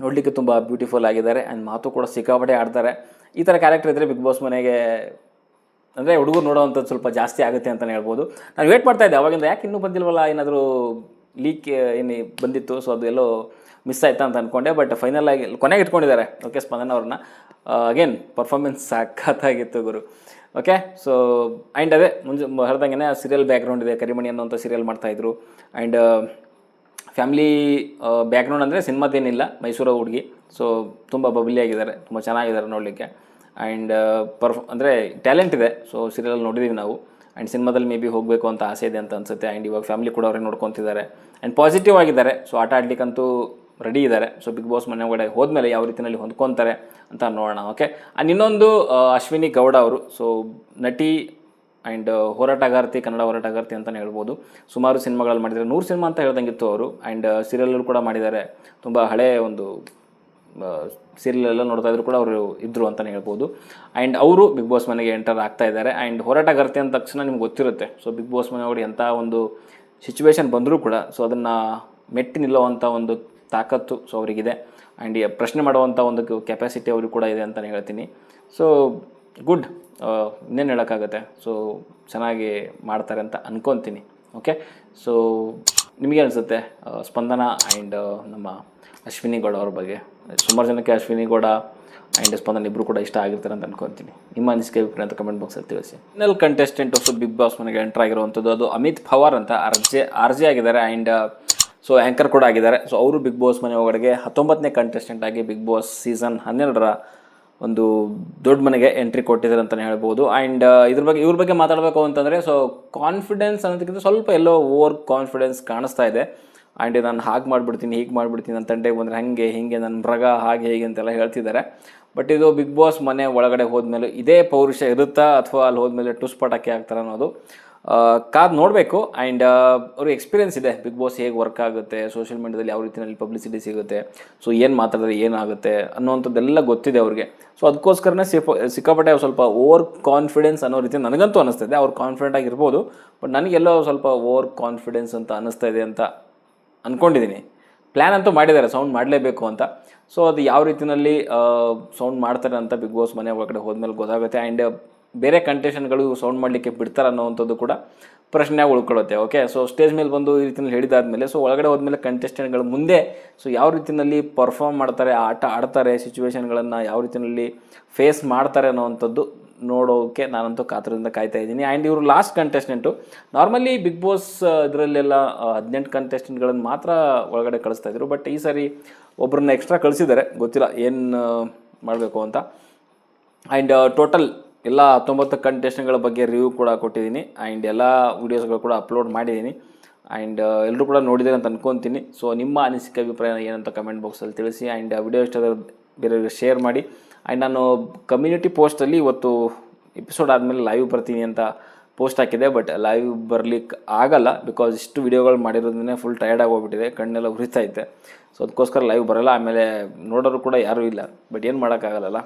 ನೋಡಲಿಕ್ಕೆ ತುಂಬ ಬ್ಯೂಟಿಫುಲ್ ಆಗಿದ್ದಾರೆ ಆ್ಯಂಡ್ ಮಾತು ಕೂಡ ಸಿಕ್ಕಾಪಟ್ಟೆ ಆಡ್ತಾರೆ. ಈ ಥರ ಕ್ಯಾರೆಕ್ಟರ್ ಇದ್ದರೆ ಬಿಗ್ ಬಾಸ್ ಮನೆಗೆ ಅಂದರೆ ಹುಡುಗರು ನೋಡೋವಂಥದ್ದು ಸ್ವಲ್ಪ ಜಾಸ್ತಿ ಆಗುತ್ತೆ ಅಂತಲೇ ಹೇಳ್ಬೋದು. ನಾನು ವೇಟ್ ಮಾಡ್ತಾಯಿದ್ದೆ ಅವಾಗಿಂದ, ಯಾಕೆ ಇನ್ನೂ ಬಂದಿಲ್ವಲ್ಲ, ಏನಾದರೂ ಲೀಕ್ ಏನು ಬಂದಿತ್ತು ಸೊ ಅದು ಎಲ್ಲೋ ಮಿಸ್ ಆಯ್ತಾ ಅಂತ ಅಂದ್ಕೊಂಡೆ. ಬಟ್ ಫೈನಲ್ ಆಗಿ ಕೊನೆಗೆ ಇಟ್ಕೊಂಡಿದ್ದಾರೆ ಓಕೆ ಸ್ಪಂದನ ಅವ್ರನ್ನ. ಅಗೇನ್ ಪರ್ಫಾರ್ಮೆನ್ಸ್ ಸಖತ್ತಾಗಿತ್ತು ಗುರು. ಓಕೆ ಸೊ ಆ್ಯಂಡ್ ಅದೇ ಹೇಳ್ದಂಗೆ ಸೀರಿಯಲ್ ಬ್ಯಾಕ್ಗ್ರೌಂಡ್ ಇದೆ. ಕರಿಮಣಿ ಅನ್ನೋಂಥ ಸೀರಿಯಲ್ ಮಾಡ್ತಾಯಿದ್ರು. ಆ್ಯಂಡ್ ಫ್ಯಾಮಿಲಿ ಬ್ಯಾಕ್ಗ್ರೌಂಡ್ ಅಂದರೆ ಸಿನಿಮಾದೇನಿಲ್ಲ, ಮೈಸೂರು ಹುಡುಗಿ. ಸೊ ತುಂಬ ಬಬ್ಲಿ ಆಗಿದ್ದಾರೆ, ತುಂಬ ಚೆನ್ನಾಗಿದ್ದಾರೆ ನೋಡಲಿಕ್ಕೆ. ಆ್ಯಂಡ್ ಅಂದರೆ ಟ್ಯಾಲೆಂಟ್ ಇದೆ. ಸೊ ಸೀರಿಯಲ್ ನೋಡಿದ್ದೀವಿ ನಾವು. ಆ್ಯಂಡ್ ಸಿನಿಮಾದಲ್ಲಿ ಮೇ ಬಿ ಹೋಗಬೇಕು ಅಂತ ಆಸೆ ಇದೆ ಅಂತ ಅನಿಸುತ್ತೆ. ಆ್ಯಂಡ್ ಇವಾಗ ಫ್ಯಾಮಿಲಿ ಕೂಡ ಅವರೇ ನೋಡ್ಕೊತಿದ್ದಾರೆ ಆ್ಯಂಡ್ ಪಾಸಿಟಿವ್ ಆಗಿದ್ದಾರೆ. ಸೊ ಆಟ ಆಡ್ಲಿಕ್ಕಂತೂ ರೆಡಿ ಇದ್ದಾರೆ. ಸೊ ಬಿಗ್ ಬಾಸ್ ಮನೆ ಒಳಗಡೆ ಹೋದ್ಮೇಲೆ ಯಾವ ರೀತಿಯಲ್ಲಿ ಹೊಂದ್ಕೊತಾರೆ ಅಂತ ನೋಡೋಣ. ಓಕೆ ಆ್ಯಂಡ್ ಇನ್ನೊಂದು ಅಶ್ವಿನಿ ಗೌಡ ಅವರು ಸೊ ನಟಿ ಆ್ಯಂಡ್ ಹೋರಾಟಗಾರ್ತಿ, ಕನ್ನಡ ಹೋರಾಟಗಾರ್ತಿ ಅಂತಲೇ ಹೇಳ್ಬೋದು. ಸುಮಾರು ಸಿನಿಮಾಗಳಲ್ಲಿ ಮಾಡಿದ್ದಾರೆ, 100 ಸಿನಿಮಾ ಅಂತ ಹೇಳ್ದಂಗಿತ್ತು ಅವರು. ಆ್ಯಂಡ್ ಸೀರಿಯಲ್ ಕೂಡ ಮಾಡಿದ್ದಾರೆ. ತುಂಬ ಹಳೆಯ ಒಂದು ಸೀರಿಯಲೆಲ್ಲ ನೋಡ್ತಾ ಇದ್ರು ಕೂಡ ಅವರು ಇದ್ದರು ಅಂತಲೇ ಹೇಳ್ಬೋದು. ಆ್ಯಂಡ್ ಅವರು ಬಿಗ್ ಬಾಸ್ ಮನೆಗೆ ಎಂಟರ್ ಆಗ್ತಾ ಇದ್ದಾರೆ. ಆ್ಯಂಡ್ ಹೋರಾಟಗಾರ್ತಿ ಅಂದ ತಕ್ಷಣ ನಿಮ್ಗೆ ಗೊತ್ತಿರುತ್ತೆ ಸೊ ಬಿಗ್ ಬಾಸ್ ಮನೆ ಒಳಗಡೆ ಎಂಥ ಒಂದು ಸಿಚುವೇಶನ್ ಬಂದರೂ ಕೂಡ ಸೊ ಅದನ್ನು ಮೆಟ್ಟಿ ನಿಲ್ಲುವಂಥ ಒಂದು ತಾಕತ್ತು ಸೊ ಅವರಿಗಿದೆ. ಆ್ಯಂಡ್ ಪ್ರಶ್ನೆ ಮಾಡುವಂಥ ಒಂದು ಕೆಪಾಸಿಟಿ ಅವ್ರಿಗೆ ಕೂಡ ಇದೆ ಅಂತಲೇ ಹೇಳ್ತೀನಿ. ಸೊ ಗುಡ್, ಇನ್ನೇನು ಹೇಳೋಕ್ಕಾಗುತ್ತೆ. ಸೊ ಚೆನ್ನಾಗಿ ಮಾಡ್ತಾರೆ ಅಂತ ಅಂದ್ಕೊತೀನಿ. ಓಕೆ ಸೊ ನಿಮಗೆ ಅನಿಸುತ್ತೆ ಸ್ಪಂದನ ಆ್ಯಂಡ್ ನಮ್ಮ ಅಶ್ವಿನಿ ಗೌಡ ಅವ್ರ ಬಗ್ಗೆ? ಸುಮಾರು ಜನಕ್ಕೆ ಅಶ್ವಿನಿ ಗೌಡ ಆ್ಯಂಡ್ ಸ್ಪಂದನ ಇಬ್ಬರು ಕೂಡ ಇಷ್ಟ ಆಗಿರ್ತಾರೆ ಅಂತ ಅಂದ್ಕೊತೀನಿ. ನಿಮ್ಮ ಅನಿಸಿಕೆ ಅಭಿಪ್ರಾಯ ಅಂತ ಕಮೆಂಟ್ ಬಾಕ್ಸಲ್ಲಿ ತಿಳಿಸಿ. Final contestant of big boss ಮನೆಗೆ ಎಂಟರ್ ಆಗಿರುವಂಥದ್ದು ಅದು ಅಮಿತ್ ಪವಾರ್ ಅಂತ ಆರ್ ಜೆ ಆಗಿದ್ದಾರೆ. ಆ್ಯಂಡ್ ಸೊ ಆ್ಯಂಕರ್ ಕೂಡ ಆಗಿದ್ದಾರೆ. ಸೊ ಅವರು ಬಿಗ್ ಬಾಸ್ ಮನೆ ಒಳಗಡೆ 19ನೇ ಕಂಟೆಸ್ಟೆಂಟ್ ಆಗಿ ಬಿಗ್ ಬಾಸ್ ಸೀಸನ್ 12ರ ಒಂದು ದೊಡ್ಡ ಮನೆಗೆ ಎಂಟ್ರಿ ಕೊಟ್ಟಿದ್ದಾರೆ ಅಂತಲೇ ಹೇಳ್ಬೋದು. ಆ್ಯಂಡ್ ಇವ್ರ ಬಗ್ಗೆ ಮಾತಾಡಬೇಕು ಅಂತಂದರೆ ಸೊ ಕಾನ್ಫಿಡೆನ್ಸ್ ಅನ್ನೋದಕ್ಕಿಂತ ಸ್ವಲ್ಪ ಎಲ್ಲೋ ಓವರ್ ಕಾನ್ಫಿಡೆನ್ಸ್ ಕಾಣಿಸ್ತಾ ಇದೆ. ಆ್ಯಂಡ್ ನಾನು ಹಾಗೆ ಮಾಡಿಬಿಡ್ತೀನಿ, ಹೀಗೆ ಮಾಡಿಬಿಡ್ತೀನಿ, ನನ್ನ ತಂಟೆಗೆ ಬಂದರೆ ಹಾಗೆ ಹೀಗೆ, ನನ್ನ ಮೃಗ ಹಾಗೆ ಹೇಗೆ ಅಂತೆಲ್ಲ ಹೇಳ್ತಿದ್ದಾರೆ. ಬಟ್ ಇದು ಬಿಗ್ ಬಾಸ್ ಮನೆ ಒಳಗಡೆ ಹೋದ್ಮೇಲೆ ಇದೇ ಪೌರುಷ ಇರುತ್ತಾ ಅಥವಾ ಅಲ್ಲಿ ಹೋದ್ಮೇಲೆ ಟುಸ್ ಪಟಾಕಿ ಆಗ್ತಾರೆ ಅನ್ನೋದು ಕಾದು ನೋಡಬೇಕು. ಆ್ಯಂಡ್ ಅವ್ರಿಗೆ ಎಕ್ಸ್ಪೀರಿಯನ್ಸ್ ಇದೆ, ಬಿಗ್ ಬಾಸ್ ಹೇಗೆ ವರ್ಕ್ ಆಗುತ್ತೆ, ಸೋಷಿಯಲ್ ಮೀಡಿಯಾದಲ್ಲಿ ಯಾವ ರೀತಿಯಲ್ಲಿ ಪಬ್ಲಿಸಿಟಿ ಸಿಗುತ್ತೆ, ಸೊ ಏನು ಮಾತಾಡಿದ್ರೆ ಏನಾಗುತ್ತೆ ಅನ್ನೋವಂಥದ್ದೆಲ್ಲ ಗೊತ್ತಿದೆ ಅವ್ರಿಗೆ. ಸೊ ಅದಕ್ಕೋಸ್ಕರನೇ ಸಿಕ್ಕಾಪಟ್ಟೆ ಸ್ವಲ್ಪ ಓವರ್ ಕಾನ್ಫಿಡೆನ್ಸ್ ಅನ್ನೋ ರೀತಿ ನನಗಂತೂ ಅನ್ನಿಸ್ತಿದೆ. ಅವ್ರು ಕಾನ್ಫಿಡೆಂಟ್ ಆಗಿರ್ಬೋದು, ಬಟ್ ನನಗೆಲ್ಲೋ ಸ್ವಲ್ಪ ಓವರ್ ಕಾನ್ಫಿಡೆನ್ಸ್ ಅಂತ ಅನ್ನಿಸ್ತಾ ಇದೆ ಅಂತ ಅಂದ್ಕೊಂಡಿದ್ದೀನಿ. ಪ್ಲ್ಯಾನ್ ಅಂತೂ ಮಾಡಿದ್ದಾರೆ ಸೌಂಡ್ ಮಾಡಲೇಬೇಕು ಅಂತ. ಸೊ ಅದು ಯಾವ ರೀತಿಯಲ್ಲಿ ಸೌಂಡ್ ಮಾಡ್ತಾರೆ ಅಂತ ಬಿಗ್ ಬಾಸ್ ಮನೆ ಒಳಗಡೆ ಹೋದ್ಮೇಲೆ ಗೊತ್ತಾಗುತ್ತೆ. ಆ್ಯಂಡ್ ಬೇರೆ ಕಂಟೆಸ್ಟೆಂಟ್ಗಳು ಸೌಂಡ್ ಮಾಡಲಿಕ್ಕೆ ಬಿಡ್ತಾರೆ ಅನ್ನೋವಂಥದ್ದು ಕೂಡ ಪ್ರಶ್ನೆಯಾಗಿ ಉಳ್ಕೊಳ್ಳುತ್ತೆ. ಓಕೆ ಸೊ ಸ್ಟೇಜ್ ಮೇಲೆ ಬಂದು ಈ ರೀತಿಯಲ್ಲಿ ಹೇಳಿದಾದ್ಮೇಲೆ ಸೊ ಒಳಗಡೆ ಹೋದ್ಮೇಲೆ ಕಂಟೆಸ್ಟೆಂಟ್ಗಳು ಮುಂದೆ ಸೊ ಯಾವ ರೀತಿಯಲ್ಲಿ ಪರ್ಫಾರ್ಮ್ ಮಾಡ್ತಾರೆ, ಆಟ ಆಡ್ತಾರೆ, ಸಿಚುವೇಶನ್ಗಳನ್ನು ಯಾವ ರೀತಿಯಲ್ಲಿ ಫೇಸ್ ಮಾಡ್ತಾರೆ ಅನ್ನೋವಂಥದ್ದು ನೋಡೋಕ್ಕೆ ನಾನಂತೂ ಕಾತರದಿಂದ ಕಾಯ್ತಾ ಇದ್ದೀನಿ. ಆ್ಯಂಡ್ ಇವರು last contestant. Normally big boss ಇದರಲ್ಲೆಲ್ಲ 18 ಕಂಟೆಸ್ಟೆಂಟ್ಗಳನ್ನು ಮಾತ್ರ ಒಳಗಡೆ ಕಳಿಸ್ತಾಯಿದ್ರು. ಬಟ್ ಈ ಸಾರಿ ಒಬ್ಬರನ್ನ ಎಕ್ಸ್ಟ್ರಾ ಕಳಿಸಿದ್ದಾರೆ, ಗೊತ್ತಿಲ್ಲ ಏನು ಮಾಡಬೇಕು ಅಂತ. ಆ್ಯಂಡ್ ಟೋಟಲ್ ಎಲ್ಲ 19 ಕಂಟೆಸ್ಟೆಂಟ್ಗಳ ಬಗ್ಗೆ ರಿವ್ಯೂ ಕೂಡ ಕೊಟ್ಟಿದ್ದೀನಿ. ಆ್ಯಂಡ್ ಎಲ್ಲ ವೀಡಿಯೋಸ್ಗಳು ಕೂಡ ಅಪ್ಲೋಡ್ ಮಾಡಿದ್ದೀನಿ. ಆ್ಯಂಡ್ ಎಲ್ಲರೂ ಕೂಡ ನೋಡಿದ್ದಾರೆ ಅಂತ ಅಂದ್ಕೊತೀನಿ. ಸೊ ನಿಮ್ಮ ಅನಿಸಿಕೆ ಅಭಿಪ್ರಾಯ ಏನಂತ ಕಮೆಂಟ್ ಬಾಕ್ಸಲ್ಲಿ ತಿಳಿಸಿ. ಆ್ಯಂಡ್ ವಿಡಿಯೋ ಇಷ್ಟ ಬೇರೆಯವ್ರಿಗೆ ಶೇರ್ ಮಾಡಿ. ಆ್ಯಂಡ್ ನಾನು ಕಮ್ಯುನಿಟಿ ಪೋಸ್ಟಲ್ಲಿ ಇವತ್ತು ಎಪಿಸೋಡ್ ಆದಮೇಲೆ ಲೈವ್ ಬರ್ತೀನಿ ಅಂತ ಪೋಸ್ಟ್ ಹಾಕಿದೆ. ಬಟ್ ಲೈವ್ ಬರಲಿಕ್ಕೆ ಆಗಲ್ಲ, ಬಿಕಾಸ್ ಇಷ್ಟು ವಿಡಿಯೋಗಳು ಮಾಡಿರೋದನ್ನೇ ಫುಲ್ ಟಯರ್ಡ್ ಆಗೋಗ್ಬಿಟ್ಟಿದೆ, ಕಣ್ಣೆಲ್ಲ ಉರಿತೈತೆ. ಸೊ ಅದಕ್ಕೋಸ್ಕರ ಲೈವ್ ಬರೋಲ್ಲ. ಆಮೇಲೆ ನೋಡೋರು ಕೂಡ ಯಾರೂ ಇಲ್ಲ, ಬಟ್ ಏನು ಮಾಡೋಕ್ಕಾಗಲ್ಲ.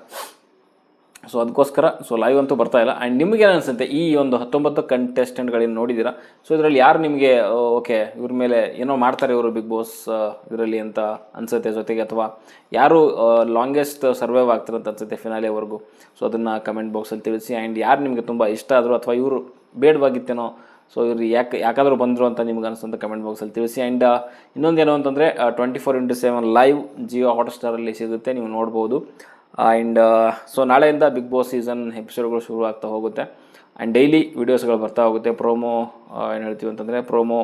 ಸೊ ಅದಕ್ಕೋಸ್ಕರ ಸೊ ಲೈವ್ ಅಂತೂ ಬರ್ತಾ ಇಲ್ಲ. ಆ್ಯಂಡ್ ನಿಮಗೆ ಏನು ಅನಿಸುತ್ತೆ ಈ ಒಂದು 19 ಕಂಟೆಸ್ಟೆಂಟ್ಗಳೇನು ನೋಡಿದ್ದೀರಾ? ಸೊ ಇದರಲ್ಲಿ ಯಾರು ನಿಮಗೆ ಓಕೆ ಇವ್ರ ಮೇಲೆ ಏನೋ ಮಾಡ್ತಾರೆ ಇವರು ಬಿಗ್ ಬಾಸ್ ಇದರಲ್ಲಿ ಅಂತ ಅನಿಸುತ್ತೆ ಜೊತೆಗೆ, ಅಥವಾ ಯಾರು ಲಾಂಗೆಸ್ಟ್ ಸರ್ವೈವ್ ಆಗ್ತಾರಂತ ಅನಿಸುತ್ತೆ ಫಿನಾಲೆವರೆಗೂ? ಸೊ ಅದನ್ನು ಕಮೆಂಟ್ ಬಾಕ್ಸಲ್ಲಿ ತಿಳಿಸಿ. ಆ್ಯಂಡ್ ಯಾರು ನಿಮಗೆ ತುಂಬ ಇಷ್ಟ ಆದರೂ ಅಥವಾ ಇವರು ಬೇಡವಾಗಿತ್ತೇನೋ ಸೊ ಇವ್ರು ಯಾಕಾದರೂ ಬಂದರು ಅಂತ ನಿಮ್ಗೆ ಅನಿಸ್ತಂತ ಕಮೆಂಟ್ ಬಾಕ್ಸಲ್ಲಿ ತಿಳಿಸಿ. ಆ್ಯಂಡ್ ಇನ್ನೊಂದೇನು ಅಂತಂದರೆ 24x7 ಲೈವ್ ಜಿಯೋ ಹಾಟ್ಸ್ಟಾರಲ್ಲಿ ಸಿಗುತ್ತೆ, ನೀವು ನೋಡ್ಬೋದು. ಆ್ಯಂಡ್ ಸೊ ನಾಳೆಯಿಂದ ಬಿಗ್ ಬಾಸ್ ಸೀಸನ್ ಎಪಿಸೋಡ್ಗಳು ಶುರು ಆಗ್ತಾ ಹೋಗುತ್ತೆ. ಆ್ಯಂಡ್ ಡೈಲಿ ವೀಡಿಯೋಸ್ಗಳು ಬರ್ತಾ ಹೋಗುತ್ತೆ. ಪ್ರೋಮೋ ಏನು ಹೇಳ್ತೀವಿ ಅಂತಂದರೆ ಪ್ರೋಮೋ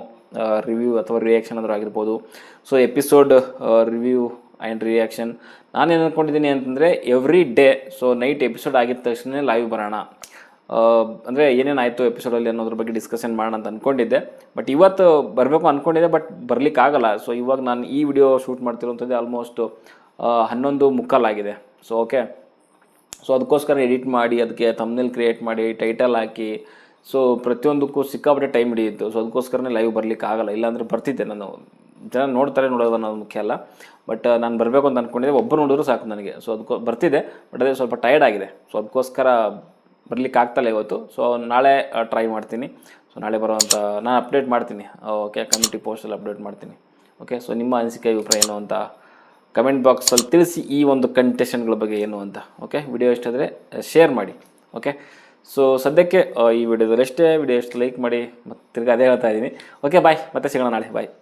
ರಿವ್ಯೂ ಅಥವಾ ರಿಯಾಕ್ಷನ್ ಆದರೂ ಆಗಿರ್ಬೋದು. So episode review and reaction ನಾನೇನು ಅಂದ್ಕೊಂಡಿದ್ದೀನಿ ಅಂತಂದರೆ every day so night episode ಆಗಿದ ತಕ್ಷಣ ಲೈವ್ ಬರೋಣ, ಅಂದರೆ ಏನೇನಾಯಿತು ಎಪಿಸೋಡಲ್ಲಿ ಅನ್ನೋದ್ರ ಬಗ್ಗೆ ಡಿಸ್ಕಷನ್ ಮಾಡೋಣ ಅಂತ ಅಂದ್ಕೊಂಡಿದ್ದೆ. ಬಟ್ ಇವತ್ತು ಬರಬೇಕು ಅಂದ್ಕೊಂಡಿದ್ದೆ, ಬಟ್ ಬರಲಿಕ್ಕಾಗಲ್ಲ. ಸೊ ಇವಾಗ ನಾನು ಈ ವಿಡಿಯೋ ಶೂಟ್ ಮಾಡ್ತಿರೋಂಥದ್ದು ಆಲ್ಮೋಸ್ಟ್ 11:15 ಆಗಿದೆ. ಸೊ ಓಕೆ, ಸೊ ಅದಕ್ಕೋಸ್ಕರ ಎಡಿಟ್ ಮಾಡಿ ಅದಕ್ಕೆ ಥಂಬ್ನೇಲ್ ಕ್ರಿಯೇಟ್ ಮಾಡಿ ಟೈಟಲ್ ಹಾಕಿ ಸೊ ಪ್ರತಿಯೊಂದಕ್ಕೂ ಸಿಕ್ಕಾಪಟ್ಟೆ ಟೈಮ್ ಹಿಡಿಯಿತು. ಸೊ ಅದಕ್ಕೋಸ್ಕರನೇ ಲೈವ್ ಬರಲಿಕ್ಕಾಗಲ್ಲ, ಇಲ್ಲಾಂದರೆ ಬರ್ತಿದ್ದೆ. ನಾನು ಜನ ನೋಡೋದು ಅನ್ನೋದು ಮುಖ್ಯ ಅಲ್ಲ, ಬಟ್ ನಾನು ಬರಬೇಕು ಅಂತ ಅಂದ್ಕೊಂಡಿದ್ದೆ. ಒಬ್ಬರು ನೋಡಿದ್ರು ಸಾಕು ನನಗೆ. ಸೊ ಅದಕ್ಕೋ ಬರ್ತಿದ್ದೆ, ಬಟ್ ಅದೇ ಸ್ವಲ್ಪ ಟಯರ್ಡ್ ಆಗಿದೆ. ಸೊ ಅದಕ್ಕೋಸ್ಕರ ಬರಲಿಕ್ಕೆ ಆಗ್ತಾಯಿಲ್ಲ ಇವತ್ತು. ಸೊ ನಾಳೆ ಟ್ರೈ ಮಾಡ್ತೀನಿ. ಸೊ ನಾಳೆ ಬರೋವಂಥ ನಾನು ಅಪ್ಡೇಟ್ ಮಾಡ್ತೀನಿ. ಓಕೆ, ಕಮ್ಯುನಿಟಿ ಪೋಸ್ಟಲ್ಲಿ ಅಪ್ಡೇಟ್ ಮಾಡ್ತೀನಿ. ಓಕೆ, ಸೊ ನಿಮ್ಮ ಅನಿಸಿಕೆ ಅಭಿಪ್ರಾಯ ಏನು ಅಂತ ಕಮೆಂಟ್ ಬಾಕ್ಸಲ್ಲಿ ತಿಳಿಸಿ, ಈ ಒಂದು ಕಂಟೆಸ್ಟೆಂಟ್ಗಳ ಬಗ್ಗೆ ಏನು ಅಂತ. ಓಕೆ, ವಿಡಿಯೋ ಇಷ್ಟ ಆದರೆ ಶೇರ್ ಮಾಡಿ. ಓಕೆ, ಸೊ ಸದ್ಯಕ್ಕೆ ಈ ವಿಡಿಯೋದಲ್ಲಿ ವಿಡಿಯೋ ಎಷ್ಟು ಲೈಕ್ ಮಾಡಿ, ಮತ್ತು ತಿರ್ಗಿ ಅದೇ ಹೇಳ್ತಾ ಇದ್ದೀನಿ. ಓಕೆ, ಬಾಯ್, ಮತ್ತೆ ಸಿಗೋಣ ನಾಳೆ. ಬಾಯ್.